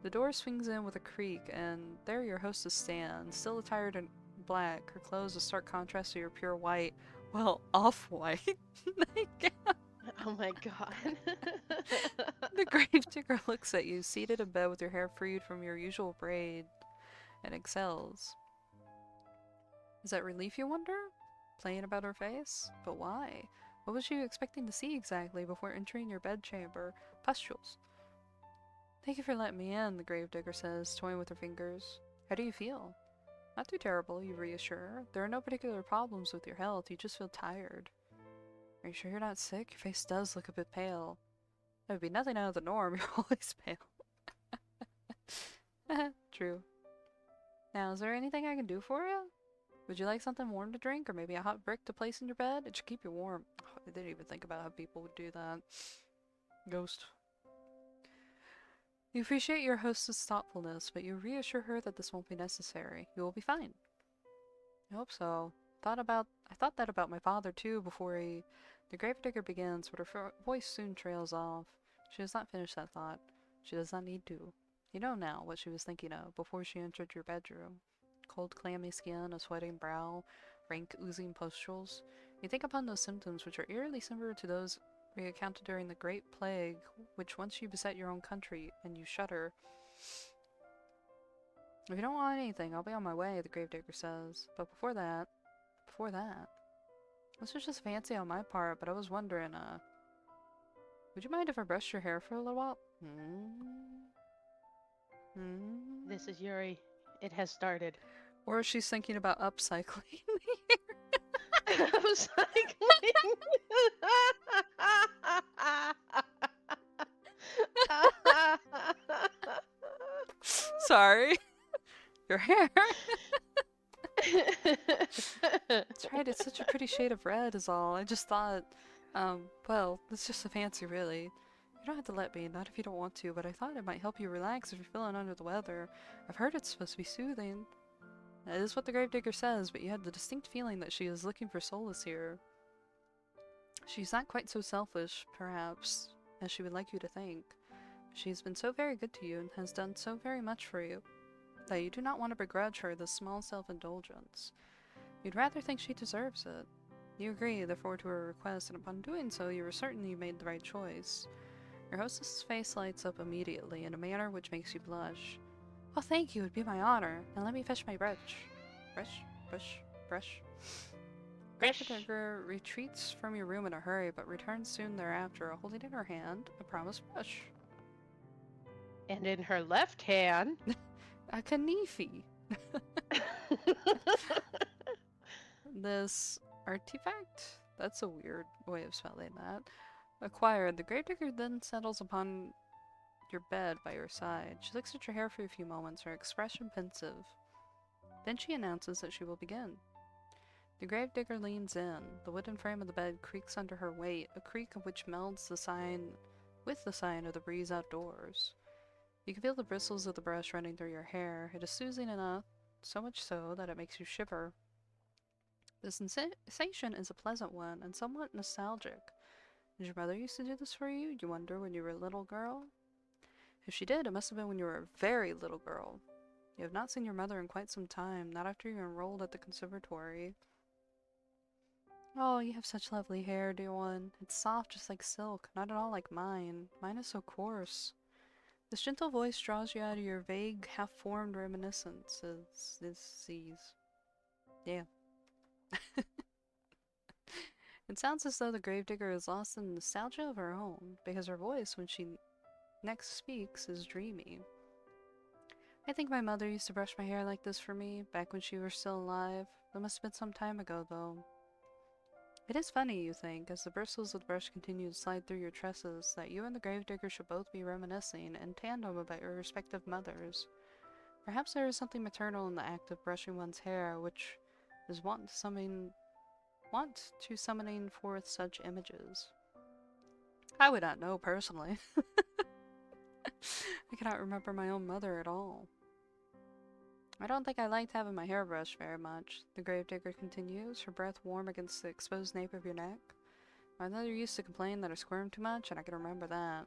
The door swings in with a creak, and there your hostess stands, still attired in black, her clothes a stark contrast to your pure white, well, off-white nightgown. Oh my god. The gravedigger looks at you, seated in bed with your hair freed from your usual braid, and exhales. Is that relief, you wonder? Playing about her face? But why? What was she expecting to see exactly before entering your bedchamber? Pustules. Thank you for letting me in, the gravedigger says, toying with her fingers. How do you feel? Not too terrible, you reassure her. There are no particular problems with your health, you just feel tired. Are you sure you're not sick? Your face does look a bit pale. That would be nothing out of the norm, you're always pale. True. Now, is there anything I can do for you? Would you like something warm to drink, or maybe a hot brick to place in your bed? It should keep you warm. Oh, I didn't even think about how people would do that. Ghost. You appreciate your hostess' thoughtfulness, but you reassure her that this won't be necessary. You will be fine. I hope so. I thought that about my father too before he... The gravedigger begins, but her voice soon trails off. She does not finish that thought. She does not need to. You know now what she was thinking of before she entered your bedroom. Cold, clammy skin, a sweating brow, rank, oozing pustules. You think upon those symptoms which are eerily similar to those recounted during the Great Plague, which once you beset your own country, and you shudder. If you don't want anything, I'll be on my way, the gravedigger says. But before that... This was just fancy on my part, but I was wondering, would you mind if I brushed your hair for a little while? This is Yuri. It has started. Or she's thinking about upcycling. Upcycling. Sorry. Your hair. That's right, it's such a pretty shade of red is all. I just thought, well, it's just a fancy really. You don't have to let me, not if you don't want to, but I thought it might help you relax if you're feeling under the weather. I've heard it's supposed to be soothing. That is what the gravedigger says, but you had the distinct feeling that she is looking for solace here. She's not quite so selfish, perhaps, as she would like you to think. She's been so very good to you and has done so very much for you, that you do not want to begrudge her this small self-indulgence. You'd rather think she deserves it. You agree, therefore, to her request, and upon doing so, you are certain you made the right choice. Your hostess's face lights up immediately in a manner which makes you blush. Oh, thank you, it'd be my honor. Now let me fetch my brush. Brush. Gravedigger retreats from your room in a hurry, but returns soon thereafter, holding in her hand a promised brush. And in her left hand... a knife. This artifact? That's a weird way of spelling that. Acquired, the gravedigger then settles upon your bed by your side. She looks at your hair for a few moments, her expression pensive. Then she announces that she will begin. The gravedigger leans in. The wooden frame of the bed creaks under her weight, a creak of which melds the sign with the sign of the breeze outdoors. You can feel the bristles of the brush running through your hair. It is soothing enough, so much so that it makes you shiver. The sensation is a pleasant one and somewhat nostalgic. Did your mother used to do this for you, you wonder, when you were a little girl? If she did, it must have been when you were a very little girl. You have not seen your mother in quite some time, not after you enrolled at the conservatory. Oh, you have such lovely hair, dear one. It's soft just like silk, not at all like mine. Mine is so coarse. This gentle voice draws you out of your vague, half-formed reminiscences. Yeah. It sounds as though the gravedigger is lost in nostalgia of her own, because her voice, when she next speaks, is dreamy. I think my mother used to brush my hair like this for me, back when she was still alive. That must have been some time ago, though. It is funny, you think, as the bristles of the brush continue to slide through your tresses, that you and the gravedigger should both be reminiscing in tandem about your respective mothers. Perhaps there is something maternal in the act of brushing one's hair, which is wont to summoning forth such images. I would not know, personally. I cannot remember my own mother at all. I don't think I liked having my hair brushed very much, the gravedigger continues, her breath warm against the exposed nape of your neck. My mother used to complain that I squirmed too much, and I can remember that.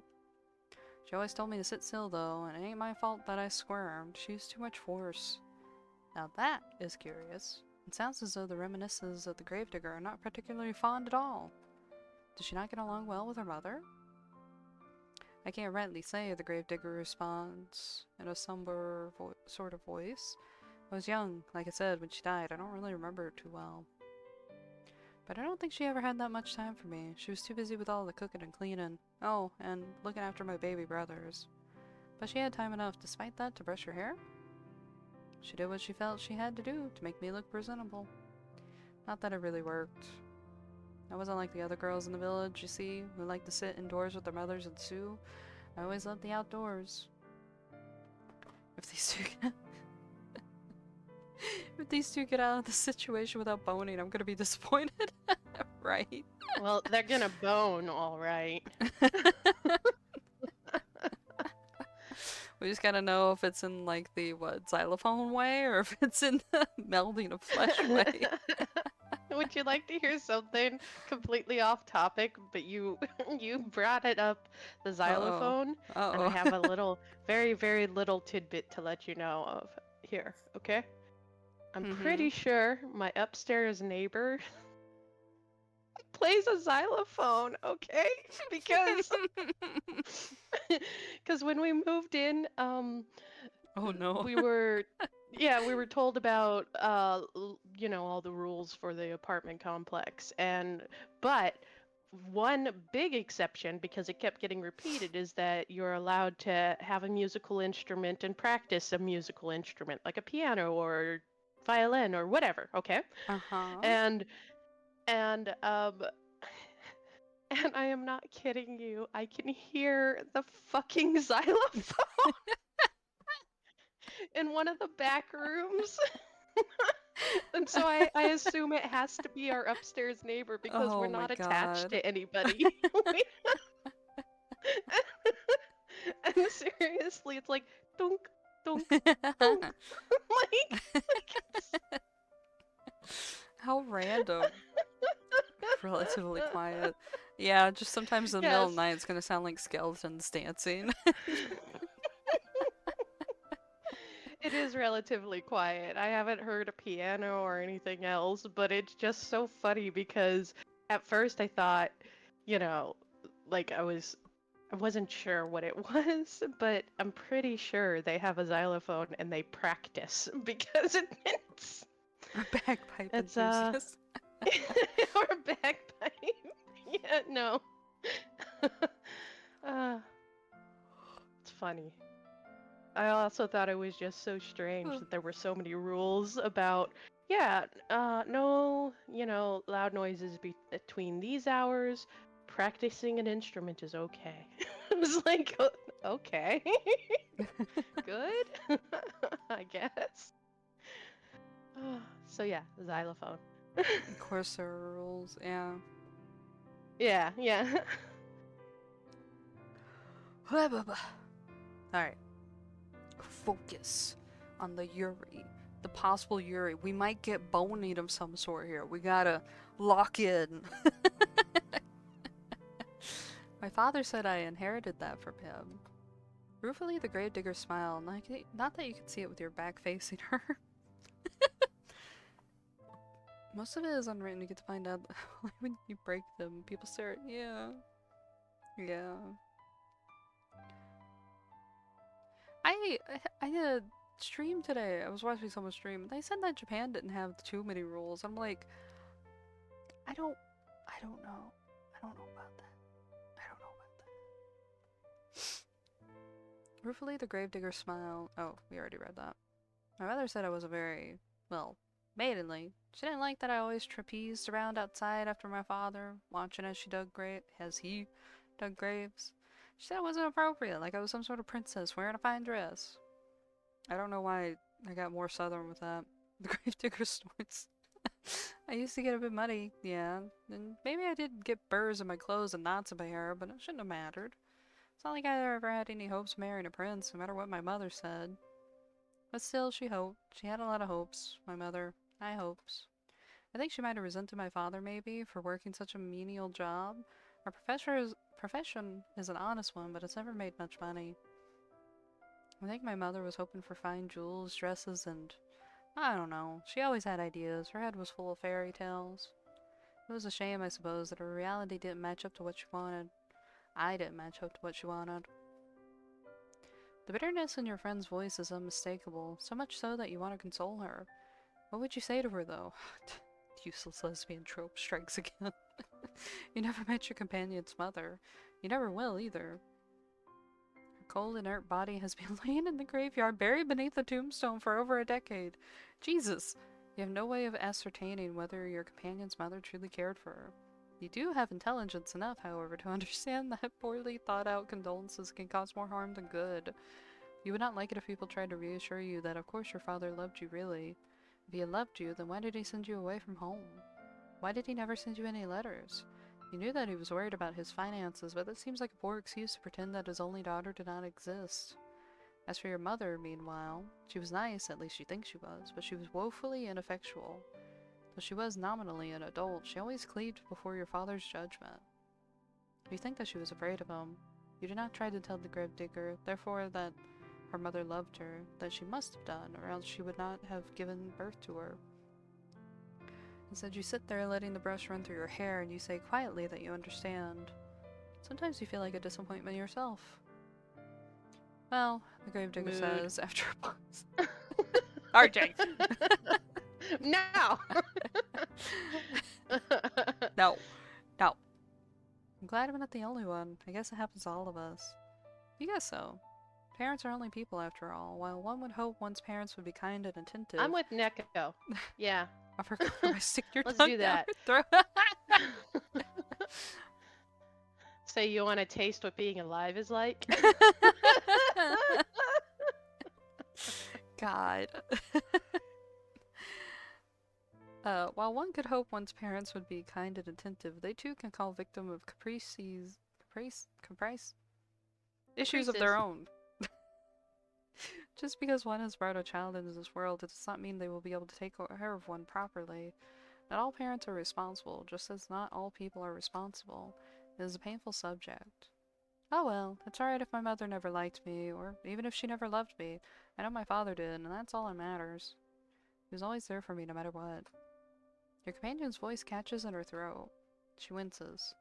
She always told me to sit still, though, and it ain't my fault that I squirmed. She used too much force. Now that is curious. It sounds as though the reminiscences of the gravedigger are not particularly fond at all. Does she not get along well with her mother? I can't rightly say, the gravedigger responds in a somber sort of voice. I was young, like I said, when she died. I don't really remember her too well. But I don't think she ever had that much time for me. She was too busy with all the cooking and cleaning. Oh, and looking after my baby brothers. But she had time enough, despite that, to brush her hair. She did what she felt she had to do to make me look presentable. Not that it really worked. I wasn't like the other girls in the village, you see, who liked to sit indoors with their mothers and sew. I always loved the outdoors. If these two get out of the situation without boning, I'm gonna be disappointed. Right? Well, they're gonna bone, all right. We just gotta know if it's in, like, the, xylophone way, or if it's in the melding of flesh way. Would you like to hear something completely off topic, but you brought it up, the xylophone, and I have a little, very, very little tidbit to let you know of here, okay? I'm pretty sure my upstairs neighbor plays a xylophone, okay? Because when we moved in, oh no. we were told about you know, all the rules for the apartment complex, but one big exception, because it kept getting repeated, is that you're allowed to have a musical instrument and practice a musical instrument, like a piano or violin or whatever, okay? And and I am not kidding you, I can hear the fucking xylophone in one of the back rooms. And so I assume it has to be our upstairs neighbor, because we're not attached to anybody. And seriously, it's like dunk, dunk, dunk. How random. Relatively quiet. Yeah, just sometimes in the middle of the night it's gonna sound like skeletons dancing. It is relatively quiet. I haven't heard a piano or anything else, but it's just so funny because at first I thought, you know, like I wasn't sure what it was, but I'm pretty sure they have a xylophone and they practice, because it's a bagpipe enthusiast. or a bagpipe. Yeah, no. It's funny. I also thought it was just so strange that there were so many rules about, no, you know, loud noises between these hours. Practicing an instrument is okay. I was like, okay. Good, I guess. So yeah, xylophone. Of course there are rules, yeah. Yeah. Alright. Focus on the Yuri. The possible Yuri. We might get boning of some sort here. We gotta lock in. My father said I inherited that from him. Ruefully, the gravedigger smiled. Not that you could see it with your back facing her. Most of it is unwritten. You get to find out when you break them. People stare at yeah. Yeah. I did a stream today. I was watching someone stream. They said that Japan didn't have too many rules. I'm like, I don't know. I don't know about that. I don't know about that. Ruefully, the gravedigger smiled. Oh, we already read that. My mother said I was a very, well, maidenly. She didn't like that I always trapezed around outside after my father, watching as he dug graves. She said it wasn't appropriate, like I was some sort of princess wearing a fine dress. I don't know why I got more southern with that. The gravedigger snorts. I used to get a bit muddy, yeah, and maybe I did get burrs in my clothes and knots in my hair, but it shouldn't have mattered. It's not like I ever had any hopes of marrying a prince, no matter what my mother said. But still, she hoped. She had a lot of hopes, my mother. High hopes. I think she might have resented my father, maybe, for working such a menial job. Our profession is an honest one, but it's never made much money. I think my mother was hoping for fine jewels, dresses, and I don't know. She always had ideas. Her head was full of fairy tales. It was a shame, I suppose, that her reality didn't match up to what she wanted. I didn't match up to what she wanted. The bitterness in your friend's voice is unmistakable, so much so that you want to console her. What would you say to her, though? Useless lesbian trope strikes again. You never met your companion's mother. You never will, either. Her cold, inert body has been laying in the graveyard, buried beneath a tombstone for over a decade. Jesus! You have no way of ascertaining whether your companion's mother truly cared for her. You do have intelligence enough, however, to understand that poorly thought-out condolences can cause more harm than good. You would not like it if people tried to reassure you that of course your father loved you, really. If he had loved you, then why did he send you away from home? Why did he never send you any letters? You knew that he was worried about his finances, but that seems like a poor excuse to pretend that his only daughter did not exist. As for your mother, meanwhile, she was nice, at least you think she was, but she was woefully ineffectual. Though she was nominally an adult, she always cleaved before your father's judgment. You think that she was afraid of him. You did not try to tell the gravedigger, therefore, that her mother loved her, that she must have done, or else she would not have given birth to her. Instead, you sit there letting the brush run through your hair, and you say quietly that you understand. Sometimes you feel like a disappointment yourself. Well, the gravedigger says after a pause. RJ! No! No. No. I'm glad I'm not the only one. I guess it happens to all of us. You guess so. Parents are only people after all. While one would hope one's parents would be kind and attentive. I'm with Neko. Yeah. I forgot I stick your Let's tongue do down that. her throat. So you want to taste what being alive is like? God. While one could hope one's parents would be kind and attentive, they too can fall victim of issues of their own. Just because one has brought a child into this world, it does not mean they will be able to take care of one properly. Not all parents are responsible, just as not all people are responsible. It is a painful subject. Oh well, it's alright if my mother never liked me, or even if she never loved me. I know my father did, and that's all that matters. He was always there for me no matter what. Your companion's voice catches in her throat. She winces.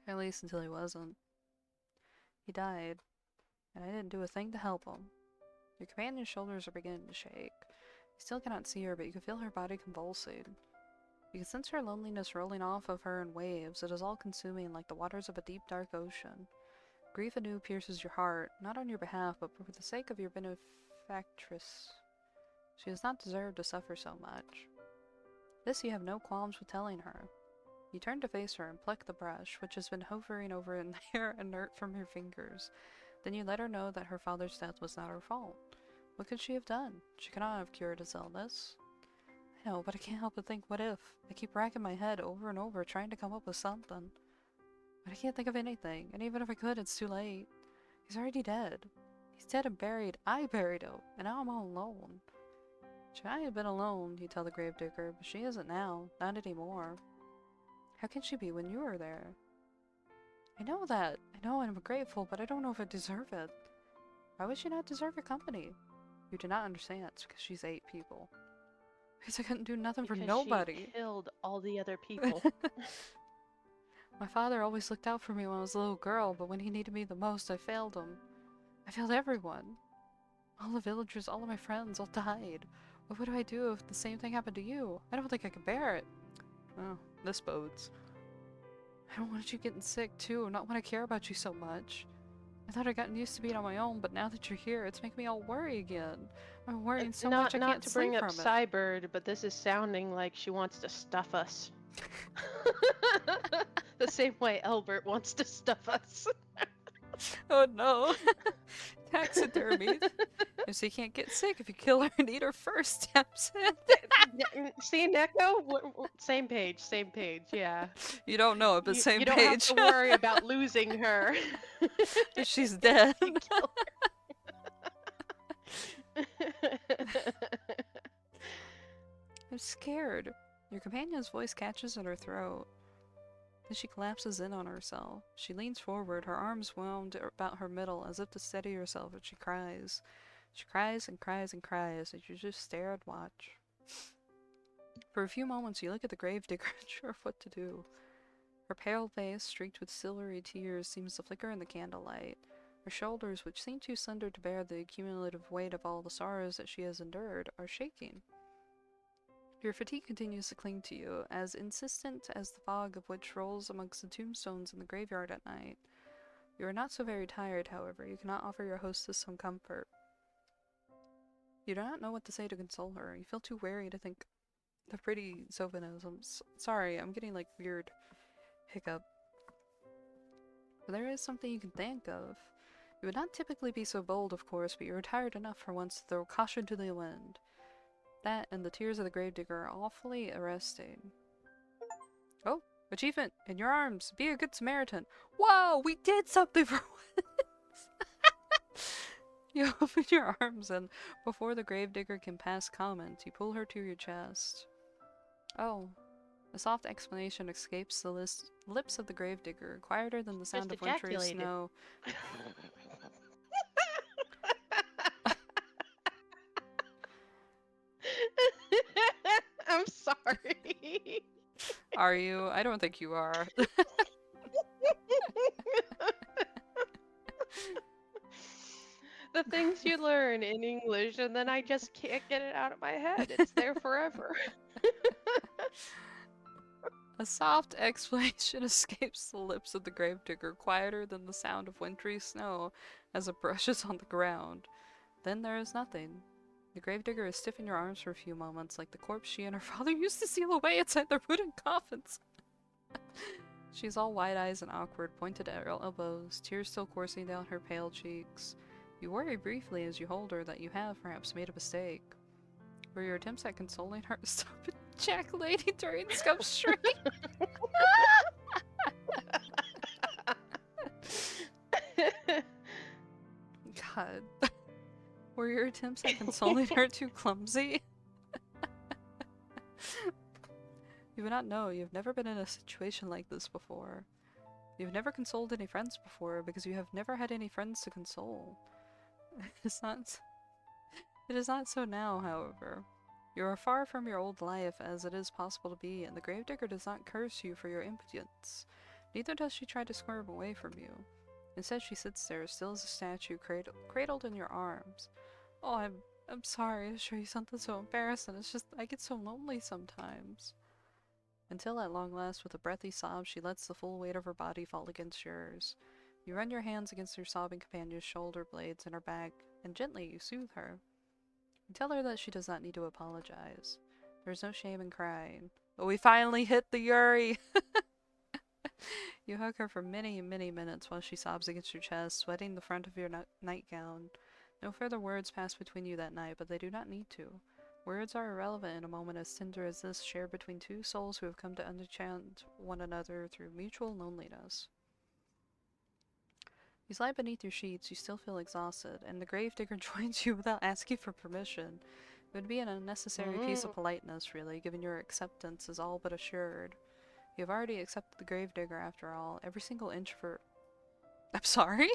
At least until he wasn't. He died, and I didn't do a thing to help him. Your companion's shoulders are beginning to shake. You still cannot see her, but you can feel her body convulsing. You can sense her loneliness rolling off of her in waves. It is all-consuming like the waters of a deep, dark ocean. Grief anew pierces your heart, not on your behalf, but for the sake of your benefactress. She does not deserve to suffer so much. This you have no qualms with telling her. You turn to face her and pluck the brush, which has been hovering over in the hair inert from her fingers. Then you let her know that her father's death was not her fault. What could she have done? She could not have cured his illness. I know, but I can't help but think, what if? I keep racking my head over and over, trying to come up with something. But I can't think of anything, and even if I could, it's too late. He's already dead. He's dead and buried. I buried him, and now I'm all alone. She might have been alone, you tell the gravedigger, but she isn't now. Not anymore. How can she be when you were there? I know that. I know, and I'm grateful, but I don't know if I deserve it. Why would she not deserve your company? You do not understand. It's because she's 8 people. Because I couldn't do nothing for Because nobody. she killed all the other people. My father always looked out for me when I was a little girl, but when he needed me the most, I failed him. I failed everyone. All the villagers, all of my friends, all died. What would I do if the same thing happened to you? I don't think I can bear it. Oh, this bodes. I don't want you getting sick, too, not when I care about you so much. I thought I'd gotten used to being on my own, but now that you're here, it's making me all worry again. I'm worrying so much I Not can't to sleep bring up from it. Cybird, but this is sounding like she wants to stuff us. The same way Albert wants to stuff us. Oh no. Taxidermy. So you can't get sick if you kill her and eat her first, taps it. See, Neko? Same page, yeah. You don't know it, but same you don't page. have to worry about losing her. She's dead. You kill her. I'm scared. Your companion's voice catches in her throat. Then she collapses in on herself. She leans forward, her arms wound about her middle as if to steady herself, and she cries. She cries and cries and cries, and you just stare and watch. For a few moments, you look at the gravedigger, unsure of what to do. Her pale face, streaked with silvery tears, seems to flicker in the candlelight. Her shoulders, which seem too slender to bear the cumulative weight of all the sorrows that she has endured, are shaking. Your fatigue continues to cling to you, as insistent as the fog of which rolls amongst the tombstones in the graveyard at night. You are not so very tired, however. You cannot offer your hostess some comfort. You do not know what to say to console her. You feel too wary to think of pretty sophonisms. Sorry, I'm getting like weird hiccup. But there is something you can think of. You would not typically be so bold, of course, but you are tired enough for once to throw caution to the wind. That and the tears of the gravedigger are awfully arresting. Oh, achievement! In your arms! Be a good Samaritan! Whoa! We did something for once! You open your arms and, before the gravedigger can pass comment, you pull her to your chest. Oh. A soft exclamation escapes the lips of the gravedigger, quieter than the sound Just of wintry ejaculated. snow. I'm sorry. Are you? I don't think you are. The things you learn in English, and then I just can't get it out of my head. It's there forever. A soft exclamation escapes the lips of the gravedigger, quieter than the sound of wintry snow as it brushes on the ground. Then there is nothing. The gravedigger is stiff in your arms for a few moments, like the corpse she and her father used to seal away inside their wooden coffins. She's all wide eyes and awkward, pointed at her elbows, tears still coursing down her pale cheeks. You worry briefly as you hold her that you have perhaps made a mistake. Were your attempts at consoling her stop ejaculating during Scum's stream? God. Were your attempts at consoling her too clumsy? You would not know. You've never been in a situation like this before. You've never consoled any friends before because you have never had any friends to console. It is not so now, however. You are far from your old life as it is possible to be, and the gravedigger does not curse you for your impotence. Neither does she try to squirm away from you. Instead, she sits there, still as a statue, cradled in your arms. Oh, I'm sorry to show you something so embarrassing. It's just, I get so lonely sometimes. Until at long last, with a breathy sob, she lets the full weight of her body fall against yours. You run your hands against your sobbing companion's shoulder blades and her back, and gently you soothe her. You tell her that she does not need to apologize. There is no shame in crying. But we finally hit the Yuri! You hug her for many, many minutes while she sobs against your chest, sweating the front of your nightgown. No further words pass between you that night, but they do not need to. Words are irrelevant in a moment as tender as this, shared between two souls who have come to understand one another through mutual loneliness. You slide beneath your sheets, you still feel exhausted, and the gravedigger joins you without asking for permission. It would be an unnecessary piece of politeness, really, given your acceptance is all but assured. You have already accepted the gravedigger, after all, every single inch of her— I'm sorry?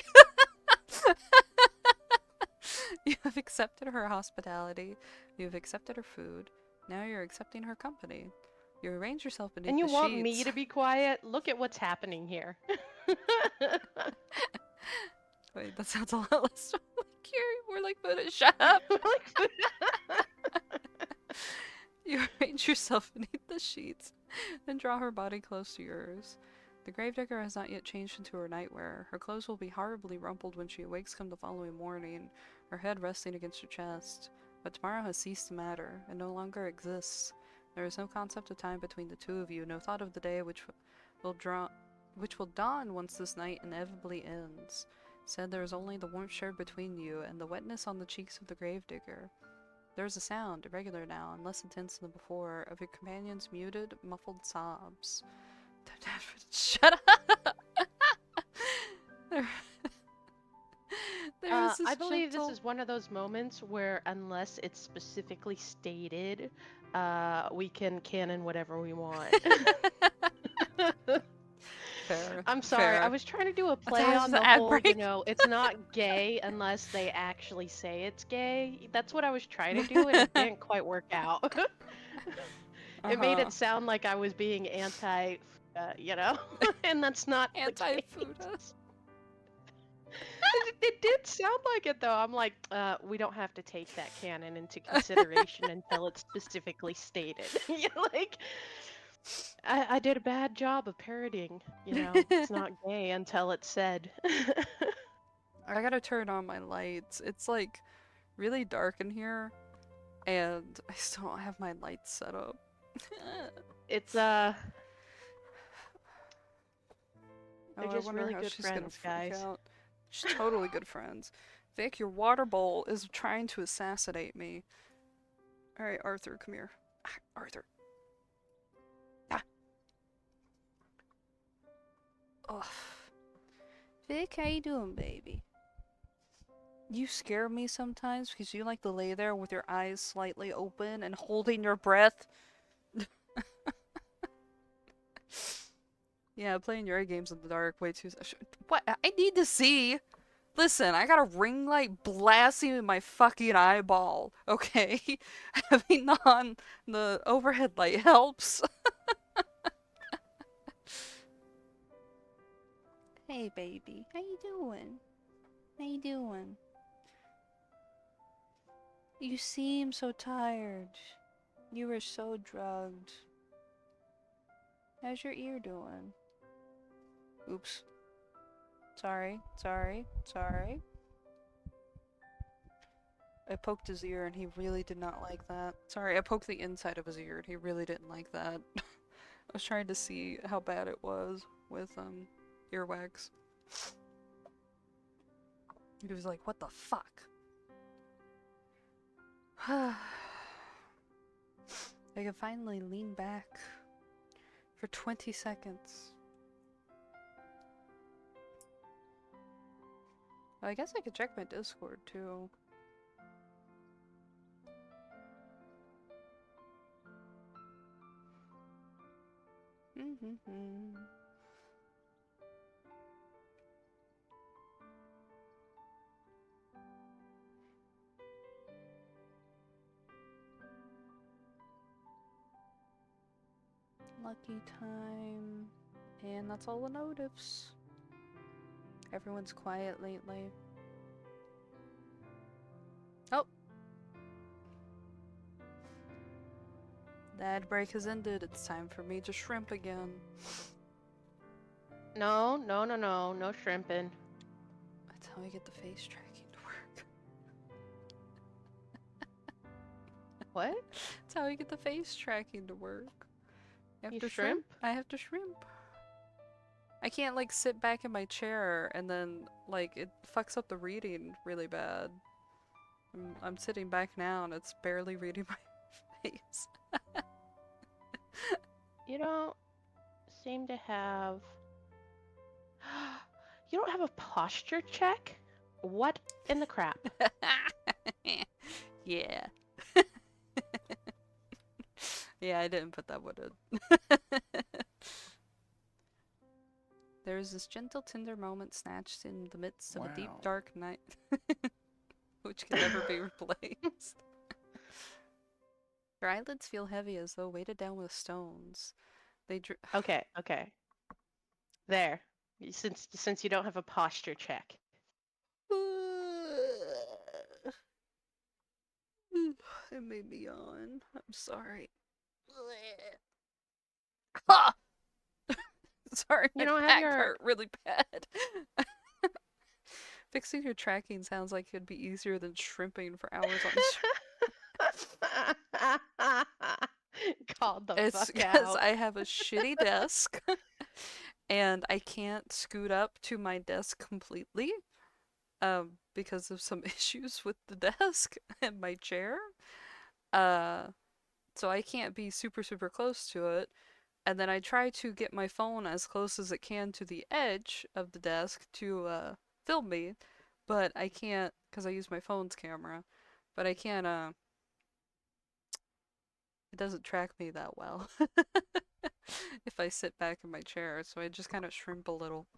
You have accepted her hospitality, you have accepted her food, Now you're accepting her company. You arrange yourself beneath And you the want sheets. me to be quiet? Look at what's happening here. Wait, that sounds a lot less like Yuri. More like Buddha. Shut up! You arrange yourself beneath the sheets and draw her body close to yours. The gravedigger has not yet changed into her nightwear. Her clothes will be horribly rumpled when she awakes come the following morning, her head resting against her chest. But tomorrow has ceased to matter, and no longer exists. There is no concept of time between the two of you, no thought of the day which will dawn once this night inevitably ends. Said there is only the warmth shared between you, and the wetness on the cheeks of the gravedigger. There is a sound, irregular now, and less intense than before, of your companion's muted, muffled sobs. Shut up! There is this I believe gentle... this is one of those moments where, unless it's specifically stated, we can canon whatever we want. Fair. I'm sorry, I Fair. was trying to do a play That's on the the ad whole, break. you know, it's not gay unless they actually say it's gay. That's what I was trying to do, and it didn't quite work out. It made it sound like I was being anti, you know, and that's not Anti-food. the case. It did sound like it though. I'm like, we don't have to take that canon into consideration until it's specifically stated. You know, like, I did a bad job of parodying. You know, it's not gay until it's said. I gotta turn on my lights. It's like really dark in here, and I still don't have my lights set up. It's Oh, they're I just wonder really how good she's gonna friends, freak guys. out. She's totally good friends. Vic, your water bowl is trying to assassinate me. Alright, Arthur, come here. Ah, Arthur. Ah. Ugh. Vic, how you doing, baby? You scare me sometimes because you like to lay there with your eyes slightly open and holding your breath. Yeah, playing Yuri games in the dark way too. What? I need to see. Listen, I got a ring light blasting in my fucking eyeball. Okay, having on the overhead light helps. Hey, baby, how you doing? How you doing? You seem so tired. You were so drugged. How's your ear doing? Oops. Sorry. I poked his ear and he really did not like that. Sorry, I poked the inside of his ear and he really didn't like that. I was trying to see how bad it was with earwax. He was like, what the fuck? I can finally lean back for 20 seconds. I guess I could check my Discord too. Lucky time. And that's all the notifs. Everyone's quiet lately. Oh! The ad break has ended. It's time for me to shrimp again. No shrimping. That's how I get the face tracking to work. What? That's how I get the face tracking to work. You shrimp? I have to shrimp. I can't like sit back in my chair and then like it fucks up the reading really bad. I'm sitting back now and it's barely reading my face. You don't seem to have... You don't have a posture check? What in the crap? Yeah. Yeah, I didn't put that one in. There is this gentle, tender moment snatched in the midst of a deep, dark night, which can never be replaced. Your eyelids feel heavy as though weighted down with stones. They dr- Okay, okay. There. Since you don't have a posture check. It made me yawn. I'm sorry. Ha! Sorry, You my don't have back your hurt really bad. Fixing your tracking sounds like it'd be easier than shrimping for hours on Called the It's fuck because out. I have a shitty desk and I can't scoot up to my desk completely because of some issues with the desk and my chair. Uh, so I can't be super, super close to it. And then I try to get my phone as close as it can to the edge of the desk to film me, but I can't because I use my phone's camera. But I can't. It doesn't track me that well if I sit back in my chair, so I just kind of shrimp a little.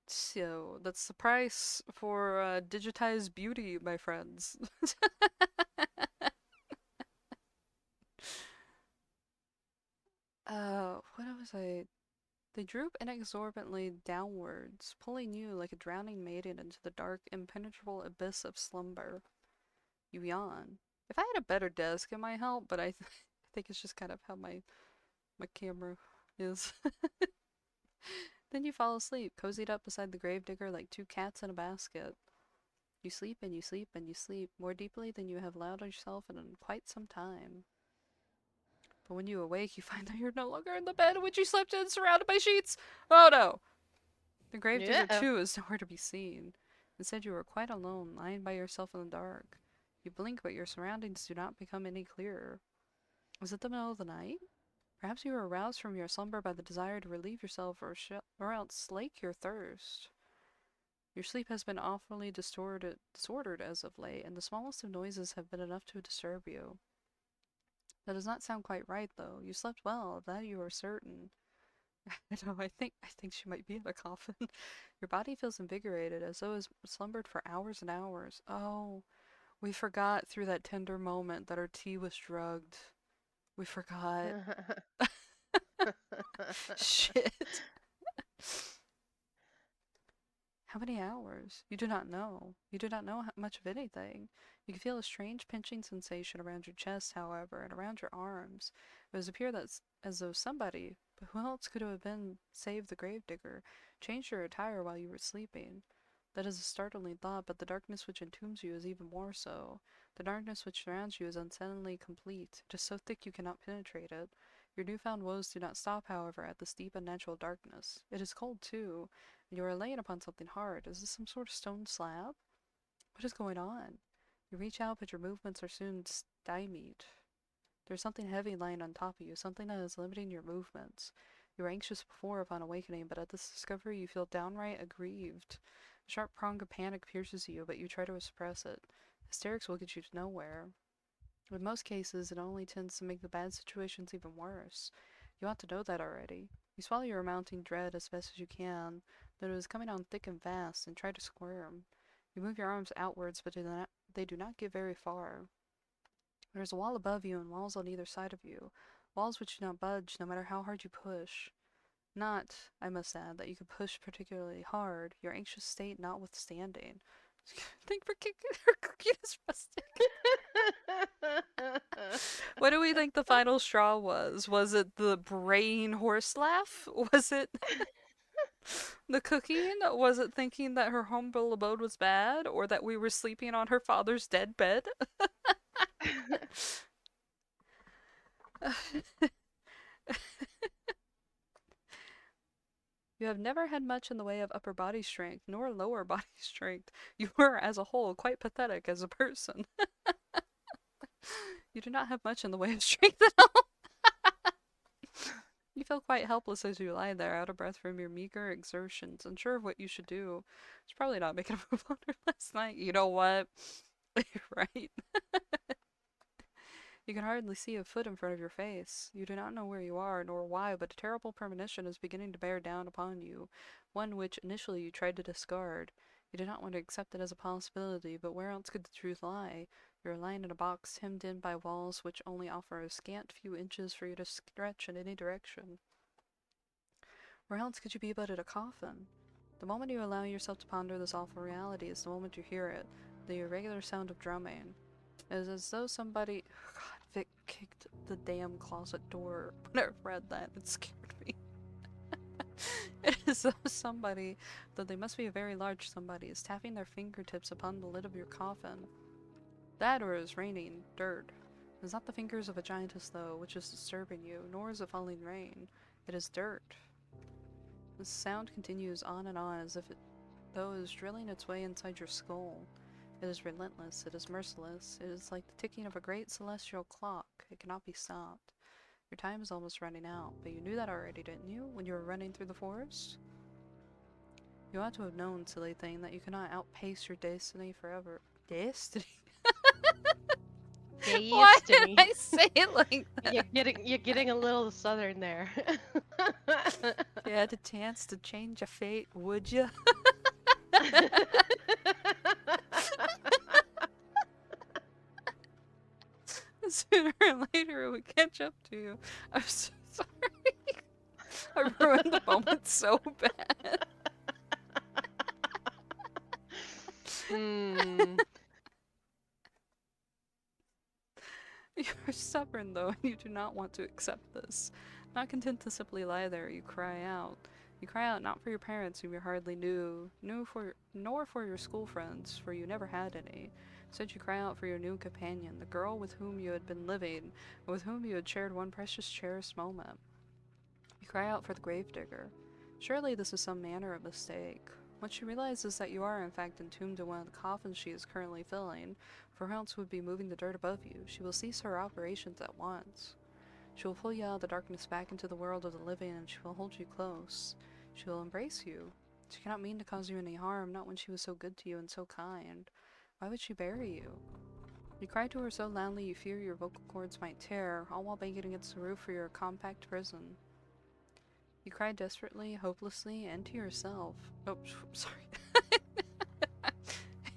So that's the price for digitized beauty, my friends. What was I? They droop inexorably downwards, pulling you like a drowning maiden into the dark, impenetrable abyss of slumber. You yawn. If I had a better desk, it might help, but I think it's just kind of how my camera is. Then you fall asleep, cozied up beside the gravedigger like two cats in a basket. You sleep and you sleep and you sleep more deeply than you have allowed yourself in quite some time. But when you awake, you find that you're no longer in the bed in which you slept in, surrounded by sheets. Oh no! The gravedigger, Yeah. too, is nowhere to be seen. Instead, you are quite alone, lying by yourself in the dark. You blink, but your surroundings do not become any clearer. Was it the middle of the night? Perhaps you were aroused from your slumber by the desire to relieve yourself or else slake your thirst. Your sleep has been awfully disordered as of late, and the smallest of noises have been enough to disturb you. That does not sound quite right, though. You slept well, of that you are certain. I know, I think she might be in a coffin. Your body feels invigorated, as though it has slumbered for hours and hours. Oh, we forgot through that tender moment that our tea was drugged. We forgot. Shit. How many hours? You do not know. You do not know much of anything. You can feel a strange pinching sensation around your chest, however, and around your arms. It would appear that as though somebody, but who else could it have been save the gravedigger, changed your attire while you were sleeping? That is a startling thought, but the darkness which entombs you is even more so. The darkness which surrounds you is unsettling complete. It is so thick you cannot penetrate it. Your newfound woes do not stop, however, at this deep unnatural darkness. It is cold, too. You are laying upon something hard. Is this some sort of stone slab? What is going on? You reach out, but your movements are soon stymied. There's something heavy lying on top of you, something that is limiting your movements. You were anxious before upon awakening, but at this discovery you feel downright aggrieved. A sharp prong of panic pierces you, but you try to suppress it. Hysterics will get you to nowhere. In most cases, it only tends to make the bad situations even worse. You ought to know that already. You swallow your mounting dread as best as you can, though it is coming on thick and fast, and try to squirm. You move your arms outwards, but they do not get very far. There is a wall above you and walls on either side of you, walls which do not budge no matter how hard you push. Not, I must add, that you could push particularly hard, your anxious state notwithstanding. Thank for kicking her cookie rustic. What do we think the final straw was? Was it the braying horse laugh? Was it the cooking? Was it thinking that her humble abode was bad? Or that we were sleeping on her father's dead bed? You have never had much in the way of upper body strength, nor lower body strength. You were, as a whole, quite pathetic as a person. You do not have much in the way of strength at all. You feel quite helpless as you lie there, out of breath from your meager exertions, unsure of what you should do. It's probably not making a move on her last night. You know what? You're right. You can hardly see a foot in front of your face. You do not know where you are, nor why, but a terrible premonition is beginning to bear down upon you, one which initially you tried to discard. You did not want to accept it as a possibility, but where else could the truth lie? You're lying in a box hemmed in by walls which only offer a scant few inches for you to stretch in any direction. Where else could you be but at a coffin? The moment you allow yourself to ponder this awful reality is the moment you hear it, the irregular sound of drumming. It is as though somebody— God, Vic kicked the damn closet door when I read that. It scared me. It is as though somebody, though they must be a very large somebody, is tapping their fingertips upon the lid of your coffin. That or it is raining dirt. It is not the fingers of a giantess, though, which is disturbing you, nor is it falling rain. It is dirt. The sound continues on and on as if though it is drilling its way inside your skull. It is relentless, it is merciless, it is like the ticking of a great celestial clock. It cannot be stopped. Your time is almost running out, but you knew that already, didn't you, when you were running through the forest? You ought to have known, silly thing, that you cannot outpace your destiny forever. Destiny? Why did I say it like that? You're getting a little southern there. If you had a chance to change your fate, would you? Sooner or later it would catch up to you. I'm so sorry. I ruined the moment so bad. You're stubborn, though, and you do not want to accept this. Not content to simply lie there, you cry out. You cry out not for your parents, whom you hardly knew, nor for your school friends, for you never had any. Instead, you cry out for your new companion, the girl with whom you had been living, and with whom you had shared one precious, cherished moment. You cry out for the gravedigger. Surely this is some manner of mistake. What she realizes that you are, in fact, entombed in one of the coffins she is currently filling, for who else would be moving the dirt above you. She will cease her operations at once. She will pull you out of the darkness back into the world of the living, and she will hold you close. She will embrace you. She cannot mean to cause you any harm, not when she was so good to you and so kind. Why would she bury you? You cry to her so loudly you fear your vocal cords might tear, all while banging against the roof for your compact prison. You cry desperately, hopelessly, and to yourself. Oh, sorry.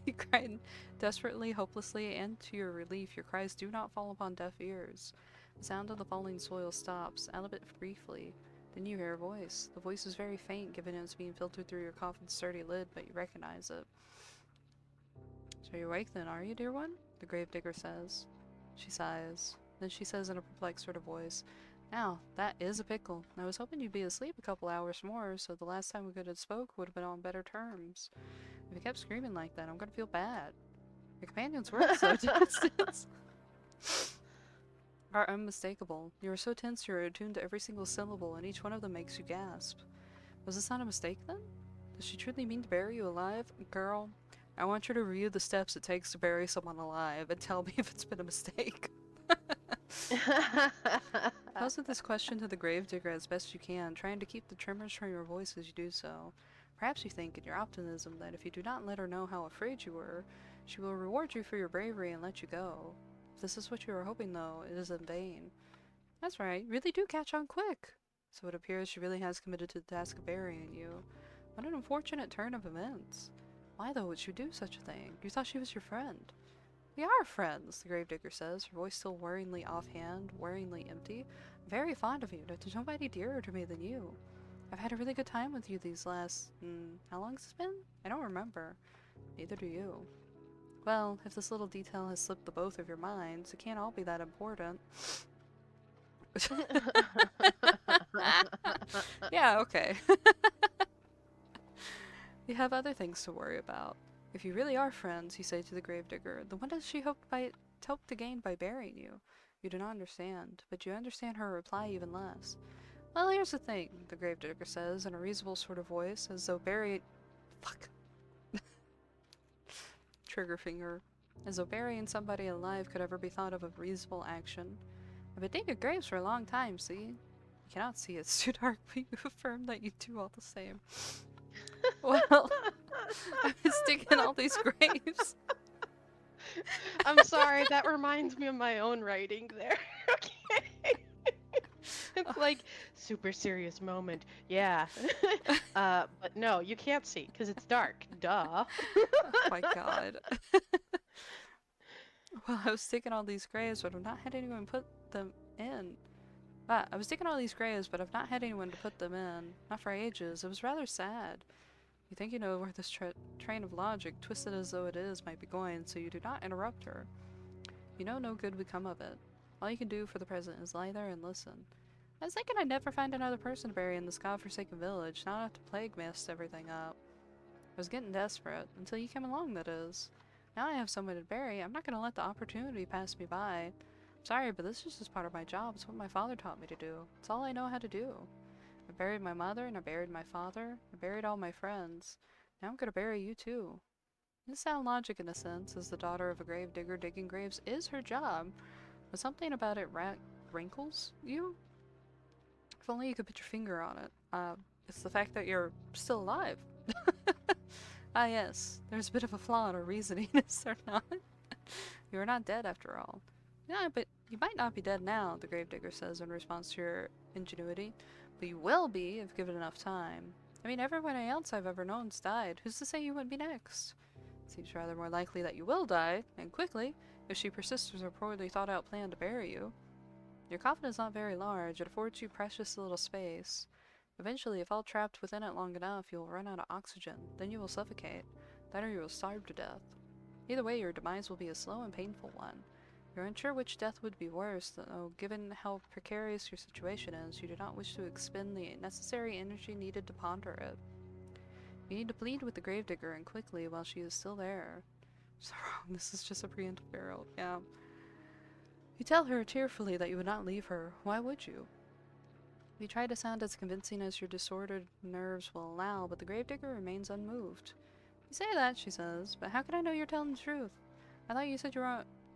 You cried desperately, hopelessly, and to your relief, your cries do not fall upon deaf ears. The sound of the falling soil stops, albeit briefly. Then you hear a voice. The voice is very faint, given it is being filtered through your coffin's sturdy lid, but you recognize it. So you're awake then, are you, dear one? The gravedigger says. She sighs. Then she says in a perplexed sort of voice, "Now, that is a pickle. I was hoping you'd be asleep a couple hours more, so the last time we could have spoke would have been on better terms. If you kept screaming like that, I'm gonna feel bad. Your companion's words, though, are unmistakable. You are so tense you are attuned to every single syllable, and each one of them makes you gasp. Was this not a mistake, then? Does she truly mean to bury you alive? Girl, I want you to review the steps it takes to bury someone alive, and tell me if it's been a mistake." Pose this question to the gravedigger as best you can, trying to keep the tremors from your voice as you do so. Perhaps you think, in your optimism, that if you do not let her know how afraid you were, she will reward you for your bravery and let you go. If this is what you are hoping, though, it is in vain. That's right, you really do catch on quick. So it appears she really has committed to the task of burying you. What an unfortunate turn of events. Why, though, would she do such a thing? You thought she was your friend. We are friends, the gravedigger says, her voice still worryingly offhand, worryingly empty. I'm very fond of you. There's nobody dearer to me than you. I've had a really good time with you these last— how long has this been? I don't remember. Neither do you. Well, if this little detail has slipped the both of your minds, it can't all be that important. Yeah, okay. You have other things to worry about. If you really are friends, you say to the gravedigger, then what does she hope to gain by burying you? You do not understand, but you understand her reply even less. Well, here's the thing, the gravedigger says in a reasonable sort of voice, as though burying— Fuck. Trigger finger. As though burying somebody alive could ever be thought of a reasonable action. I've been digging graves for a long time, see? You cannot see, it's too dark, but you affirm that you do all the same. Well, I've been digging all these graves. I'm sorry, that reminds me of my own writing there. Okay. It's like, super serious moment. Yeah. But no, you can't see, because it's dark. Duh. Oh my god. Well, I was digging all these graves, but I've not had anyone put them in. I was digging all these graves, but I've not had anyone to put them in. Not for ages. It was rather sad. You think you know where this train of logic, twisted as though it is, might be going, so you do not interrupt her. You know no good would come of it. All you can do for the present is lie there and listen. I was thinking I'd never find another person to bury in this godforsaken village, not have to plague mess everything up. I was getting desperate, until you came along, that is. Now I have someone to bury, I'm not going to let the opportunity pass me by. Sorry, but this is just part of my job. It's what my father taught me to do. It's all I know how to do. I buried my mother, and I buried my father. I buried all my friends. Now I'm gonna bury you too. This sound logic in a sense, as the daughter of a grave digger digging graves is her job, but something about it wrinkles you? If only you could put your finger on it. It's the fact that you're still alive. Ah yes, there's a bit of a flaw in our reasoning, is there not? You are not dead after all. Yeah, but you might not be dead now, the gravedigger says in response to your ingenuity. But you will be if given enough time. I mean, everyone else I've ever known's died. Who's to say you wouldn't be next? Seems rather more likely that you will die, and quickly, if she persists with her poorly thought out plan to bury you. Your coffin is not very large, it affords you precious little space. Eventually, if all trapped within it long enough, you will run out of oxygen. Then you will suffocate. Then or you will starve to death. Either way, your demise will be a slow and painful one. You're unsure which death would be worse, though given how precarious your situation is, you do not wish to expend the necessary energy needed to ponder it. You need to plead with the gravedigger, and quickly, while she is still there. So wrong, this is just a preemptive barrel, yeah. You tell her tearfully that you would not leave her. Why would you? You try to sound as convincing as your disordered nerves will allow, but the gravedigger remains unmoved. You say that, she says, but how can I know you're telling the truth? I thought you said you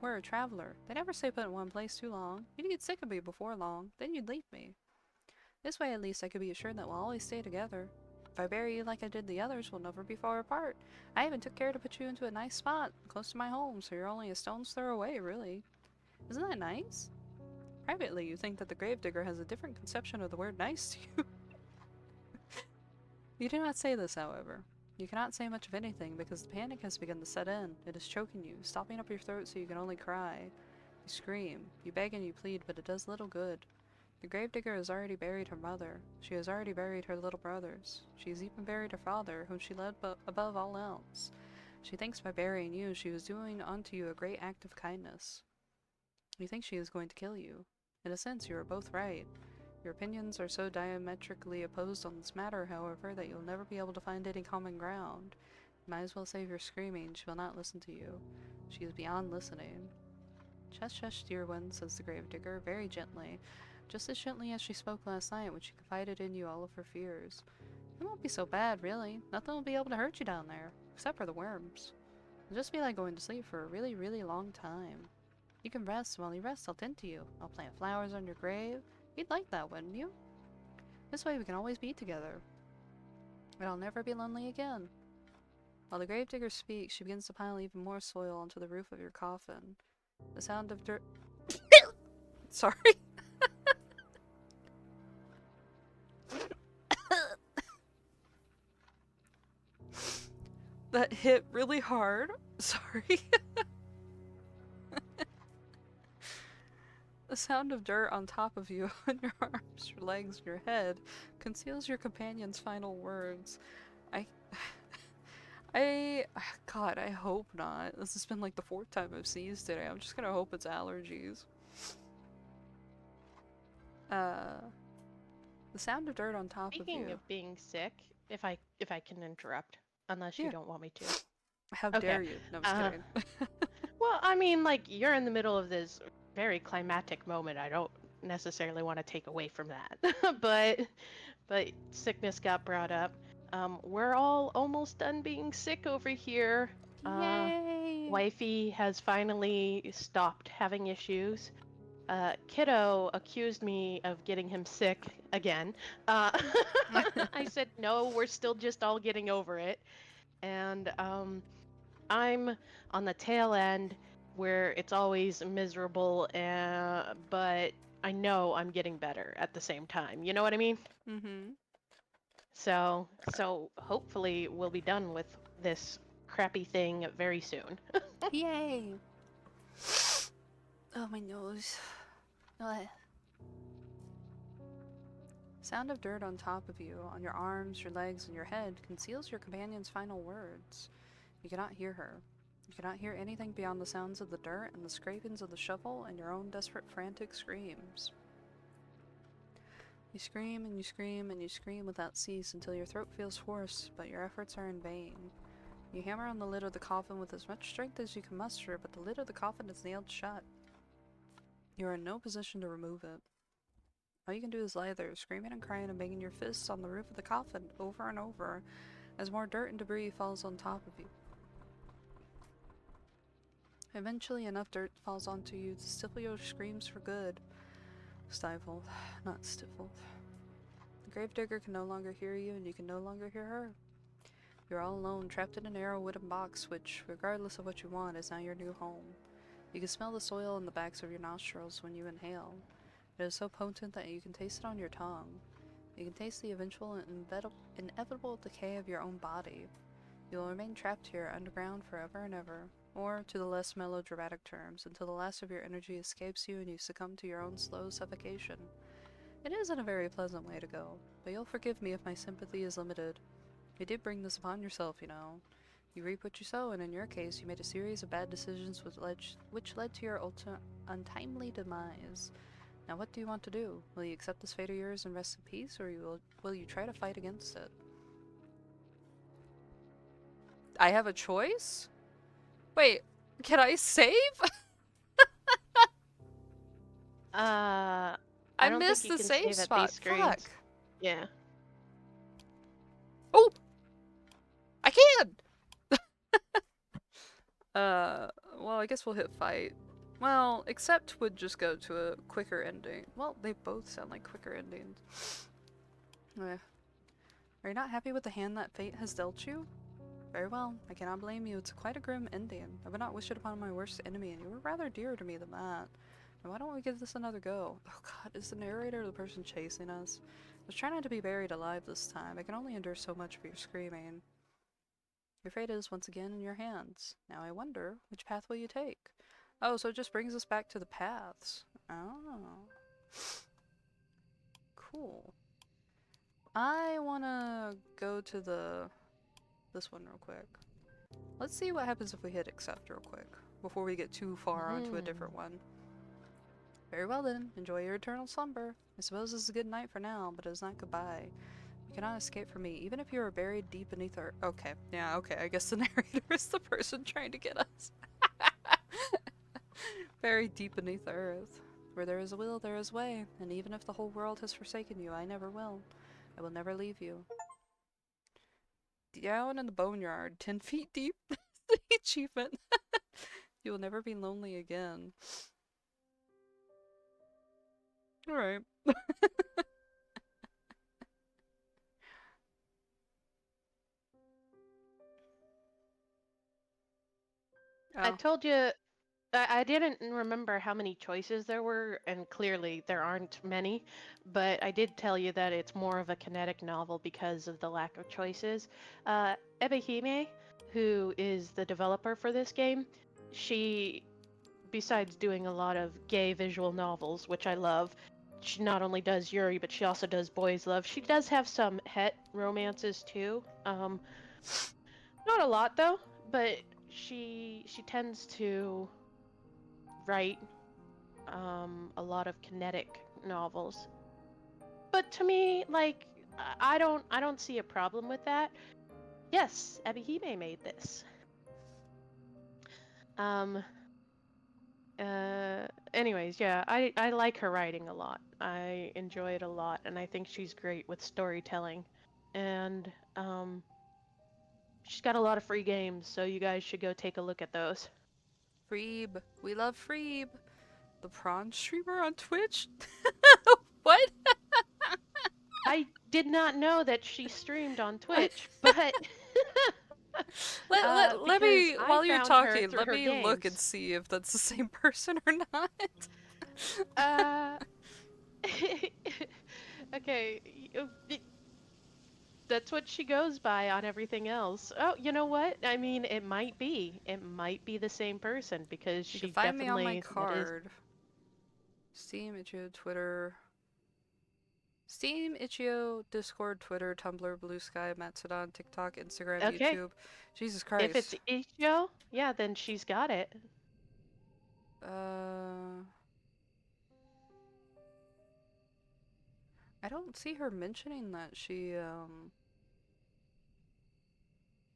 were a traveler. They never stay put in one place too long. You'd get sick of me before long, then you'd leave me. This way, at least, I could be assured that we'll always stay together. If I bury you like I did the others, we'll never be far apart. I even took care to put you into a nice spot, close to my home, so you're only a stone's throw away, really. Isn't that nice? Privately, you think that the gravedigger has a different conception of the word nice to you. You do not say this, however. You cannot say much of anything because the panic has begun to set in. It is choking you, stopping up your throat so you can only cry. You scream, you beg and you plead, but it does little good. The gravedigger has already buried her mother. She has already buried her little brothers. She has even buried her father, whom she loved above all else. She thinks by burying you, she was doing unto you a great act of kindness. You think she is going to kill you. In a sense, you are both right. Your opinions are so diametrically opposed on this matter, however, that you'll never be able to find any common ground. You might as well save your screaming. She will not listen to you. She is beyond listening. Shush, shush, dear one, says the gravedigger, very gently, just as gently as she spoke last night when she confided in you all of her fears. It won't be so bad, really. Nothing will be able to hurt you down there, except for the worms. It'll just be like going to sleep for a really, really long time. You can rest, and while you rest, I'll tend to you. I'll plant flowers on your grave. You'd like that, wouldn't you? This way we can always be together. And I'll never be lonely again. While the gravedigger speaks, she begins to pile even more soil onto the roof of your coffin. The sound of dirt... Sorry. That hit really hard. Sorry. The sound of dirt on top of you, on your arms, your legs, your head, conceals your companion's final words. God, I hope not. This has been like the 4th time I've sneezed today. I'm just gonna hope it's allergies. The sound of dirt on top of you. Speaking of being sick, if I can interrupt, unless you don't want me to. How dare you? No, I'm just kidding. Well, I mean, like, you're in the middle of this very climatic moment. I don't necessarily want to take away from that. but sickness got brought up. We're all almost done being sick over here. Yay! Wifey has finally stopped having issues. Kiddo accused me of getting him sick again. I said, no, we're still just all getting over it. And I'm on the tail end where it's always miserable, but I know I'm getting better at the same time. You know what I mean? Mm-hmm. So hopefully we'll be done with this crappy thing very soon. Yay! Oh, my nose. Ugh. Sound of dirt on top of you, on your arms, your legs, and your head conceals your companion's final words. You cannot hear her. You cannot hear anything beyond the sounds of the dirt and the scrapings of the shovel and your own desperate, frantic screams. You scream and you scream and you scream without cease until your throat feels hoarse, but your efforts are in vain. You hammer on the lid of the coffin with as much strength as you can muster, but the lid of the coffin is nailed shut. You are in no position to remove it. All you can do is lie there, screaming and crying and banging your fists on the roof of the coffin over and over as more dirt and debris falls on top of you. Eventually, enough dirt falls onto you to stifle your screams for good. Stifled, not stifled. The gravedigger can no longer hear you, and you can no longer hear her. You're all alone, trapped in a narrow wooden box, which, regardless of what you want, is now your new home. You can smell the soil in the backs of your nostrils when you inhale. It is so potent that you can taste it on your tongue. You can taste the eventual and inevitable decay of your own body. You will remain trapped here underground forever and ever, or, to the less melodramatic terms, until the last of your energy escapes you and you succumb to your own slow suffocation. It isn't a very pleasant way to go, but you'll forgive me if my sympathy is limited. You did bring this upon yourself, you know. You reap what you sow, and in your case, you made a series of bad decisions which led to your untimely demise. Now what do you want to do? Will you accept this fate of yours and rest in peace, or will you try to fight against it? I have a choice? Wait, can I save? I I don't missed think you the can save save at spot. these screens. Fuck. Yeah. Oh! I can! Well, I guess we'll hit fight. Well, accept would just go to a quicker ending. Well, they both sound like quicker endings. Are you not happy with the hand that fate has dealt you? Very well, I cannot blame you. It's quite a grim ending. I would not wish it upon my worst enemy, and you were rather dear to me than that. Now why don't we give this another go? Oh god, is the narrator the person chasing us? Let's try not to be buried alive this time. I can only endure so much of your screaming. Your fate is once again in your hands. Now I wonder, which path will you take? Oh, so it just brings us back to the paths. Oh. Cool. I wanna go to this one real quick. Let's see what happens if we hit accept real quick, before we get too far onto a different one. Very well then, enjoy your eternal slumber. I suppose this is a good night for now, but it is not goodbye. You cannot escape from me, even if you are buried deep beneath earth. Okay, yeah, okay, I guess the narrator is the person trying to get us. Buried deep beneath the earth. Where there is a will, there is way, and even if the whole world has forsaken you, I never will. I will never leave you. Down in the boneyard, 10 feet deep. The achievement. You will never be lonely again. Alright. I told you, I didn't remember how many choices there were, and clearly there aren't many, but I did tell you that it's more of a kinetic novel because of the lack of choices. Ebehime, who is the developer for this game, she, besides doing a lot of gay visual novels, which I love, she not only does Yuri, but she also does boys love. She does have some het romances too. Not a lot though, but she tends to write a lot of kinetic novels. But to me, like, I don't see a problem with that. Yes, Ebihime made this. Anyways, yeah, I like her writing a lot. I enjoy it a lot, and I think she's great with storytelling. And she's got a lot of free games, so you guys should go take a look at those. Freeb. We love Freeb. The prawn streamer on Twitch? What? I did not know that she streamed on Twitch, but let because me, I while you're found her talking, through let her me look and games. see if that's the same person or not. Uh, okay. That's what she goes by on everything else. Oh, you know what? I mean, it might be. It might be the same person because You can she find me on my definitely that is. card. Steam, itchio, Twitter. Steam, itchio, Discord, Twitter, Tumblr, Blue Sky, Mastodon, TikTok, Instagram, Okay. YouTube. Jesus If it's Christ. itchio, yeah, then she's got it. I don't see her mentioning that she,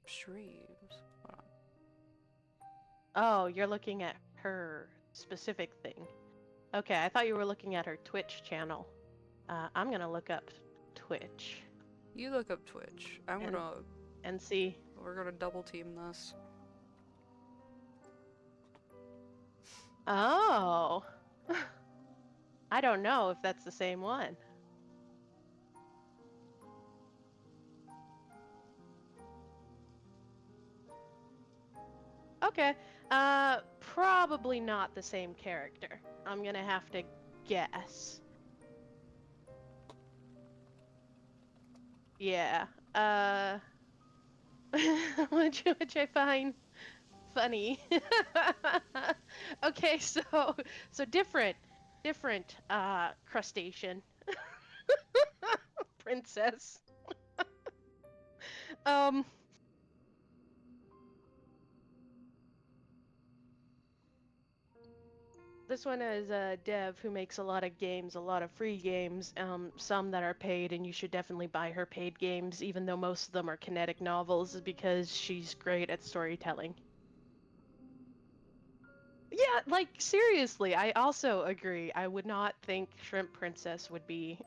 streams. Hold Oh, you're looking at her specific thing. Okay, I thought you were looking at her Twitch channel. I'm gonna look up Twitch on. You look up Twitch. and see. We're gonna double team this. Oh, I don't know if that's the same one. Okay, probably not the same character. I'm gonna have to guess. Yeah. Which I find funny. Okay, so different crustacean princess. Um. This one is a dev who makes a lot of games, a lot of free games, some that are paid, and you should definitely buy her paid games, even though most of them are kinetic novels, because she's great at storytelling. Yeah, like seriously, I also agree. I would not think Shrimp Princess would be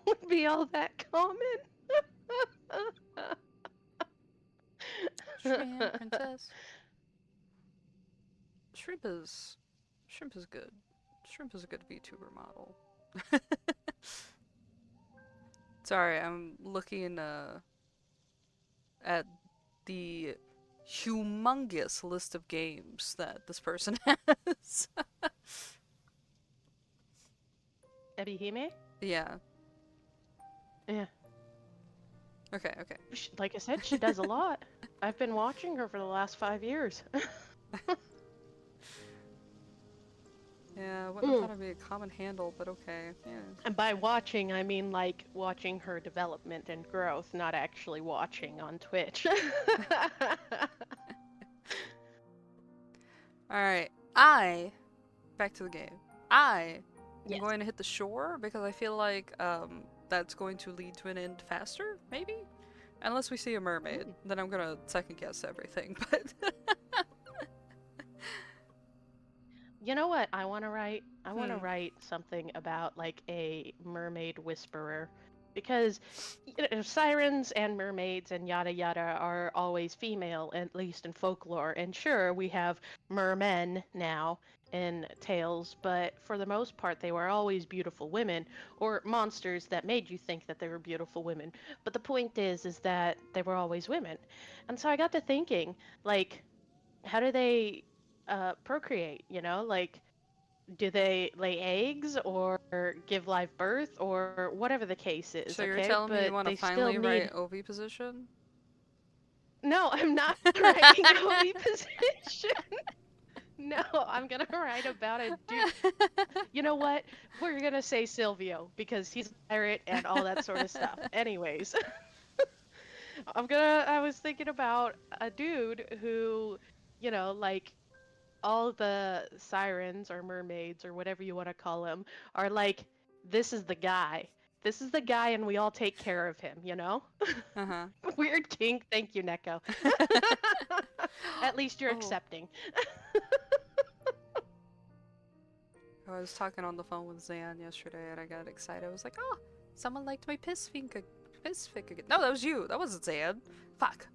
would be all that common. Shrimp princess. Shrimp is good. Shrimp is a good VTuber model. Sorry, I'm looking at the humongous list of games that this person has. Ebihime? Yeah. Yeah. Okay, okay. Like I said, she does a lot. I've been watching her for the last 5 years. Yeah, I wouldn't have thought it'd be a common handle, but okay. Yeah. And by watching, I mean like watching her development and growth, not actually watching on Twitch. Alright, back to the game. I'm going to hit the shore because I feel like that's going to lead to an end faster, maybe? Unless we see a mermaid, then I'm gonna second guess everything, but You know what I want to write? I want to write something about like a mermaid whisperer, because sirens and mermaids and yada yada are always female, at least in folklore. And sure, we have mermen now in tales, but for the most part, they were always beautiful women or monsters that made you think that they were beautiful women. But the point is that they were always women. And so I got to thinking, like, how do they procreate? You know, like, do they lay eggs or give live birth or whatever the case is? so you're Okay, telling me you but want to they still finally need. write OV position? No, I'm not writing OV position. No, I'm gonna write about a dude. You know what? We're gonna say Silvio because he's a pirate and all that sort of stuff. Anyways, I was thinking about a dude who, like, all the sirens or mermaids or whatever you want to call them are like, this is the guy. This is the guy, and we all take care of him, you know? Uh-huh. Weird kink. Thank you, Neko. At least you're Oh. accepting. I was talking on the phone with Zan yesterday and I got excited. I was like, oh, someone liked my piss fic again. No, that was you. That wasn't Zan. Fuck.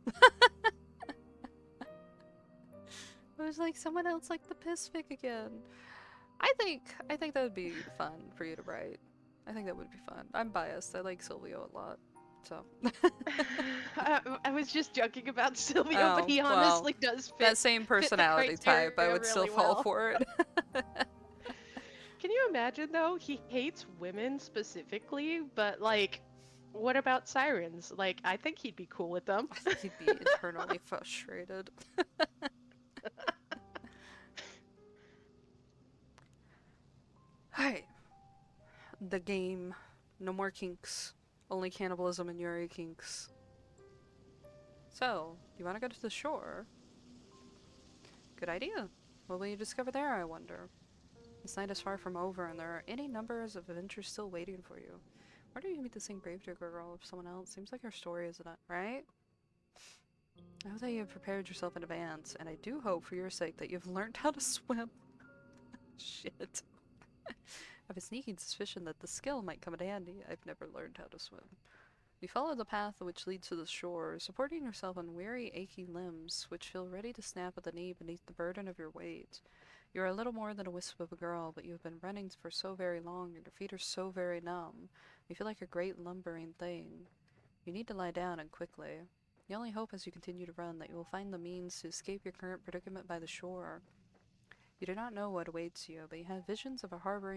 I was like, someone else liked the piss fic again. I think that would be fun for you to write. I think that would be fun. I'm biased. I like Silvio a lot. So I was just joking about Silvio, but he honestly does fit that same personality type. I would still fall for it. Can you imagine though? He hates women specifically, but like What about sirens? Like, I think he'd be cool with them. I think he'd be internally frustrated. Hey, the game. No more kinks. Only cannibalism and Yuri kinks. So, you want to go to the shore? Good idea. What will you discover there, I wonder? This night is far from over, and there are any numbers of adventures still waiting for you. Where do you meet the same gravedigger girl or someone else? Seems like her story is not right. I hope that you have prepared yourself in advance, and I do hope for your sake that you've learned how to swim. Shit. I have a sneaking suspicion that the skill might come in handy. I've never learned how to swim. You follow the path which leads to the shore, supporting yourself on weary, achy limbs, which feel ready to snap at the knee beneath the burden of your weight. You are a little more than a wisp of a girl, but you have been running for so very long, and your feet are so very numb. You feel like a great lumbering thing. You need to lie down, and quickly. You only hope as you continue to run that you will find the means to escape your current predicament by the shore. You do not know what awaits you, but you have visions of a harbor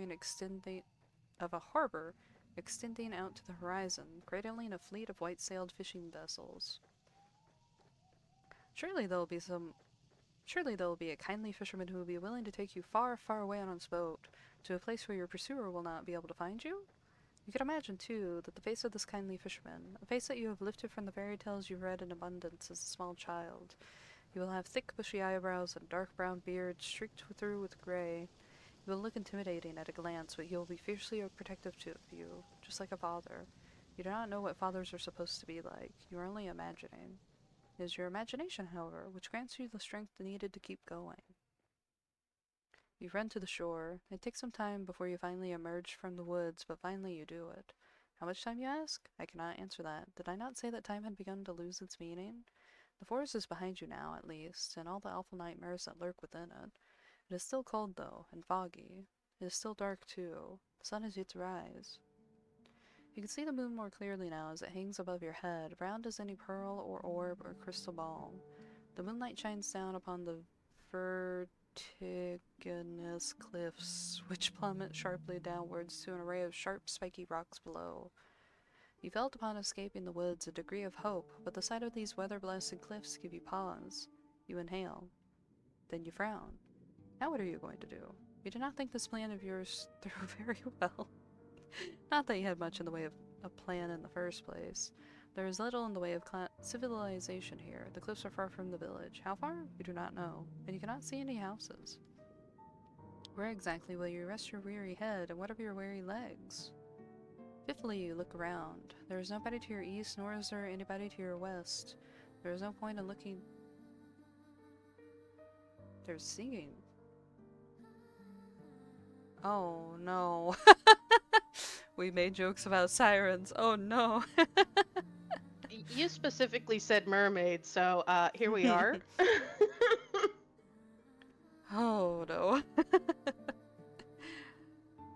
extending out to the horizon, cradling a fleet of white-sailed fishing vessels. Surely there will be a kindly fisherman who will be willing to take you far, far away on his boat, to a place where your pursuer will not be able to find you? You can imagine, too, that the face of this kindly fisherman, a face that you have lifted from the fairy tales you read in abundance as a small child, he will have thick, bushy eyebrows and dark brown beard streaked through with gray. He will look intimidating at a glance, but he will be fiercely protective of you, just like a father. You do not know what fathers are supposed to be like. You are only imagining. It is your imagination, however, which grants you the strength needed to keep going. You run to the shore. It takes some time before you finally emerge from the woods, but finally you do it. How much time, you ask? I cannot answer that. Did I not say that time had begun to lose its meaning? The forest is behind you now, at least, and all the awful nightmares that lurk within it. It is still cold, though, and foggy. It is still dark, too. The sun is yet to rise. You can see the moon more clearly now as it hangs above your head, round as any pearl or orb or crystal ball. The moonlight shines down upon the vertiginous cliffs, which plummet sharply downwards to an array of sharp, spiky rocks below. You felt upon escaping the woods a degree of hope, but the sight of these weather-blasted cliffs give you pause. You inhale. Then you frown. Now what are you going to do? You do not think this plan of yours through very well. Not that you had much in the way of a plan in the first place. There is little in the way of civilization here. The cliffs are far from the village. How far? You do not know, and you cannot see any houses. Where exactly will you rest your weary head, and what of your weary legs? Fifthly, you look around. There is nobody to your east, nor is there anybody to your west. There is no point in looking. There's singing. Oh no. We made jokes about sirens. Oh no. You specifically said mermaids, so here we are. Oh no.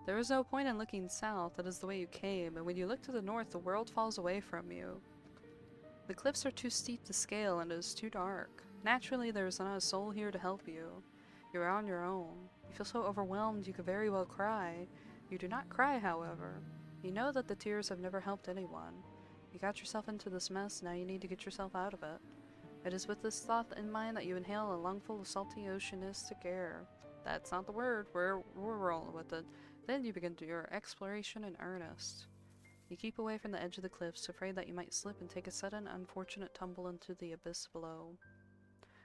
There is no point in looking south. That is the way you came, and when you look to the north, the world falls away from you. The cliffs are too steep to scale, and it is too dark. Naturally, there is not a soul here to help you. You are on your own. You feel so overwhelmed you could very well cry. You do not cry, however. You know that the tears have never helped anyone. You got yourself into this mess, now you need to get yourself out of it. It is with this thought in mind that you inhale a lungful of salty oceanistic air. That's not the word, we're rolling with it. Then you begin your exploration in earnest. You keep away from the edge of the cliffs, afraid that you might slip and take a sudden, unfortunate tumble into the abyss below.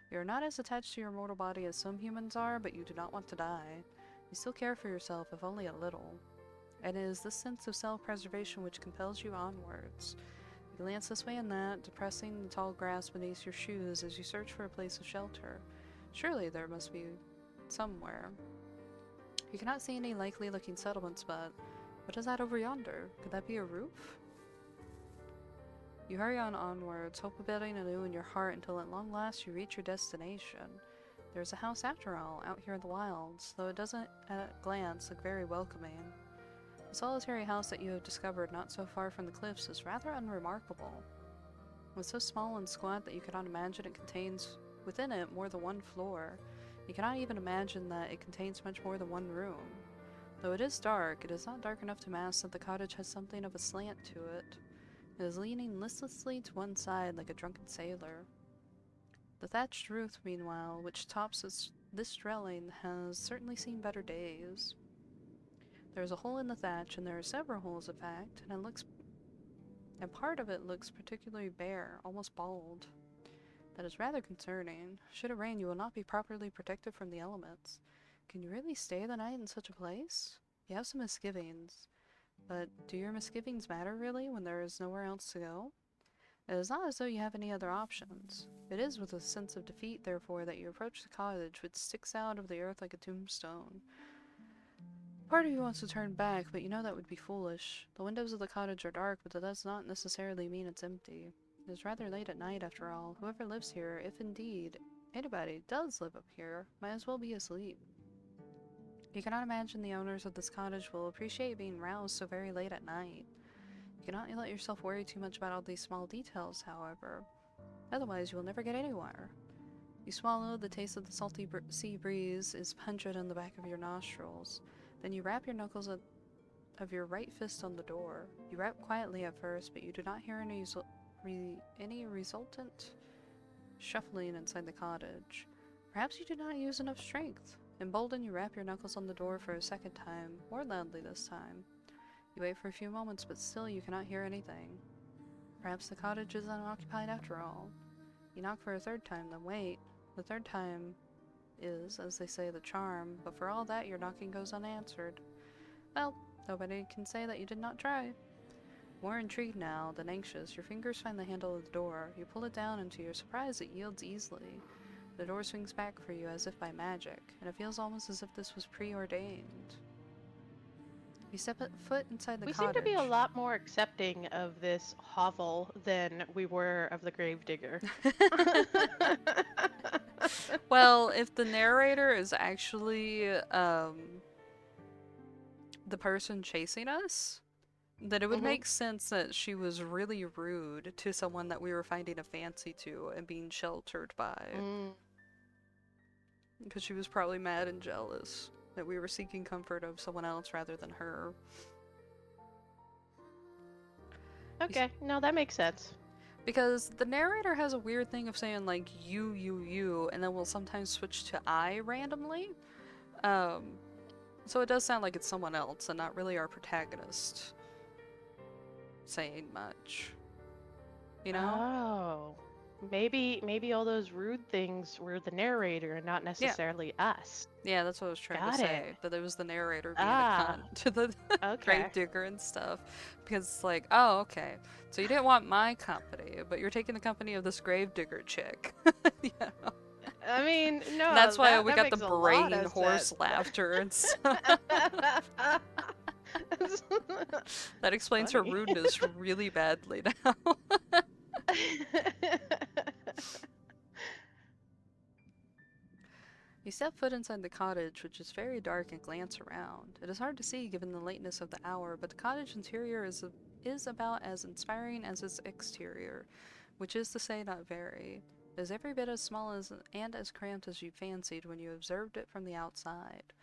You are not as attached to your mortal body as some humans are, but you do not want to die. You still care for yourself, if only a little. And it is this sense of self-preservation which compels you onwards. You glance this way and that, depressing the tall grass beneath your shoes as you search for a place of shelter. Surely there must be somewhere. You cannot see any likely-looking settlements, but what is that over yonder? Could that be a roof? You hurry on onwards, hope building anew in your heart until at long last you reach your destination. There's a house after all, out here in the wilds, though it doesn't at a glance look very welcoming. The solitary house that you have discovered not so far from the cliffs is rather unremarkable. It's so small and squat that you cannot imagine it contains within it more than one floor. You cannot even imagine that it contains much more than one room. Though it is dark, it is not dark enough to mask that the cottage has something of a slant to it. It is leaning listlessly to one side like a drunken sailor. The thatched roof, meanwhile, which tops this dwelling, has certainly seen better days. There is a hole in the thatch, and there are several holes, in fact, and part of it looks particularly bare, almost bald. That is rather concerning. Should it rain, you will not be properly protected from the elements. Can you really stay the night in such a place? You have some misgivings, but do your misgivings matter really when there is nowhere else to go? It is not as though you have any other options. It is with a sense of defeat, therefore, that you approach the cottage, which sticks out of the earth like a tombstone. Part of you wants to turn back, but you know that would be foolish. The windows of the cottage are dark, but that does not necessarily mean it's empty. It is rather late at night, after all. Whoever lives here, if indeed anybody does live up here, might as well be asleep. You cannot imagine the owners of this cottage will appreciate being roused so very late at night. You cannot let yourself worry too much about all these small details, however. Otherwise, you will never get anywhere. You swallow, the taste of the salty sea breeze is pungent in the back of your nostrils. Then you rap your knuckles of your right fist on the door. You rap quietly at first, but you do not hear any resultant shuffling inside the cottage. Perhaps you do not use enough strength. Emboldened, you rap your knuckles on the door for a second time, more loudly this time. You wait for a few moments, but still you cannot hear anything. Perhaps the cottage is unoccupied after all. You knock for a third time, then wait. The third time is, as they say, the charm, but for all that your knocking goes unanswered. Well, nobody can say that you did not try. More intrigued now than anxious, your fingers find the handle of the door. You pull it down, and to your surprise it yields easily. The door swings back for you as if by magic, and it feels almost as if this was preordained. You step a foot inside the We cottage. seem to be a lot more accepting of this hovel than we were of the gravedigger. Well, if the narrator is actually the person chasing us, then it would make sense that she was really rude to someone that we were finding a fancy to and being sheltered by. Because she was probably mad and jealous that we were seeking comfort of someone else rather than her. Okay, no, that makes sense. Because the narrator has a weird thing of saying like you, and then will sometimes switch to I randomly. So it does sound like it's someone else and not really our protagonist saying much. You know? Oh. Maybe all those rude things were the narrator and not necessarily us. Yeah, that's what I was trying to Got say. it. That it was the narrator being a cunt to the Okay. gravedigger and stuff. Because it's like, oh, okay. So you didn't want my company, but you're taking the company of this gravedigger chick. You know? I mean, no. And that's why we got makes the a lot brain of horse sense. laughter and stuff. That explains her Funny. rudeness really badly now. You step foot inside the cottage, which is very dark, and glance around. It is hard to see given the lateness of the hour, but the cottage interior is about as inspiring as its exterior, which is to say not very. It is every bit as small and as cramped as you fancied when you observed it from the outside.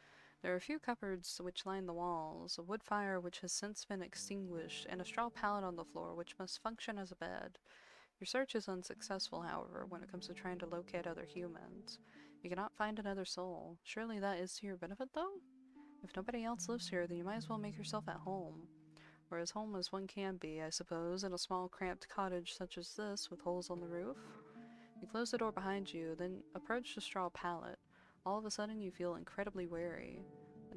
There are a few cupboards which line the walls, a wood fire which has since been extinguished, and a straw pallet on the floor which must function as a bed. Your search is unsuccessful, however, when it comes to trying to locate other humans. You cannot find another soul. Surely that is to your benefit, though? If nobody else lives here, then you might as well make yourself at home. Or as home as one can be, I suppose, in a small cramped cottage such as this, with holes on the roof. You close the door behind you, then approach the straw pallet. All of a sudden you feel incredibly weary.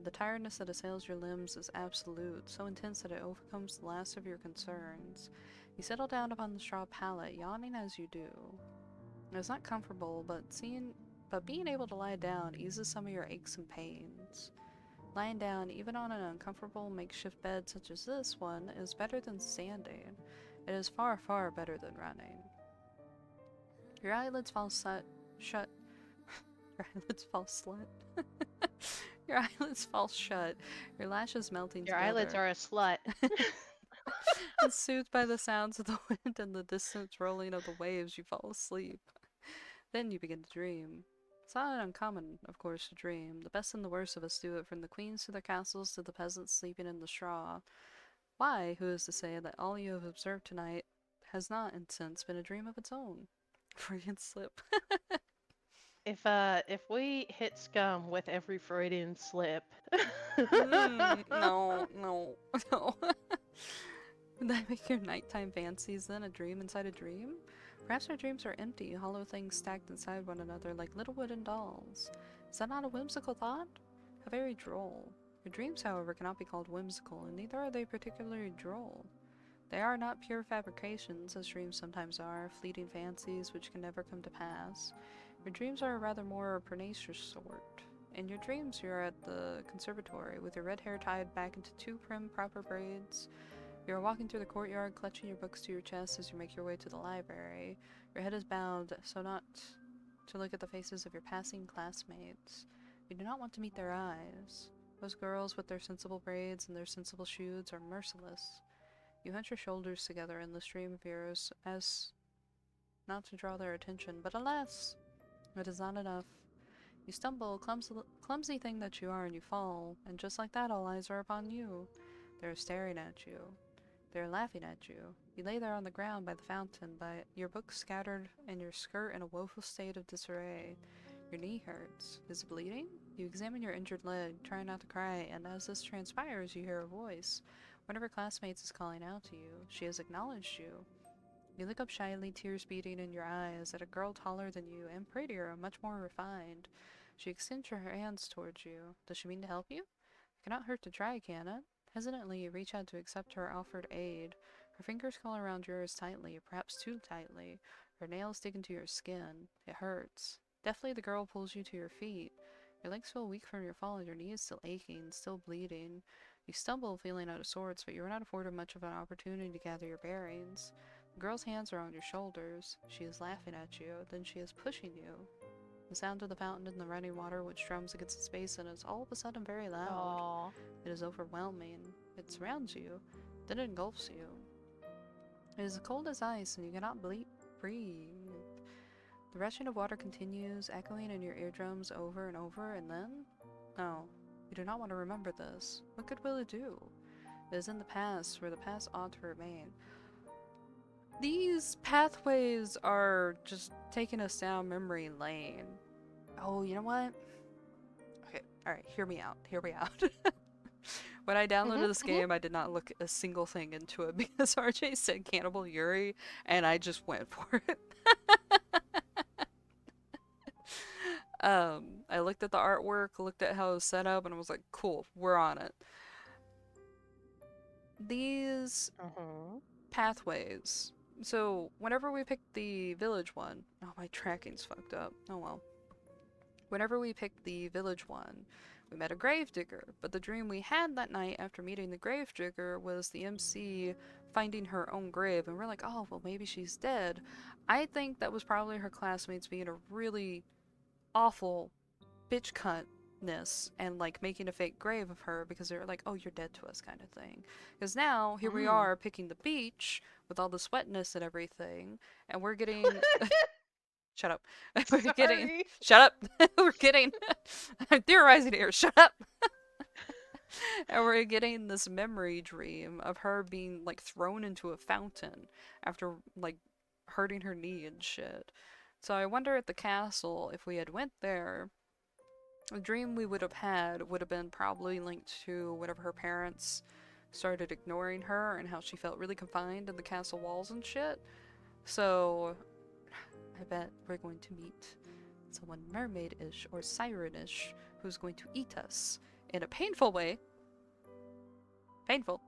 The tiredness that assails your limbs is absolute, so intense that it overcomes the last of your concerns. You settle down upon the straw pallet, yawning as you do. It's not comfortable, but being able to lie down eases some of your aches and pains. Lying down, even on an uncomfortable makeshift bed such as this one, is better than standing. It is far, far better than running. Your eyelids fall shut. Your eyelids fall slut. Your eyelids fall shut, your lashes melting Your together. eyelids are a slut. And soothed by the sounds of the wind and the distant rolling of the waves, you fall asleep. Then you begin to dream. It's not uncommon, of course, to dream. The best and the worst of us do it, from the queens to their castles to the peasants sleeping in the straw. Why, who is to say that all you have observed tonight has not, in sense, been a dream of its own. Freudian slip. If we hit scum with every Freudian slip. No, no, no. Would that make your nighttime fancies then a dream inside a dream? Perhaps our dreams are empty, hollow things stacked inside one another like little wooden dolls. Is that not a whimsical thought? How very droll. Your dreams, however, cannot be called whimsical, and neither are they particularly droll. They are not pure fabrications, as dreams sometimes are, fleeting fancies which can never come to pass. Your dreams are a rather more pernicious sort. In your dreams, you are at the conservatory, with your red hair tied back into two prim, proper braids. You are walking through the courtyard, clutching your books to your chest as you make your way to the library. Your head is bowed, so not to look at the faces of your passing classmates. You do not want to meet their eyes. Those girls with their sensible braids and their sensible shoes are merciless. You hunch your shoulders together in the stream of yours as not to draw their attention, but alas, it is not enough. You stumble, clumsy thing that you are, and you fall, and just like that all eyes are upon you. They are staring at you. They are laughing at you. You lay there on the ground by the fountain, your books scattered and your skirt in a woeful state of disarray. Your knee hurts. Is it bleeding? You examine your injured leg, trying not to cry, and as this transpires, you hear a voice. One of her classmates is calling out to you. She has acknowledged you. You look up shyly, tears beating in your eyes, at a girl taller than you and prettier, much more refined. She extends her hands towards you. Does she mean to help you? It cannot hurt to try, can it? Hesitantly, you reach out to accept her offered aid. Her fingers call around yours tightly, perhaps too tightly. Her nails dig into your skin. It hurts. Deftly, the girl pulls you to your feet. Your legs feel weak from your fall, and your knee is still aching, still bleeding. You stumble, feeling out of sorts, but you are not afforded much of an opportunity to gather your bearings. The girl's hands are on your shoulders. She is laughing at you, then she is pushing you. The sound of the fountain and the running water which drums against its basin is all of a sudden very loud. Aww. It is overwhelming. It surrounds you, then it engulfs you. It is cold as ice, and you cannot breathe. The rushing of water continues, echoing in your eardrums over and over, and then? No, you do not want to remember this. What good will it do? It is in the past, where the past ought to remain. These pathways are just taking us down memory lane. Oh, you know what? Okay, alright, hear me out. Hear me out. When I downloaded this game, I did not look a single thing into it because RJ said Cannibal Yuri, and I just went for it. I looked at the artwork, looked at how it was set up, and I was like, cool, we're on it. These pathways. So, whenever we picked the village one... Oh, my tracking's fucked up. Oh well. Whenever we picked the village one, we met a gravedigger, but the dream we had that night after meeting the gravedigger was the MC finding her own grave, and we're like, oh, well, maybe she's dead. I think that was probably her classmates being a really awful bitch cuntness and like making a fake grave of her because they're like, oh, you're dead to us kind of thing. Because now, here we are picking the beach with all the wetness and everything, and we're getting... Shut up. We're getting... Shut up! We're getting... I'm theorizing here, shut up! And we're getting this memory dream of her being, like, thrown into a fountain after, like, hurting her knee and shit. So I wonder at the castle, if we had went there, the dream we would have had would have been probably linked to whenever her parents started ignoring her and how she felt really confined in the castle walls and shit. So... I bet we're going to meet someone mermaid-ish or siren-ish who's going to eat us in a painful way. Painful.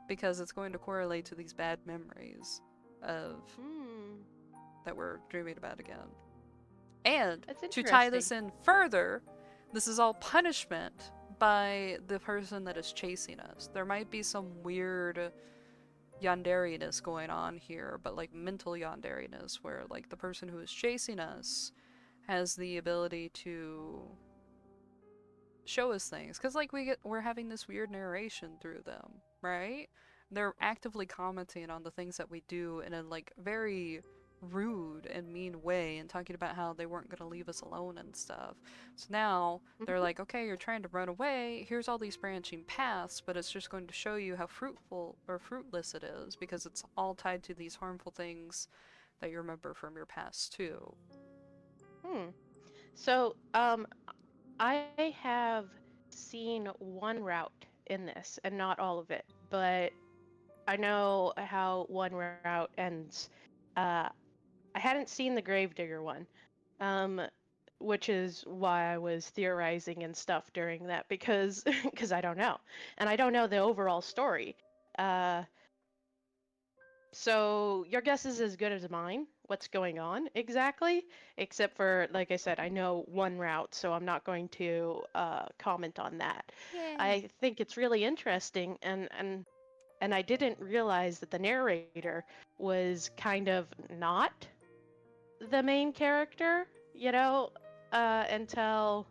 Because it's going to correlate to these bad memories of that we're dreaming about again. And to tie this in further, this is all punishment by the person that is chasing us. There might be some weird yandariness going on here, but like mental yandariness, where like the person who is chasing us has the ability to show us things, because like we're having this weird narration through them, right? They're actively commenting on the things that we do in a like very rude and mean way and talking about how they weren't going to leave us alone and stuff. So now they're Mhm. like, okay, you're trying to run away. Here's all these branching paths, but it's just going to show you how fruitful or fruitless it is because it's all tied to these harmful things that you remember from your past too. Hmm. So, I have seen one route in this, and not all of it, but I know how one route ends. Uh, I hadn't seen the Gravedigger one, um, which is why I was theorizing and stuff during that because because I don't know, and I don't know the overall story. Uh, so your guess is as good as mine. What's going on exactly? Except for, like I said, I know one route, so I'm not going to comment on that. Yay. I think it's really interesting, and I didn't realize that the narrator was kind of not the main character, you know, until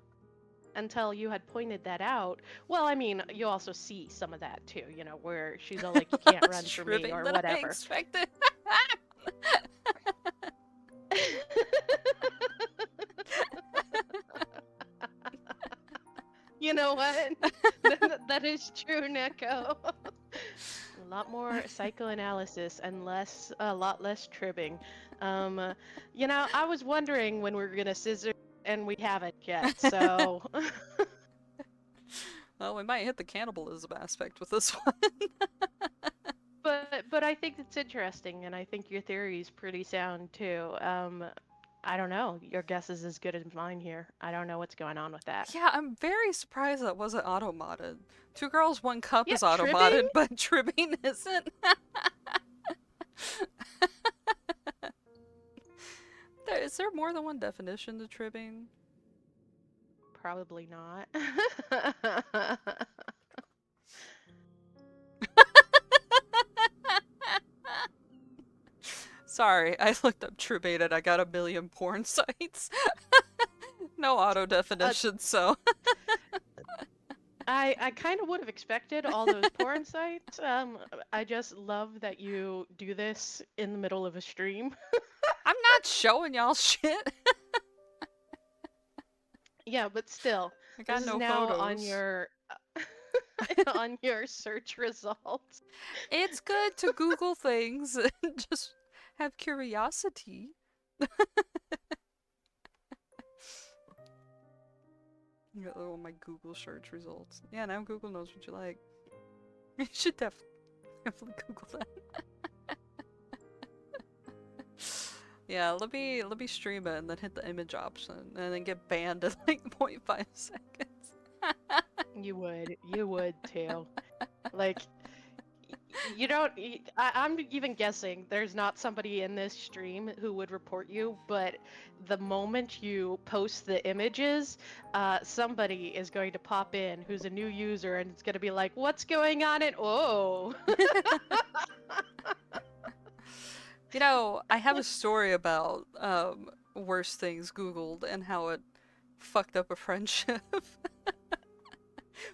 you had pointed that out. Well, I mean, you also see some of that too, you know, where she's all like, "You can't run Less from me" tripping or than I whatever. expected. You know what? That is true, Neko. A lot more psychoanalysis and a lot less tribbing. You know, I was wondering when we were gonna scissor, and we haven't yet. So, Well, we might hit the cannibalism aspect with this one. but I think it's interesting, and I think your theory is pretty sound too. I don't know. Your guess is as good as mine here. I don't know what's going on with that. Yeah, I'm very surprised that wasn't auto-modded. Two Girls, One Cup Yeah, is tribbing. auto-modded, but tribbing isn't. Is there more than one definition to tribbing? Probably not. Sorry, I looked up tribbing and I got a million porn sites. No auto uh, definition, so. I kind of would have expected all those porn sites. I just love that you do this in the middle of a stream. I'm not showing y'all shit. Yeah, but still, I this got is no now on photos. your on your search results. It's good to Google things and just have curiosity. Got all my Google search results. Yeah, now Google knows what you like. You should definitely Google that. Yeah, let me stream it and then hit the image option and then get banned in like 0.5 seconds. You would too. Like you don't. I'm even guessing there's not somebody in this stream who would report you, but the moment you post the images, somebody is going to pop in who's a new user and it's going to be like, "What's going on?" And oh, You know, I have a story about worse things Googled and how it fucked up a friendship.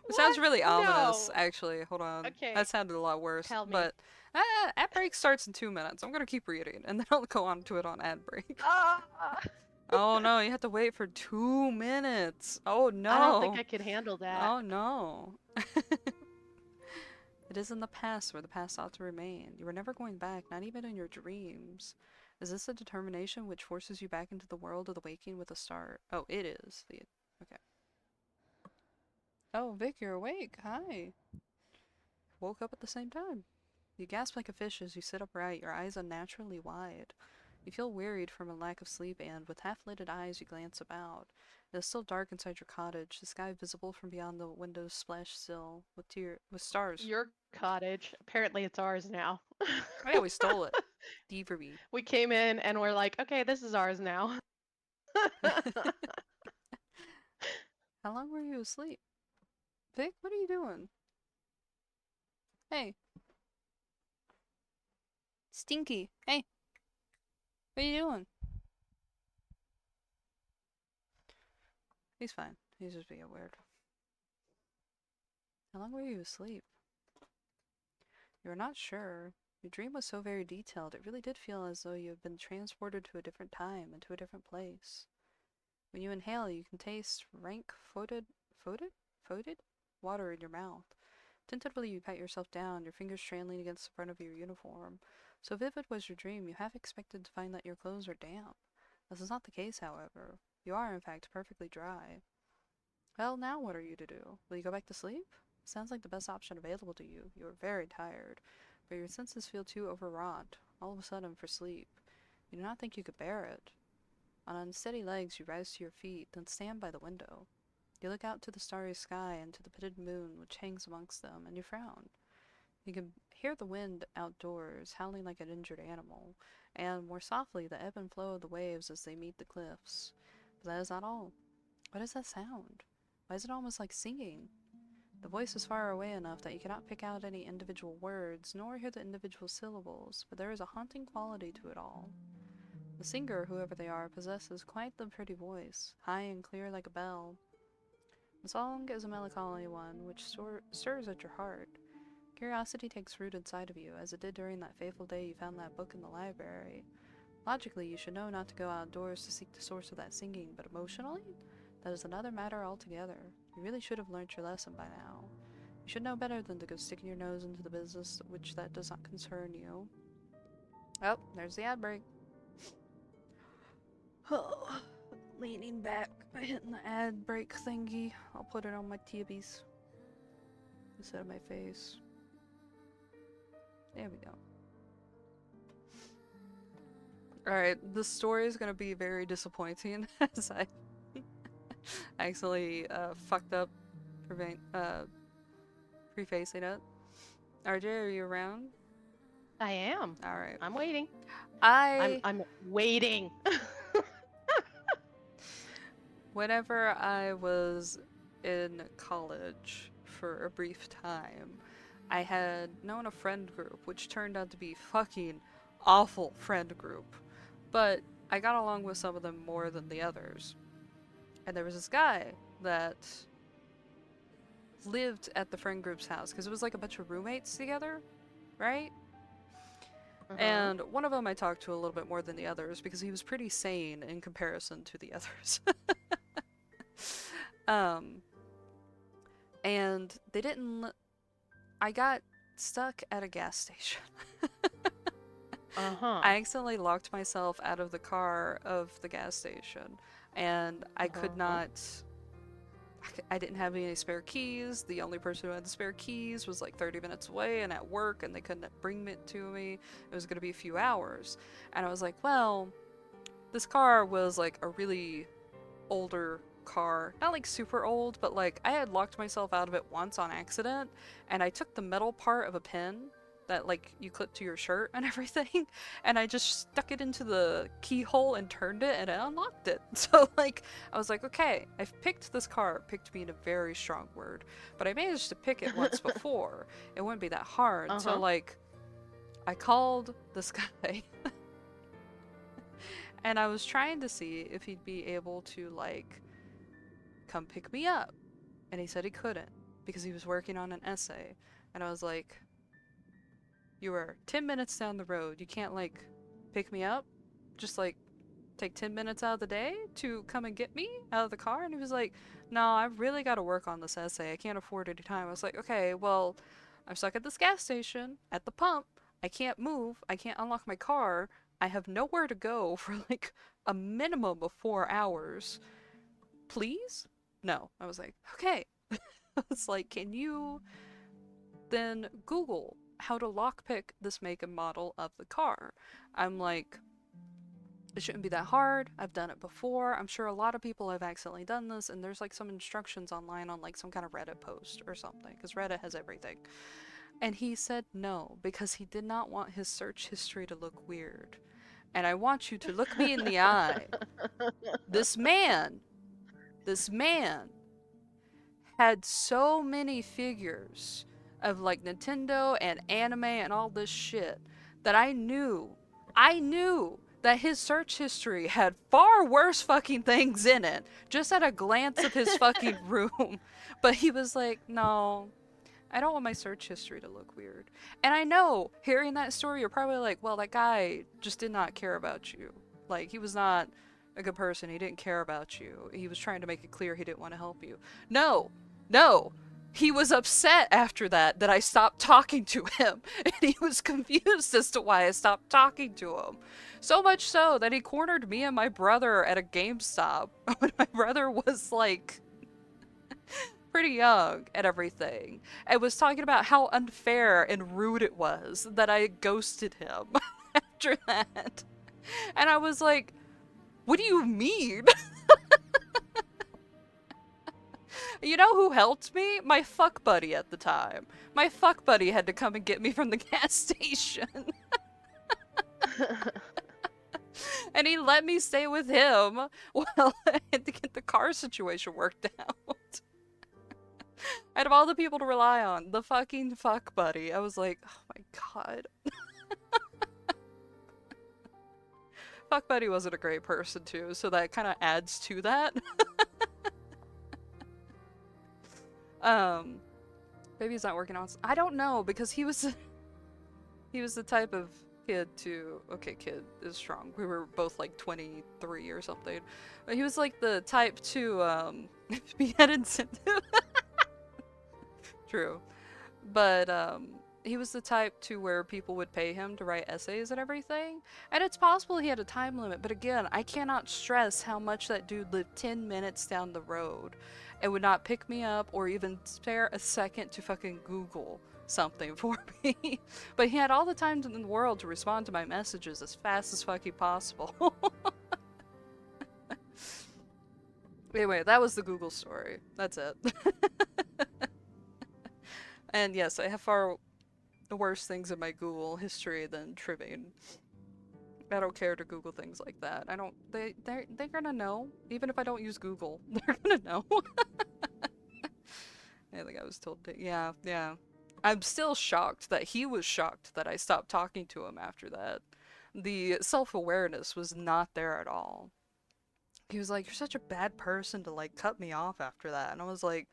It sounds what? really ominous, No. actually. Hold on. That Okay, sounded a lot worse. tell me. But ad break starts in 2 minutes. I'm gonna keep reading, and then I'll go on to it on ad break. Ah, Oh no, you have to wait for 2 minutes. Oh I don't think no. I could handle that. Oh no. It is in the past where the past ought to remain. You are never going back, not even in your dreams. Is this a determination which forces you back into the world of the waking with a start? Oh, it is. Okay. Oh, Vic, you're awake. Hi. Woke up at the same time. You gasp like a fish as you sit upright, your eyes unnaturally wide. You feel wearied from a lack of sleep and, with half-lidded eyes, you glance about. It is still dark inside your cottage, the sky visible from beyond the window's splashed sill, with stars. Your cottage. Apparently, it's ours now. Oh yeah, we stole it. Thievery. We came in and we're like, okay, this is ours now. How long were you asleep? Vic, what are you doing? Hey. Stinky. Hey. What are you doing? He's fine. He's just being weird. How long were you asleep? You are not sure. Your dream was so very detailed, it really did feel as though you had been transported to a different time and to a different place. When you inhale, you can taste rank foetid water in your mouth. Tentatively, you pat yourself down, your fingers trailing against the front of your uniform. So vivid was your dream, you half expected to find that your clothes are damp. This is not the case, however. You are, in fact, perfectly dry. Well, now what are you to do? Will you go back to sleep? Sounds like the best option available to you. You are very tired, but your senses feel too overwrought, all of a sudden, for sleep. You do not think you could bear it. On unsteady legs, you rise to your feet, then stand by the window. You look out to the starry sky and to the pitted moon which hangs amongst them, and you frown. You can hear the wind outdoors, howling like an injured animal, and, more softly, the ebb and flow of the waves as they meet the cliffs. But that is not all. What is that sound? Why is it almost like singing? The voice is far away enough that you cannot pick out any individual words, nor hear the individual syllables, but there is a haunting quality to it all. The singer, whoever they are, possesses quite the pretty voice, high and clear like a bell. The song is a melancholy one, which stirs at your heart. Curiosity takes root inside of you, as it did during that fateful day you found that book in the library. Logically, you should know not to go outdoors to seek the source of that singing, but emotionally? That is another matter altogether. You really should have learnt your lesson by now. You should know better than to go sticking your nose into the business which that does not concern you. Oh, there's the ad break. Oh, leaning back, hitting the ad break thingy. I'll put it on my tibbies instead of my face. There we go. Alright, this story is gonna be very disappointing as I actually fucked up prefacing it. RJ, are you around? I am. Alright. I'm waiting. I'm waiting. Whenever I was in college for a brief time, I had known a friend group, which turned out to be fucking awful friend group. But I got along with some of them more than the others. And there was this guy that lived at the friend group's house, because it was like a bunch of roommates together, right? And one of them I talked to a little bit more than the others, because he was pretty sane in comparison to the others. And they didn't I got stuck at a gas station. I accidentally locked myself out of the car of the gas station, and I could not. I didn't have any spare keys. The only person who had the spare keys was like 30 minutes away and at work, and they couldn't bring it to me. It was going to be a few hours. And I was like, well, this car was like a really older car. Not like super old, but like I had locked myself out of it once on accident, and I took the metal part of a pin that like you clip to your shirt and everything, and I just stuck it into the keyhole and turned it, and it unlocked it. So like I was like, okay, I've picked this car. Picked being a very strong word, but I managed to pick it once before. It wouldn't be that hard. So like I called this guy and I was trying to see if he'd be able to like come pick me up, and he said he couldn't because he was working on an essay. And I was like, you are 10 minutes down the road. You can't, like, pick me up? Just, like, take 10 minutes out of the day to come and get me out of the car? And he was like, no, I've really got to work on this essay. I can't afford any time. I was like, okay, well, I'm stuck at this gas station, at the pump. I can't move. I can't unlock my car. I have nowhere to go for, like, a minimum of 4 hours. Please? No. I was like, okay. I was like, can you then Google how to lockpick this make and model of the car? I'm like, it shouldn't be that hard. I've done it before. I'm sure a lot of people have accidentally done this, and there's like some instructions online on like some kind of Reddit post or something, because Reddit has everything. And he said no, because he did not want his search history to look weird. And I want you to look me in the eye. This man had so many figures of like Nintendo and anime and all this shit that I knew that his search history had far worse fucking things in it, just at a glance of his fucking room. But he was like, no, I don't want my search history to look weird. And I know, hearing that story, you're probably like, well, that guy just did not care about you. Like, he was not a good person. He didn't care about you. He was trying to make it clear he didn't want to help you. No! No! He was upset after that I stopped talking to him. And he was confused as to why I stopped talking to him. So much so that he cornered me and my brother at a GameStop when my brother was like pretty young and everything, and was talking about how unfair and rude it was that I ghosted him after that. And I was like, what do you mean? You know who helped me? My fuck buddy at the time. My fuck buddy had to come and get me from the gas station. And he let me stay with him while I had to get the car situation worked out. Out of all the people to rely on, the fucking fuck buddy. I was like, oh my god. Fuck buddy wasn't a great person too, so that kind of adds to that. Maybe he's not working on. I don't know, because he was the type of kid to. Okay, kid is strong. We were both like 23 or something, but he was like the type to be had incentive. True, but he was the type to where people would pay him to write essays and everything, and it's possible he had a time limit, but again, I cannot stress how much that dude lived 10 minutes down the road and would not pick me up or even spare a second to fucking Google something for me. But he had all the time in the world to respond to my messages as fast as fucking possible. Anyway, that was the Google story. That's it. And yes, I have far worse things in my Google history than tribbing. I don't care to Google things like that. I don't. They're gonna know, even if I don't use Google. They're gonna know. I think I was told to. Yeah. I'm still shocked that he was shocked that I stopped talking to him after that. The self-awareness was not there at all. He was like, "You're such a bad person to like cut me off after that," and I was like,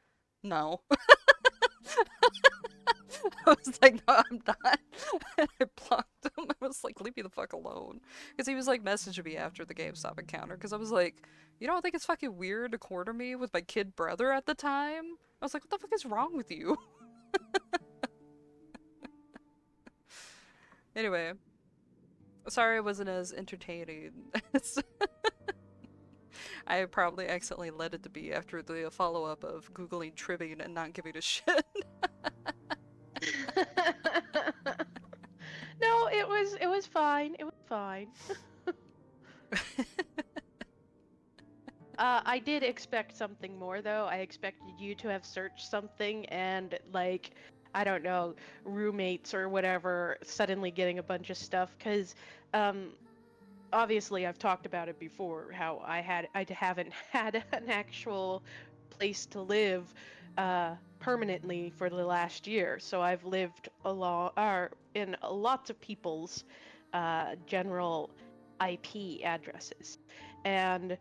"No." I was like, no, I'm not. And I blocked him. I was like, leave me the fuck alone. Because he was like messaging me after the GameStop encounter. Because I was like, you don't think it's fucking weird to corner me with my kid brother at the time? I was like, what the fuck is wrong with you? Anyway. Sorry I wasn't as entertaining. I probably accidentally let it to be after the follow-up of Googling tribbing and not giving a shit. No, it was fine. It was fine. I did expect something more though. I expected you to have searched something and like, I don't know, roommates or whatever suddenly getting a bunch of stuff, because obviously I've talked about it before, how I haven't had an actual place to live permanently for the last year. So I've lived in lots of people's general IP addresses. And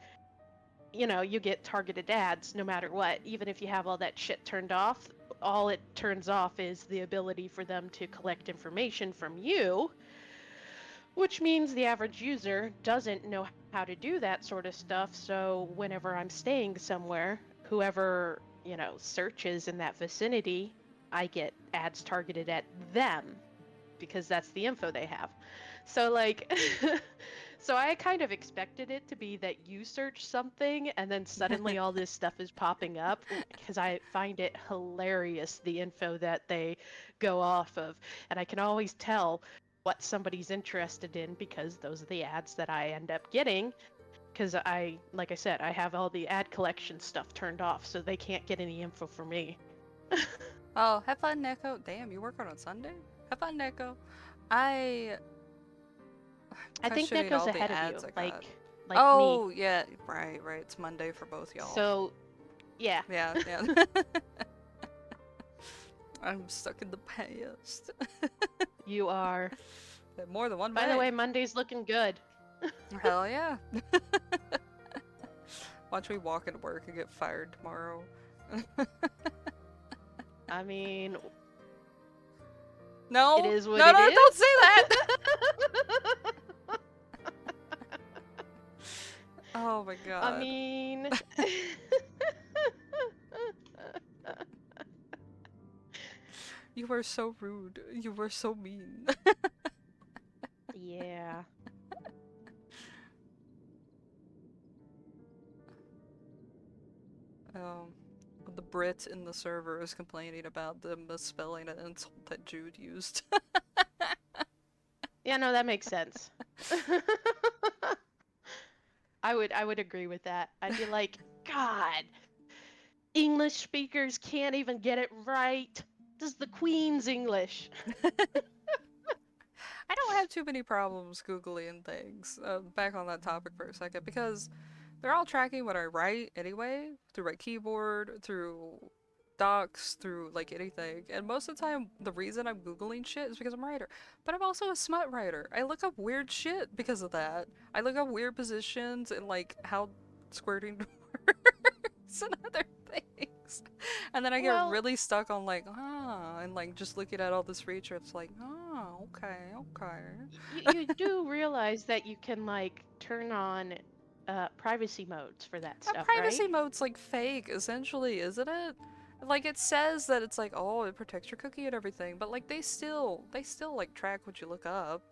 you know, you get targeted ads no matter what. Even if you have all that shit turned off, all it turns off is the ability for them to collect information from you, which means the average user doesn't know how to do that sort of stuff. So whenever I'm staying somewhere, whoever, you know, searches in that vicinity, I get ads targeted at them because that's the info they have. So like so I kind of expected it to be that you search something and then suddenly all this stuff is popping up, because I find it hilarious, the info that they go off of. And I can always tell what somebody's interested in because those are the ads that I end up getting. Because like I said, I have all the ad collection stuff turned off, so they can't get any info from me. Oh, have fun, Neko. Damn, you work on Sunday? Have fun, Neko. I think questioning Neko's all the ahead of ads you, I got. like Oh, me. yeah, right. It's Monday for both y'all. So, yeah. Yeah. I'm stuck in the past. You are. More than one By way. the way, Monday's looking good. Hell yeah. Watch me walk into work and get fired tomorrow. I mean, No, It is what no, it no, is. don't say that. Oh my god. I mean, You were so rude. You were so mean. yeah. Um, the Brit in the server is complaining about the misspelling an insult that Jude used. Yeah, no, that makes sense. I would agree with that. I'd be like, God, English speakers can't even get it right. This is the Queen's English. I don't have too many problems Googling things. Back on that topic for a second, because they're all tracking what I write anyway, through my keyboard, through docs, through like anything. And most of the time, the reason I'm Googling shit is because I'm a writer. But I'm also a smut writer. I look up weird shit because of that. I look up weird positions and like how squirting works and other things. And then I get Well, really stuck on like, and like just looking at all this research, it's like, okay, okay. you do realize that you can like turn on privacy modes for that That stuff, right? privacy mode's like fake, essentially, isn't it? Like it says that it's like, oh, it protects your cookie and everything, but like they still like track what you look up.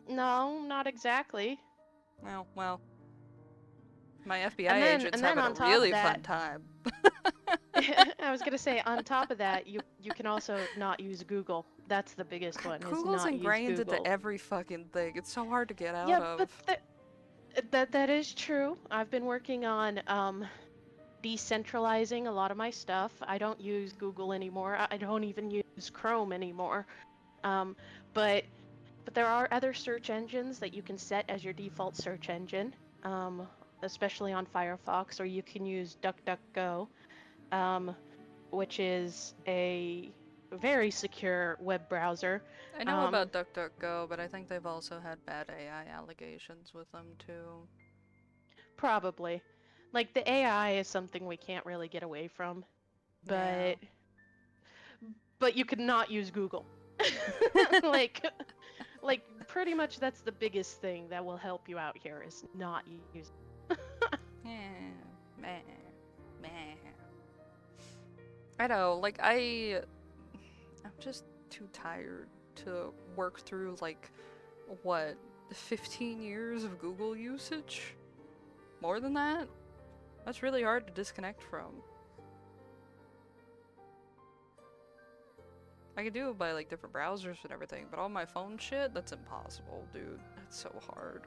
No, not exactly. Well, my FBI And then agent's and then having a on top of really that, fun time. I was gonna say on top of that, you can also not use Google. That's the biggest one, is Google's not use ingrained into Google. every fucking thing. It's so hard to get out Yeah, but of. that is true. I've been working on decentralizing a lot of my stuff. I don't use Google anymore. I don't even use Chrome anymore. Um, but there are other search engines that you can set as your default search engine, um, especially on Firefox, or you can use DuckDuckGo, um, which is a very secure web browser. I know Um, about DuckDuckGo, but I think they've also had bad AI allegations with them too. Probably. Like the AI is something we can't really get away from, Yeah. but you could not use Google. like like pretty much that's the biggest thing that will help you out here is not use. Yeah. Meh. Meh. I know, like I'm just too tired to work through like what 15 years of Google usage? More than that? That's really hard to disconnect from. I can do it by like different browsers and everything, but all my phone shit, that's impossible, dude. That's so hard.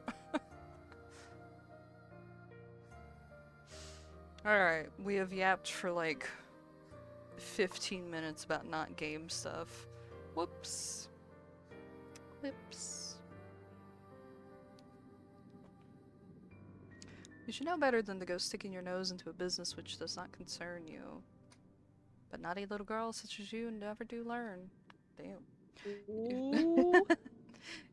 Alright, we have yapped for like 15 minutes about not game stuff. Whoops. Whoops. You should know better than to go sticking your nose into a business which does not concern you. But naughty little girls such as you never do learn. Damn. Ooh.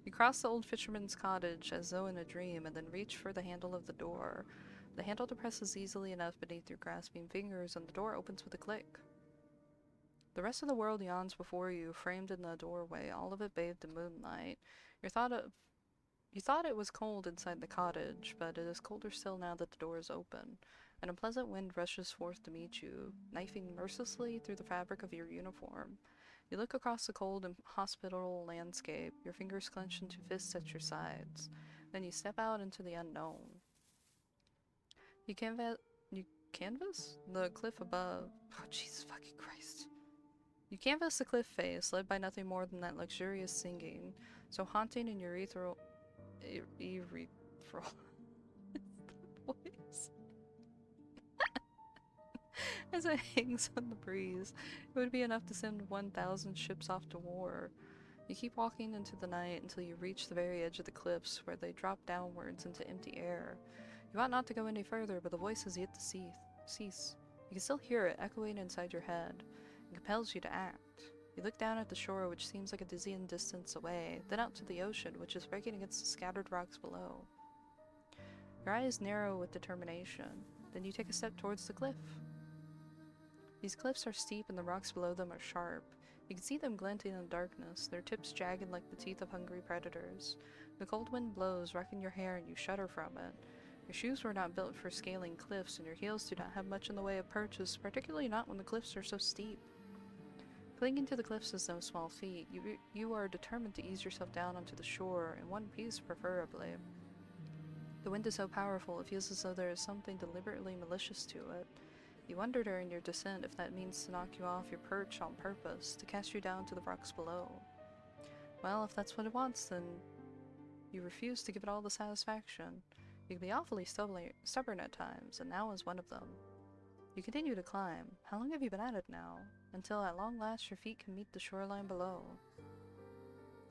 You cross the old fisherman's cottage as though in a dream and then reach for the handle of the door. The handle depresses easily enough beneath your grasping fingers and the door opens with a click. The rest of the world yawns before you, framed in the doorway, all of it bathed in moonlight. You thought it was cold inside the cottage, but it is colder still now that the door is open. An unpleasant wind rushes forth to meet you, knifing mercilessly through the fabric of your uniform. You look across the cold and hospitable landscape, your fingers clenched into fists at your sides. Then you step out into the unknown. You canvas the cliff above. Oh, Jesus fucking Christ. You canvass the cliff face, led by nothing more than that luxurious singing, so haunting in your urethral voice. As it hangs on the breeze, it would be enough to send 1,000 ships off to war. You keep walking into the night until you reach the very edge of the cliffs, where they drop downwards into empty air. You ought not to go any further, but the voice has yet to cease. You can still hear it echoing inside your head. It compels you to act. You look down at the shore, which seems like a dizzying distance away, then out to the ocean, which is breaking against the scattered rocks below. Your eyes narrow with determination. Then you take a step towards the cliff. These cliffs are steep and the rocks below them are sharp. You can see them glinting in the darkness, their tips jagged like the teeth of hungry predators. The cold wind blows, wrecking your hair, and you shudder from it. Your shoes were not built for scaling cliffs, and your heels do not have much in the way of purchase, particularly not when the cliffs are so steep. Clinging to the cliffs is no small feat. You are determined to ease yourself down onto the shore, in one piece preferably. The wind is so powerful, it feels as though there is something deliberately malicious to it. You wonder during your descent if that means to knock you off your perch on purpose, to cast you down to the rocks below. Well, if that's what it wants, then you refuse to give it all the satisfaction. You can be awfully stubborn at times, and now is one of them. You continue to climb. How long have you been at it now? Until at long last your feet can meet the shoreline below.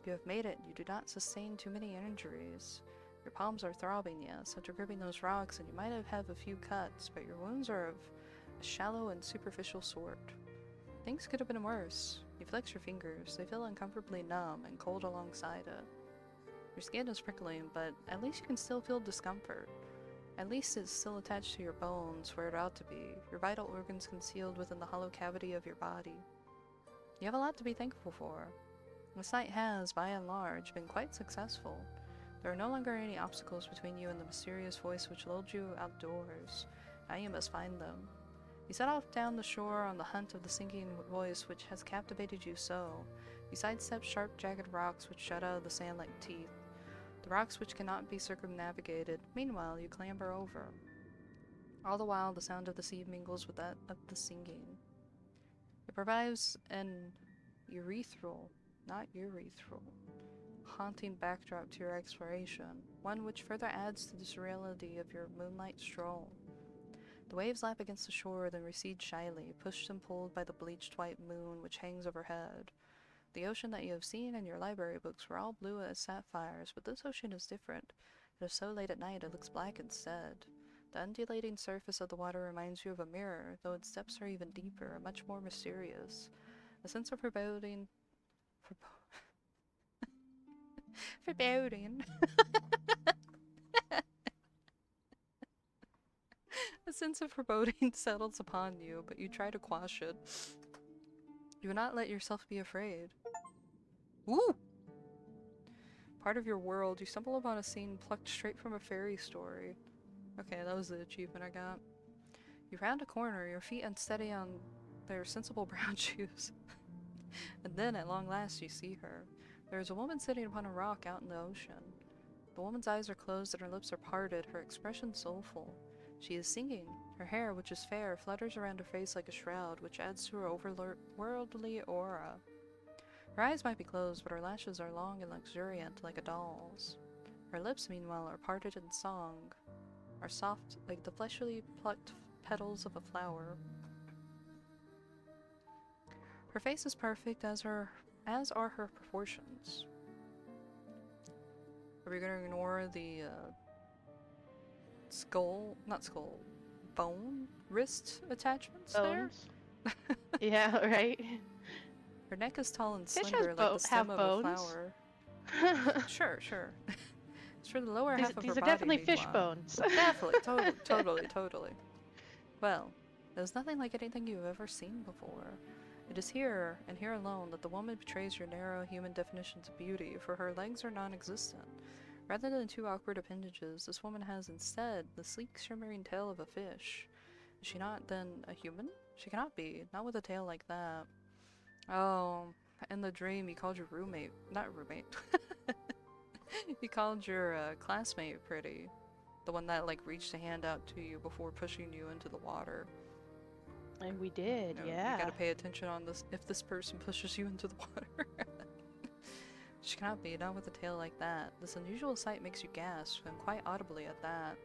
You have made it. You do not sustain too many injuries. Your palms are throbbing, yes, after gripping those rocks, and you might have a few cuts, but your wounds are of a shallow and superficial sort. Things could have been worse. You flex your fingers. They feel uncomfortably numb and cold alongside it. Your skin is prickling, but at least you can still feel discomfort. At least it's still attached to your bones, where it ought to be, your vital organs concealed within the hollow cavity of your body. You have a lot to be thankful for. The site has, by and large, been quite successful. There are no longer any obstacles between you and the mysterious voice which lulled you outdoors. Now you must find them. You set off down the shore on the hunt of the singing voice which has captivated you so. You sidestep sharp, jagged rocks which shut out of the sand like teeth. The rocks which cannot be circumnavigated. Meanwhile, you clamber over. All the while, the sound of the sea mingles with that of the singing. It provides an urethral, not urethral, haunting backdrop to your exploration, one which further adds to the surreality of your moonlight stroll. The waves lap against the shore, then recede shyly, pushed and pulled by the bleached white moon which hangs overhead. The ocean that you have seen in your library books were all blue as sapphires, but this ocean is different. It is so late at night it looks black instead. The undulating surface of the water reminds you of a mirror, though its depths are even deeper, and much more mysterious. A sense of foreboding... foreboding... A sense of foreboding settles upon you, but you try to quash it. Do not let yourself be afraid. Ooh! Part of your world, you stumble upon a scene plucked straight from a fairy story. Okay, that was the achievement I got. You round a corner, your feet unsteady on their sensible brown shoes. And then, at long last, you see her. There is a woman sitting upon a rock out in the ocean. The woman's eyes are closed and her lips are parted, her expression soulful. She is singing. Her hair, which is fair, flutters around her face like a shroud, which adds to her overworldly aura. Her eyes might be closed, but her lashes are long and luxuriant, like a doll's. Her lips, meanwhile, are parted in song, are soft like the fleshly plucked petals of a flower. Her face is perfect, as are her proportions. Are we gonna ignore the, bone? Wrist attachments Bones. there? Yeah, right? Her neck is tall and Fish slender, like the stem of a bones. flower. Sure. It's for the lower half of her These are body, definitely fish meanwhile. bones. Definitely, totally. Well, there's nothing like anything you've ever seen before. It is here, and here alone, that the woman betrays your narrow human definitions of beauty, for her legs are non-existent. Rather than two awkward appendages, this woman has instead the sleek, shimmering tail of a fish. Is she not, then, a human? She cannot be, not with a tail like that. Oh, in the dream you called your roommate, not roommate, you called your classmate pretty. The one that, like, reached a hand out to you before pushing you into the water. And we did, You know, yeah. You gotta pay attention on this, if this person pushes you into the water. She cannot be, not with a tail like that. This unusual sight makes you gasp, and quite audibly at that.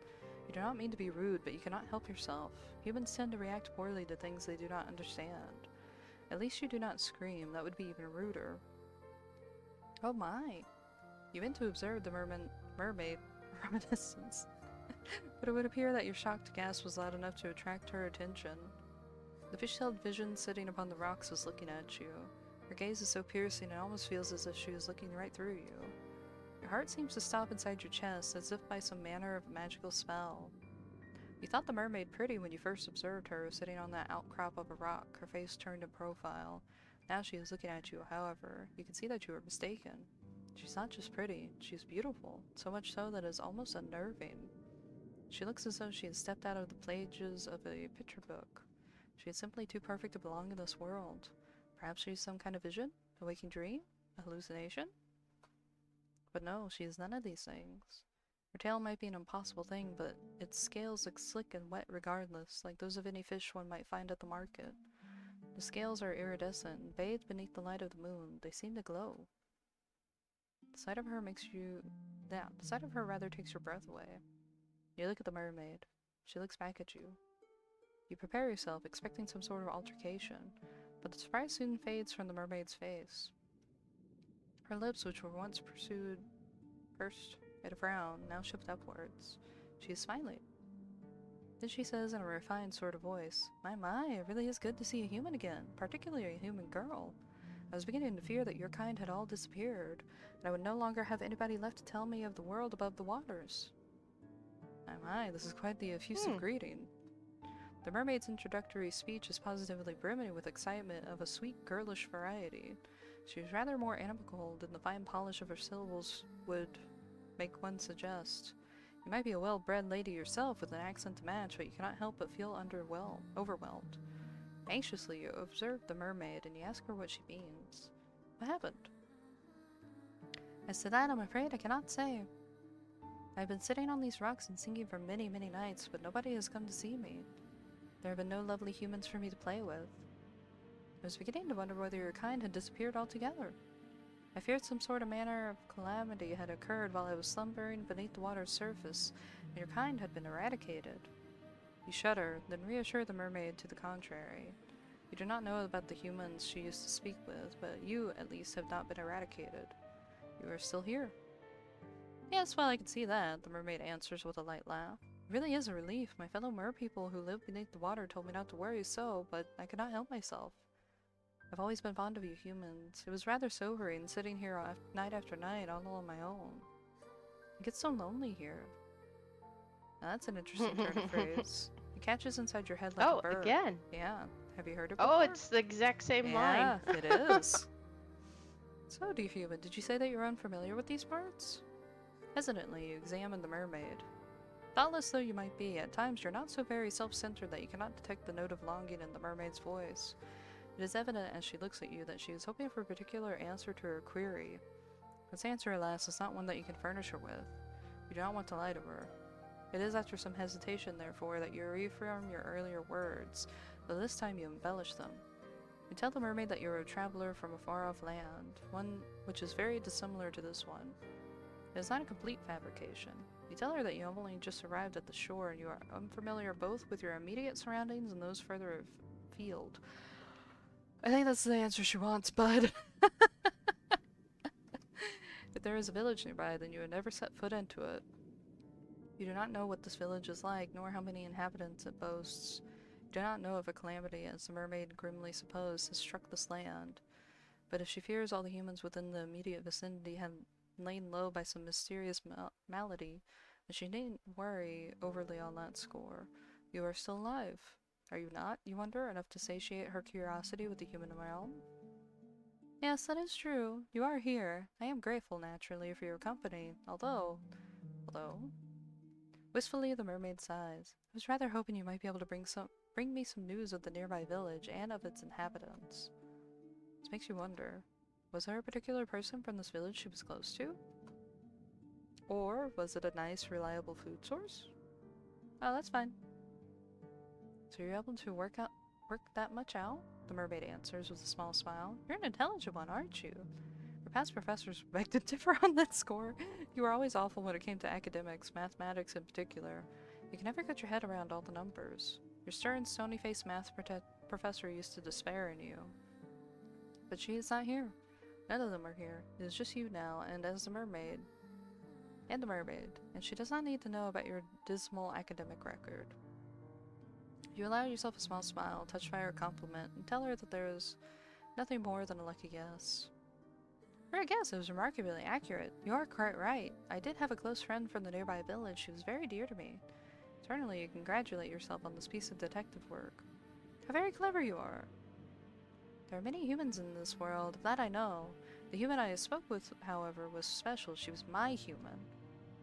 You do not mean to be rude, but you cannot help yourself. Humans tend to react poorly to things they do not understand. At least you do not scream, that would be even ruder. Oh my! You meant to observe the mermaid reminiscence. But it would appear that your shocked gasp was loud enough to attract her attention. The fish-tailed vision sitting upon the rocks was looking at you. Her gaze is so piercing it almost feels as if she was looking right through you. Your heart seems to stop inside your chest, as if by some manner of magical spell. You thought the mermaid pretty when you first observed her, sitting on that outcrop of a rock, her face turned in profile. Now she is looking at you, however. You can see that you were mistaken. She's not just pretty, she's beautiful, so much so that it is almost unnerving. She looks as though she has stepped out of the pages of a picture book. She is simply too perfect to belong in this world. Perhaps she's some kind of vision? A waking dream? A hallucination? But no, she is none of these things. Her tail might be an impossible thing, but its scales look slick and wet regardless, like those of any fish one might find at the market. The scales are iridescent, and bathed beneath the light of the moon. They seem to glow. The sight of her rather takes your breath away. You look at the mermaid. She looks back at you. You prepare yourself, expecting some sort of altercation, but the surprise soon fades from the mermaid's face. Her lips, which were once pursed at a frown, now shift upwards. She is smiling. Then she says in a refined sort of voice, My, it really is good to see a human again, particularly a human girl. I was beginning to fear that your kind had all disappeared, and I would no longer have anybody left to tell me of the world above the waters. My, this is quite the effusive greeting. The mermaid's introductory speech is positively brimming with excitement of a sweet, girlish variety. She was rather more amicable than the fine polish of her syllables would make one suggest. You might be a well-bred lady yourself with an accent to match, but you cannot help but feel overwhelmed. Anxiously, you observe the mermaid, and you ask her what she means. What happened? As to that, I'm afraid I cannot say. I've been sitting on these rocks and singing for many, many nights, but nobody has come to see me. There have been no lovely humans for me to play with. I was beginning to wonder whether your kind had disappeared altogether. I feared some sort of manner of calamity had occurred while I was slumbering beneath the water's surface, and your kind had been eradicated. You shudder, then reassure the mermaid to the contrary. You do not know about the humans she used to speak with, but you, at least, have not been eradicated. You are still here. Yes, well, I can see that, the mermaid answers with a light laugh. It really is a relief. My fellow merpeople who live beneath the water told me not to worry so, but I could not help myself. I've always been fond of you humans. It was rather sobering, sitting here night after night all on my own. It gets so lonely here. Now that's an interesting turn of phrase. It catches inside your head like a bird. Again? Yeah. Have you heard it before? Oh, it's the exact same line. Yeah, it is. So, dear human, did you say that you're unfamiliar with these parts? Hesitantly, you examine the mermaid. Thoughtless though you might be, at times you're not so very self-centered that you cannot detect the note of longing in the mermaid's voice. It is evident as she looks at you that she is hoping for a particular answer to her query. This answer, alas, is not one that you can furnish her with. You do not want to lie to her. It is after some hesitation, therefore, that you reaffirm your earlier words, though this time you embellish them. You tell the mermaid that you are a traveler from a far-off land, one which is very dissimilar to this one. It is not a complete fabrication. You tell her that you have only just arrived at the shore and you are unfamiliar both with your immediate surroundings and those further afield. I think that's the answer she wants, bud. If there is a village nearby, then you would never set foot into it. You do not know what this village is like, nor how many inhabitants it boasts. You do not know if a calamity, as the mermaid grimly supposed, has struck this land. But if she fears all the humans within the immediate vicinity have lain low by some mysterious malady, then she needn't worry overly on that score. You are still alive. Are you not, you wonder, enough to satiate her curiosity with the human realm? Yes, that is true. You are here. I am grateful, naturally, for your company, although... Wistfully, the mermaid sighs. I was rather hoping you might be able to bring me some news of the nearby village and of its inhabitants. This makes you wonder. Was there a particular person from this village she was close to? Or was it a nice, reliable food source? Oh, that's fine. So you're able to work that much out? The mermaid answers with a small smile. You're an intelligent one, aren't you? Your past professors beg to differ on that score. You were always awful when it came to academics, mathematics in particular. You can never get your head around all the numbers. Your stern, stony-faced math professor used to despair in you. But she is not here. None of them are here. It is just you now, and the mermaid, and she does not need to know about your dismal academic record. You allow yourself a small smile, touched by her compliment, and tell her that there is nothing more than a lucky guess. For a guess, it was remarkably accurate. You are quite right. I did have a close friend from the nearby village who was very dear to me. Certainly you congratulate yourself on this piece of detective work. How very clever you are. There are many humans in this world, that I know. The human I spoke with, however, was special. She was my human.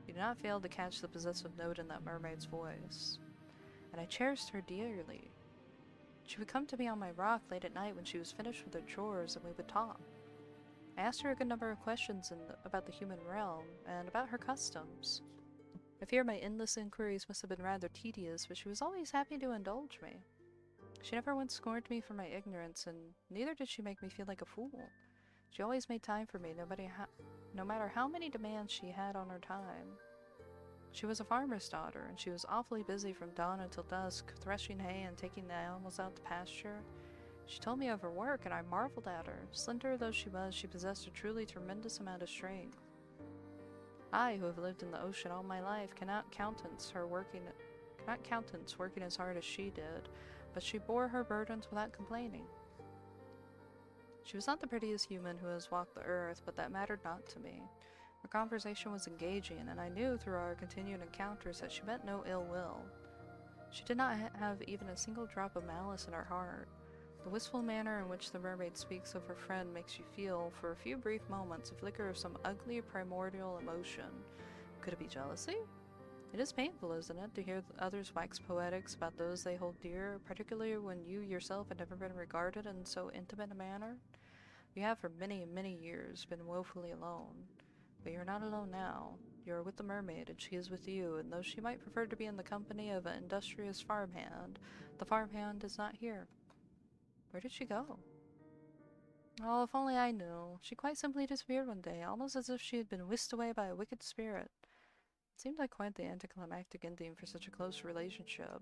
You did not fail to catch the possessive note in that mermaid's voice. And I cherished her dearly. She would come to me on my rock late at night when she was finished with her chores, and we would talk. I asked her a good number of questions about the human realm, and about her customs. I fear my endless inquiries must have been rather tedious, but she was always happy to indulge me. She never once scorned me for my ignorance, and neither did she make me feel like a fool. She always made time for me, no matter how many demands she had on her time. She was a farmer's daughter, and she was awfully busy from dawn until dusk, threshing hay and taking the animals out to pasture. She told me of her work, and I marveled at her. Slender though she was, she possessed a truly tremendous amount of strength. I, who have lived in the ocean all my life, cannot countenance working as hard as she did, but she bore her burdens without complaining. She was not the prettiest human who has walked the earth, but that mattered not to me. Her conversation was engaging, and I knew through our continued encounters that she meant no ill will. She did not have even a single drop of malice in her heart. The wistful manner in which the mermaid speaks of her friend makes you feel, for a few brief moments, a flicker of some ugly primordial emotion. Could it be jealousy? It is painful, isn't it, to hear others wax poetics about those they hold dear, particularly when you yourself have never been regarded in so intimate a manner? You have for many, many years been woefully alone. But you're not alone now. You are with the mermaid, and she is with you, and though she might prefer to be in the company of an industrious farmhand, the farmhand is not here. Where did she go? Oh, if only I knew. She quite simply disappeared one day, almost as if she had been whisked away by a wicked spirit. It seemed like quite the anticlimactic ending for such a close relationship.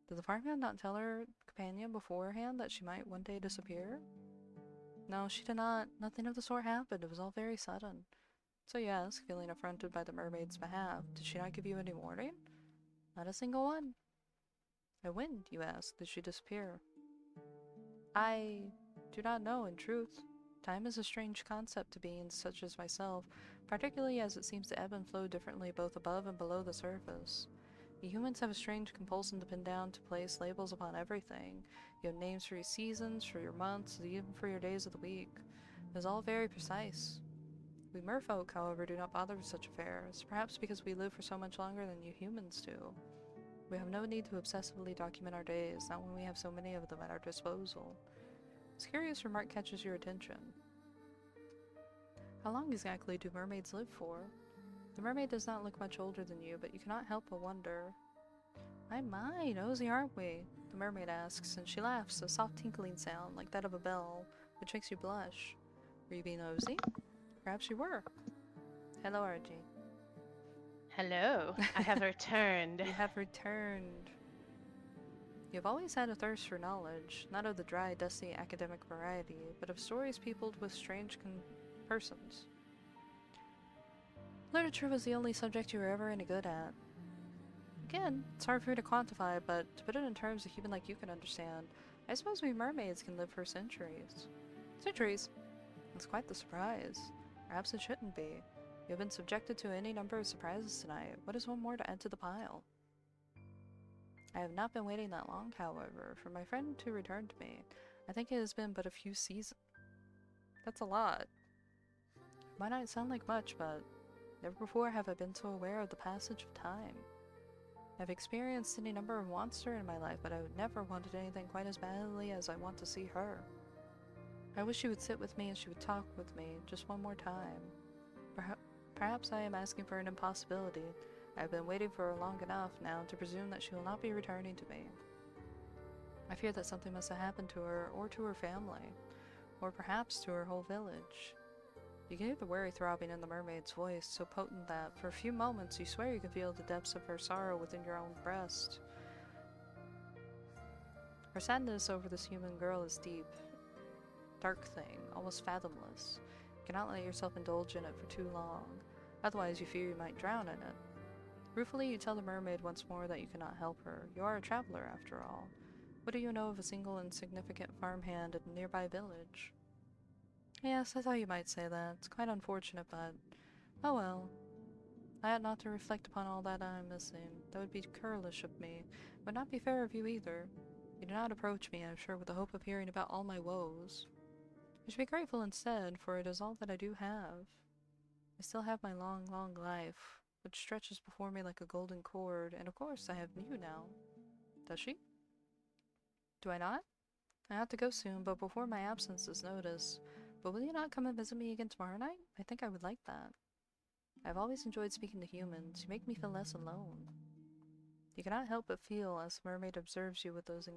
Did the farmhand not tell her companion beforehand that she might one day disappear? No, she did not. Nothing of the sort happened. It was all very sudden. So you ask, feeling affronted by the mermaid's behalf, did she not give you any warning? Not a single one. And when, you ask, did she disappear? I do not know, in truth. Time is a strange concept to beings such as myself, particularly as it seems to ebb and flow differently both above and below the surface. You humans have a strange compulsion to pin down to place labels upon everything. You have names for your seasons, for your months, even for your days of the week. It is all very precise. We merfolk, however, do not bother with such affairs, perhaps because we live for so much longer than you humans do. We have no need to obsessively document our days, not when we have so many of them at our disposal. This curious remark catches your attention. How long exactly do mermaids live for? The mermaid does not look much older than you, but you cannot help but wonder. My, nosy aren't we? The mermaid asks, and she laughs, a soft tinkling sound like that of a bell, which makes you blush. Were you being nosy? Perhaps you were. Hello, RG. Hello, I have returned. You have returned. You've always had a thirst for knowledge, not of the dry, dusty academic variety, but of stories peopled with strange persons. Literature was the only subject you were ever any good at. Again, it's hard for me to quantify, but to put it in terms a human like you can understand, I suppose we mermaids can live for centuries. Centuries? That's quite the surprise. Perhaps it shouldn't be. You have been subjected to any number of surprises tonight. What is one more to add to the pile? I have not been waiting that long, however, for my friend to return to me. I think it has been but a few seasons. That's a lot. It might not sound like much, but never before have I been so aware of the passage of time. I've experienced any number of monsters in my life, but I would never wanted anything quite as badly as I want to see her. I wish she would sit with me and she would talk with me just one more time. Perhaps I am asking for an impossibility. I have been waiting for her long enough now to presume that she will not be returning to me. I fear that something must have happened to her, or to her family, or perhaps to her whole village. You can hear the worry throbbing in the mermaid's voice, so potent that, for a few moments, you swear you can feel the depths of her sorrow within your own breast. Her sadness over this human girl is deep, dark thing, almost fathomless. You cannot let yourself indulge in it for too long, otherwise you fear you might drown in it. Ruefully, you tell the mermaid once more that you cannot help her. You are a traveler, after all. What do you know of a single insignificant farmhand in a nearby village? Yes, I thought you might say that. It's quite unfortunate, but... oh well. I ought not to reflect upon all that I am missing. That would be churlish of me. It would not be fair of you either. You do not approach me, I am sure, with the hope of hearing about all my woes. You should be grateful instead, for it is all that I do have. I still have my long, long life, which stretches before me like a golden cord, and of course I have you now. Does she? Do I not? I have to go soon, but before my absence is noticed. But will you not come and visit me again tomorrow night? I think I would like that. I've always enjoyed speaking to humans. You make me feel less alone. You cannot help but feel, as the mermaid observes you with those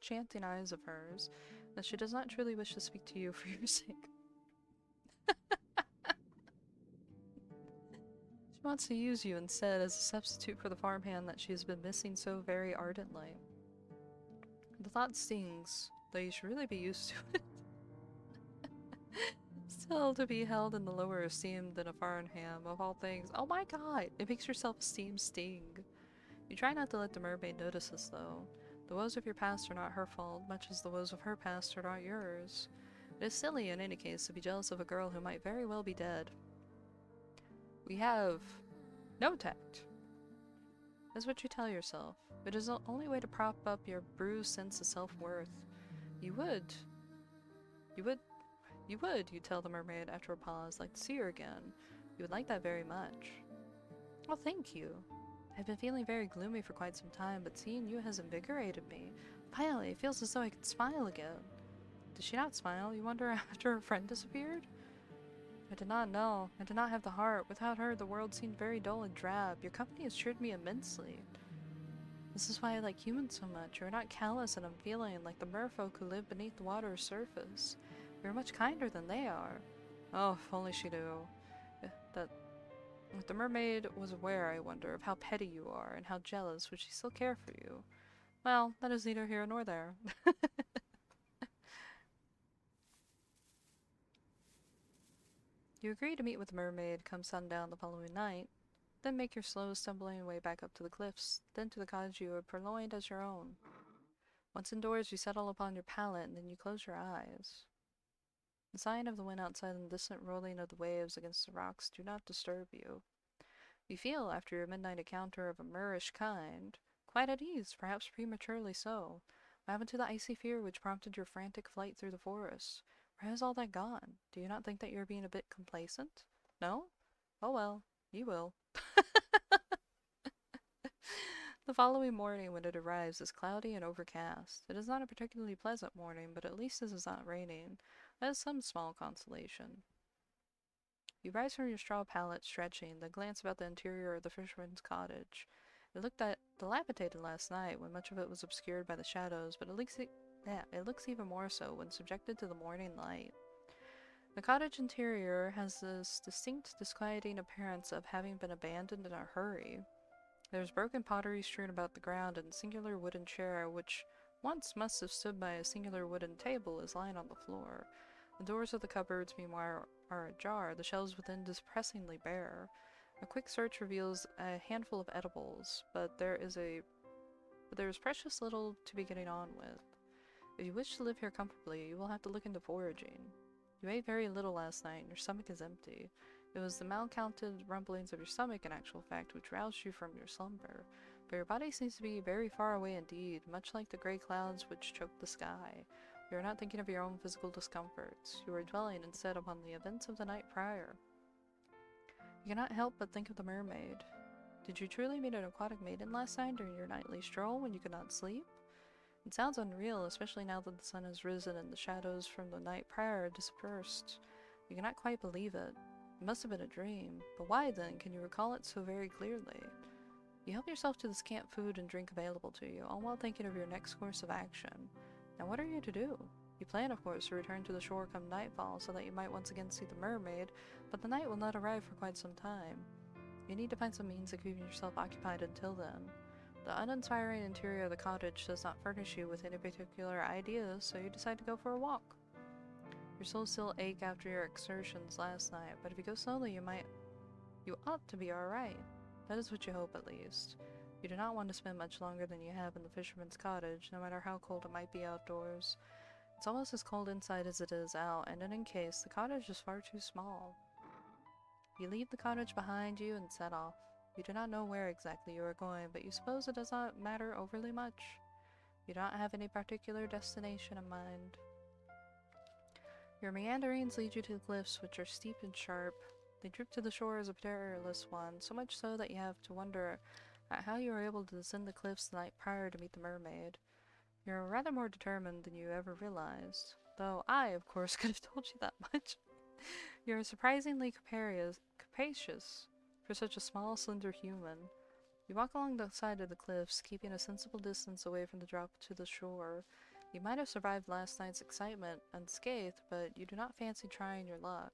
enchanting eyes of hers, that she does not truly wish to speak to you for your sake. She wants to use you instead as a substitute for the farmhand that she has been missing so very ardently. The thought stings, though you should really be used to it. Still, to be held in the lower esteem than a farmhand, of all things. Oh my god! It makes your self-esteem sting. You try not to let the mermaid notice this, though. The woes of your past are not her fault, much as the woes of her past are not yours. It is silly, in any case, to be jealous of a girl who might very well be dead. We have no tact. That's what you tell yourself. It is the only way to prop up your bruised sense of self-worth. You would, you tell the mermaid after a pause, like to see her again. You would like that very much. Oh, thank you. I've been feeling very gloomy for quite some time, but seeing you has invigorated me. Finally, it feels as though I could smile again. Did she not smile, you wonder, after her friend disappeared? I did not know. I did not have the heart. Without her, the world seemed very dull and drab. Your company has cheered me immensely. This is why I like humans so much. You are not callous and unfeeling like the merfolk who live beneath the water's surface. You are much kinder than they are. Oh, if only she knew. If the mermaid was aware, I wonder, of how petty you are and how jealous, would she still care for you? Well, that is neither here nor there. You agree to meet with the mermaid come sundown the following night, then make your slow stumbling way back up to the cliffs, then to the cottage you have purloined as your own. Once indoors, you settle upon your pallet, and then you close your eyes. The sighing of the wind outside and the distant rolling of the waves against the rocks do not disturb you. You feel, after your midnight encounter of a murish kind, quite at ease, perhaps prematurely so. What happened to the icy fear which prompted your frantic flight through the forest? Where has all that gone? Do you not think that you are being a bit complacent? No? Oh well, you will. The following morning, when it arrives, is cloudy and overcast. It is not a particularly pleasant morning, but at least it is not raining. That is some small consolation. You rise from your straw pallet, stretching, then glance about the interior of the fisherman's cottage. It looked dilapidated last night, when much of it was obscured by the shadows, but it looks even more so when subjected to the morning light. The cottage interior has this distinct, disquieting appearance of having been abandoned in a hurry. There is broken pottery strewn about the ground, and a singular wooden chair, which once must have stood by a singular wooden table, is lying on the floor. The doors of the cupboards, meanwhile, are ajar, the shelves within depressingly bare. A quick search reveals a handful of edibles, but there is precious little to be getting on with. If you wish to live here comfortably, you will have to look into foraging. You ate very little last night, and your stomach is empty. It was the mal-counted rumblings of your stomach, in actual fact, which roused you from your slumber. But your body seems to be very far away indeed, much like the gray clouds which choke the sky. You are not thinking of your own physical discomforts. You are dwelling instead upon the events of the night prior. You cannot help but think of the mermaid. Did you truly meet an aquatic maiden last night during your nightly stroll when you could not sleep? It sounds unreal, especially now that the sun has risen and the shadows from the night prior have dispersed. You cannot quite believe it. It must have been a dream, but why then can you recall it so very clearly? You help yourself to the scant food and drink available to you, all while thinking of your next course of action. Now what are you to do? You plan, of course, to return to the shore come nightfall so that you might once again see the mermaid, but the night will not arrive for quite some time. You need to find some means of keeping yourself occupied until then. The uninspiring interior of the cottage does not furnish you with any particular ideas, so you decide to go for a walk. Your soul still ache after your exertions last night, but if you go slowly, you ought to be alright. That is what you hope, at least. You do not want to spend much longer than you have in the fisherman's cottage, no matter how cold it might be outdoors. It's almost as cold inside as it is out, and in any case, the cottage is far too small. You leave the cottage behind you and set off. You do not know where exactly you are going, but you suppose it does not matter overly much. You do not have any particular destination in mind. Your meanderings lead you to the cliffs, which are steep and sharp. They droop to the shore as a perilous one, so much so that you have to wonder at how you were able to descend the cliffs the night prior to meet the mermaid. You're rather more determined than you ever realized, though I, of course, could have told you that much. You're surprisingly capacious for such a small, slender human. You walk along the side of the cliffs, keeping a sensible distance away from the drop to the shore. You might have survived last night's excitement unscathed, but you do not fancy trying your luck.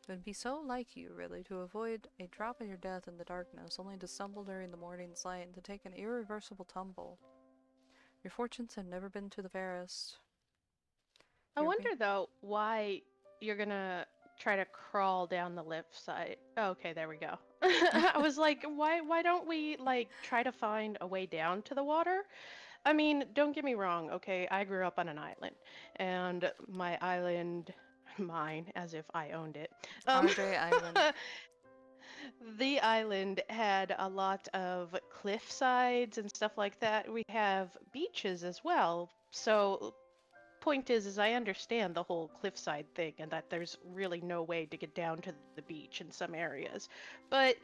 It would be so like you, really, to avoid a drop in your death in the darkness, only to stumble during the morning's light and to take an irreversible tumble. Your fortunes have never been to the fairest. I wonder, though, why you're gonna try to crawl down the left side. Okay, there we go. I was like, why don't we, like, try to find a way down to the water? I mean, don't get me wrong, okay? I grew up on an island, and my island, mine, as if I owned it. Andre Island. The island had a lot of cliff sides and stuff like that. We have beaches as well. So, point is I understand the whole cliffside thing and that there's really no way to get down to the beach in some areas. But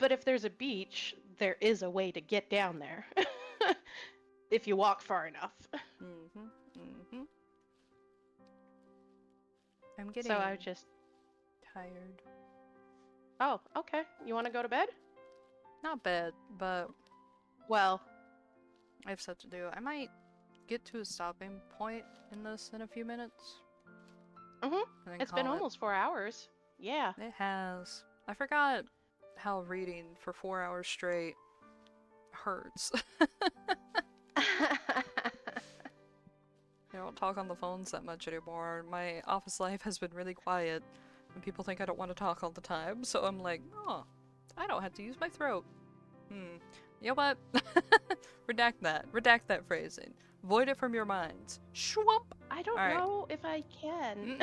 if there's a beach, there is a way to get down there. If you walk far enough. I'm getting so I was just tired. Oh, okay. You want to go to bed? Not bad, but well, I have stuff to do. I might get to a stopping point in this in a few minutes. It's been almost 4 hours. Yeah. It has. I forgot how reading for 4 hours straight hurts. I don't talk on the phones that much anymore. My office life has been really quiet, and people think I don't want to talk all the time, so I'm like, oh, I don't have to use my throat. You know what? Redact that. Redact that phrasing. Void it from your minds. Shwump! I don't know if I can.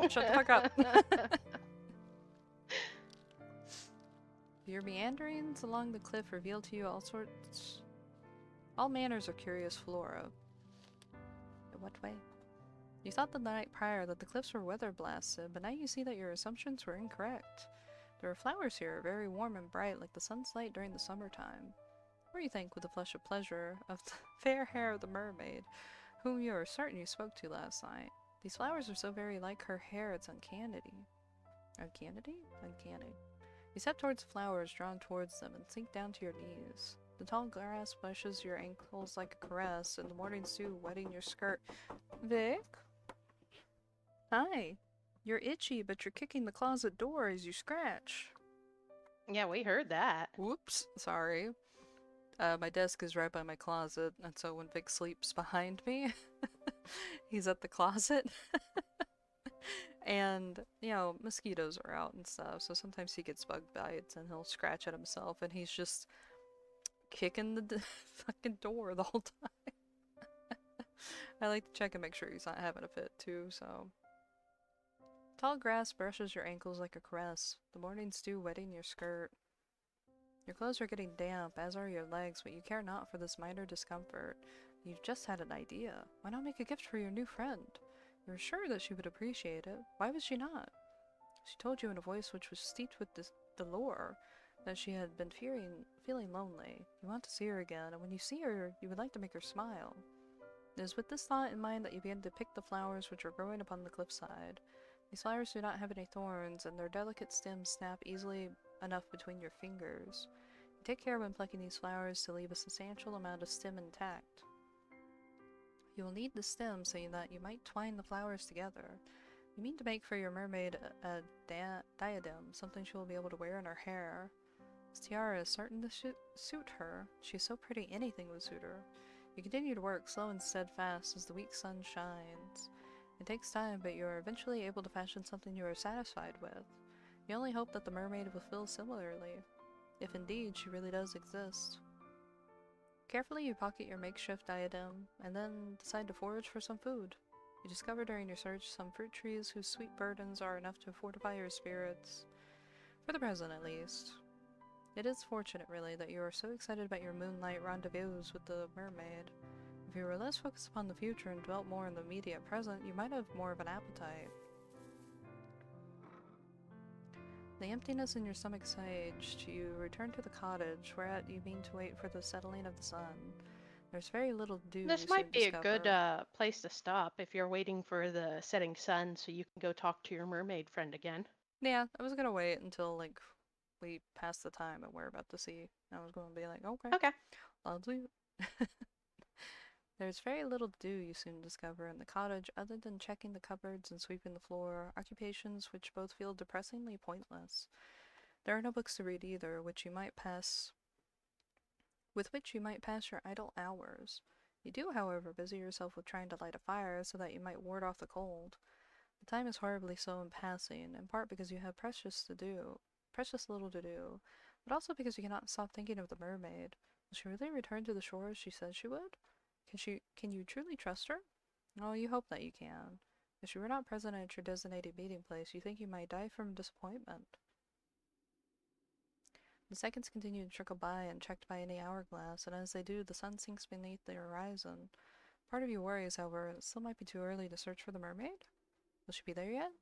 Shut the fuck up. Your meanderings along the cliff reveal to you all manners of curious flora. In what way? You thought the night prior that the cliffs were weather blasted, but now you see that your assumptions were incorrect. There are flowers here, very warm and bright, like the sun's light during the summertime. Or you think, with a flush of pleasure, of the fair hair of the mermaid, whom you are certain you spoke to last night. These flowers are so very like her hair, it's uncanny. Uncanny? Uncanny. You step towards the flowers, drawn towards them, and sink down to your knees. The tall grass brushes your ankles like a caress, and the morning dew wetting your skirt. Vic? Hi. You're itchy, but you're kicking the closet door as you scratch. Yeah, we heard that. Whoops, sorry. My desk is right by my closet, and so when Vic sleeps behind me, he's at the closet. And, you know, mosquitoes are out and stuff, so sometimes he gets bug bites and he'll scratch at himself, and he's just kicking the fucking door the whole time. I like to check and make sure he's not having a fit, too, so... Tall grass brushes your ankles like a caress, the morning dew wetting your skirt. Your clothes are getting damp, as are your legs, but you care not for this minor discomfort. You've just had an idea. Why not make a gift for your new friend? You were sure that she would appreciate it. Why would she not? She told you in a voice which was steeped with dolor that she had been feeling lonely. You want to see her again, and when you see her, you would like to make her smile. It is with this thought in mind that you begin to pick the flowers which are growing upon the cliffside. These flowers do not have any thorns, and their delicate stems snap easily enough between your fingers. You take care when plucking these flowers to leave a substantial amount of stem intact. You will need the stem so that you might twine the flowers together. You mean to make for your mermaid a diadem, something she will be able to wear in her hair. This tiara is certain to suit her. She is so pretty anything would suit her. You continue to work, slow and steadfast, as the weak sun shines. It takes time, but you are eventually able to fashion something you are satisfied with. You only hope that the mermaid will feel similarly, if indeed she really does exist. Carefully you pocket your makeshift diadem, and then decide to forage for some food. You discover during your search some fruit trees whose sweet burdens are enough to fortify your spirits. For the present, at least. It is fortunate, really, that you are so excited about your moonlight rendezvous with the mermaid. If you were less focused upon the future and dwelt more in the immediate present, you might have more of an appetite. The emptiness in your stomach assuaged, you return to the cottage, whereat you mean to wait for the settling of the sun. There's very little to do, you This might soon be a good discover. place to stop if you're waiting for the setting sun so you can go talk to your mermaid friend again. Yeah, I was gonna wait until, like, we pass the time and we're about to see. I was gonna be like, okay, Okay. I'll do it. There's very little to do, you soon discover, in the cottage other than checking the cupboards and sweeping the floor, occupations which both feel depressingly pointless. There are no books to read either, with which you might pass your idle hours. You do, however, busy yourself with trying to light a fire so that you might ward off the cold. The time is horribly slow in passing, in part because you have precious little to do, but also because you cannot stop thinking of the mermaid. Will she really return to the shore as she said she would? Can you truly trust her? Oh, you hope that you can. If she were not present at your designated meeting place, you think you might die from disappointment. The seconds continue to trickle by, unchecked by any hourglass, and as they do, the sun sinks beneath the horizon. Part of you worries, however, it still might be too early to search for the mermaid. Will she be there yet?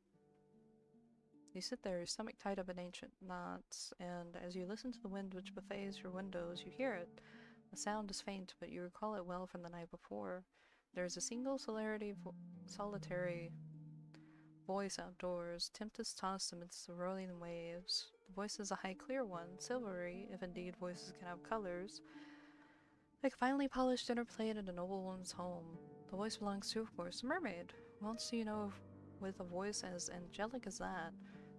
You sit there, your stomach tied up in ancient knots, and as you listen to the wind which buffets your windows, you hear it. The sound is faint, but you recall it well from the night before. There is a single solitary voice outdoors, tempest tossed amidst the rolling waves. The voice is a high, clear one, silvery, if indeed voices can have colors, like a finely polished inner plate in a noblewoman's home. The voice belongs to, of course, the mermaid. Who else do you know with a voice as angelic as that?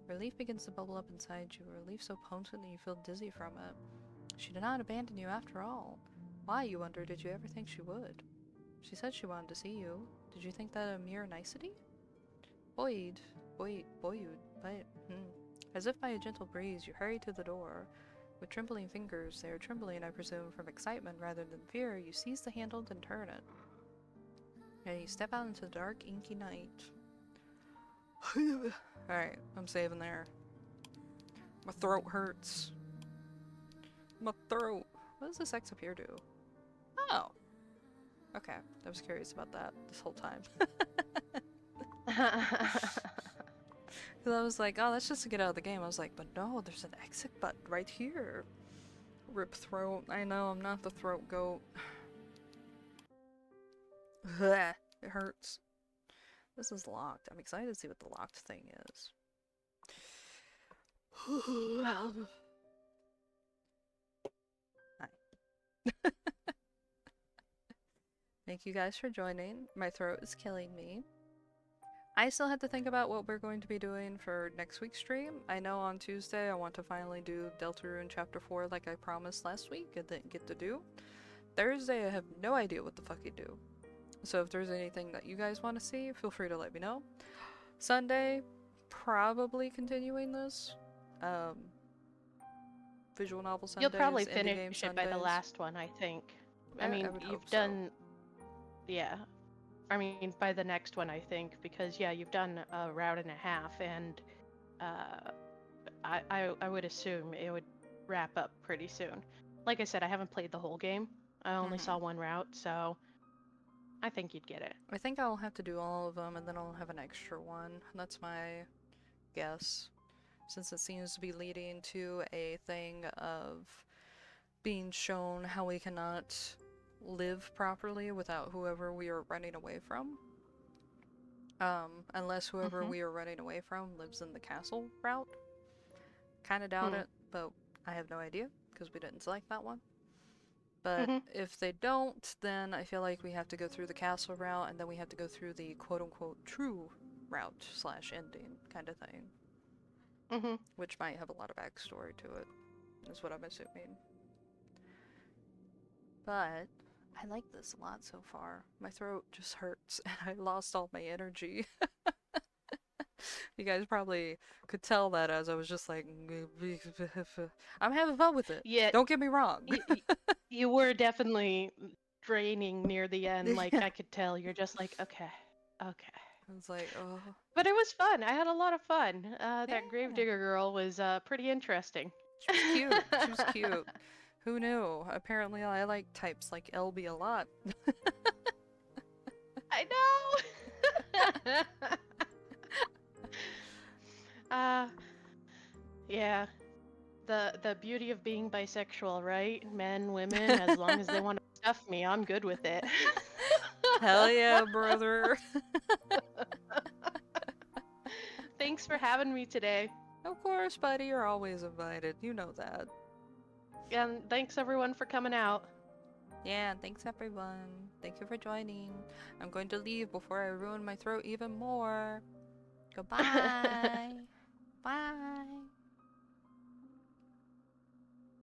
Relief begins to bubble up inside you, a relief so potent that you feel dizzy from it. She did not abandon you after all. Why, you wonder, did you ever think she would? She said she wanted to see you. Did you think that a mere nicety? Boyd. As if by a gentle breeze, you hurry to the door. With trembling fingers, they are trembling, I presume, from excitement rather than fear, you seize the handle and turn it. And you step out into the dark, inky night. Alright, I'm saving there. My throat hurts. My throat. What does this X up here do? Oh. Okay, I was curious about that this whole time. Because I was like, oh, that's just to get out of the game. I was like, but no, there's an exit button right here. Rip throat. I know, I'm not the throat goat. It hurts. This is locked. I'm excited to see what the locked thing is. Hi. Thank you guys for joining. My throat is killing me. I still have to think about what we're going to be doing for next week's stream. I know on Tuesday I want to finally do Deltarune Chapter 4 like I promised last week and didn't get to do. Thursday I have no idea what the fuck I do. So if there's anything that you guys want to see, feel free to let me know. Sunday, probably continuing this. Visual novel Sundays, You'll probably indie finish game it by the Sundays. last one, I think. I mean, would hope you've so. done... Yeah. I mean, by the next one, I think, because, yeah, you've done a route and a half, and I would assume it would wrap up pretty soon. Like I said, I haven't played the whole game. I only saw one route, so I think you'd get it. I think I'll have to do all of them, and then I'll have an extra one. That's my guess. Since it seems to be leading to a thing of being shown how we cannot live properly without whoever we are running away from. Unless whoever we are running away from lives in the castle route. Kinda doubt it, but I have no idea, because we didn't select that one. But if they don't, then I feel like we have to go through the castle route, and then we have to go through the quote-unquote true route / ending kind of thing. Which might have a lot of backstory to it, is what I'm assuming. But I like this a lot so far. My throat just hurts, and I lost all my energy. You guys probably could tell that as I was just like, I'm having fun with it. Yeah. Don't get me wrong. You were definitely draining near the end. Like, I could tell. You're just like, okay. I was like, oh. But it was fun. I had a lot of fun. That Yeah. Gravedigger girl was pretty interesting. She was cute. She was cute. Who knew? Apparently I like types like LB a lot. I know! Yeah. The beauty of being bisexual, right? Men, women, as long as they want to stuff me, I'm good with it. Hell yeah, brother. Thanks for having me today. Of course, buddy, you're always invited. You know that. And thanks everyone for coming out. Yeah, thanks everyone. Thank you for joining. I'm going to leave before I ruin my throat even more. Goodbye. Bye.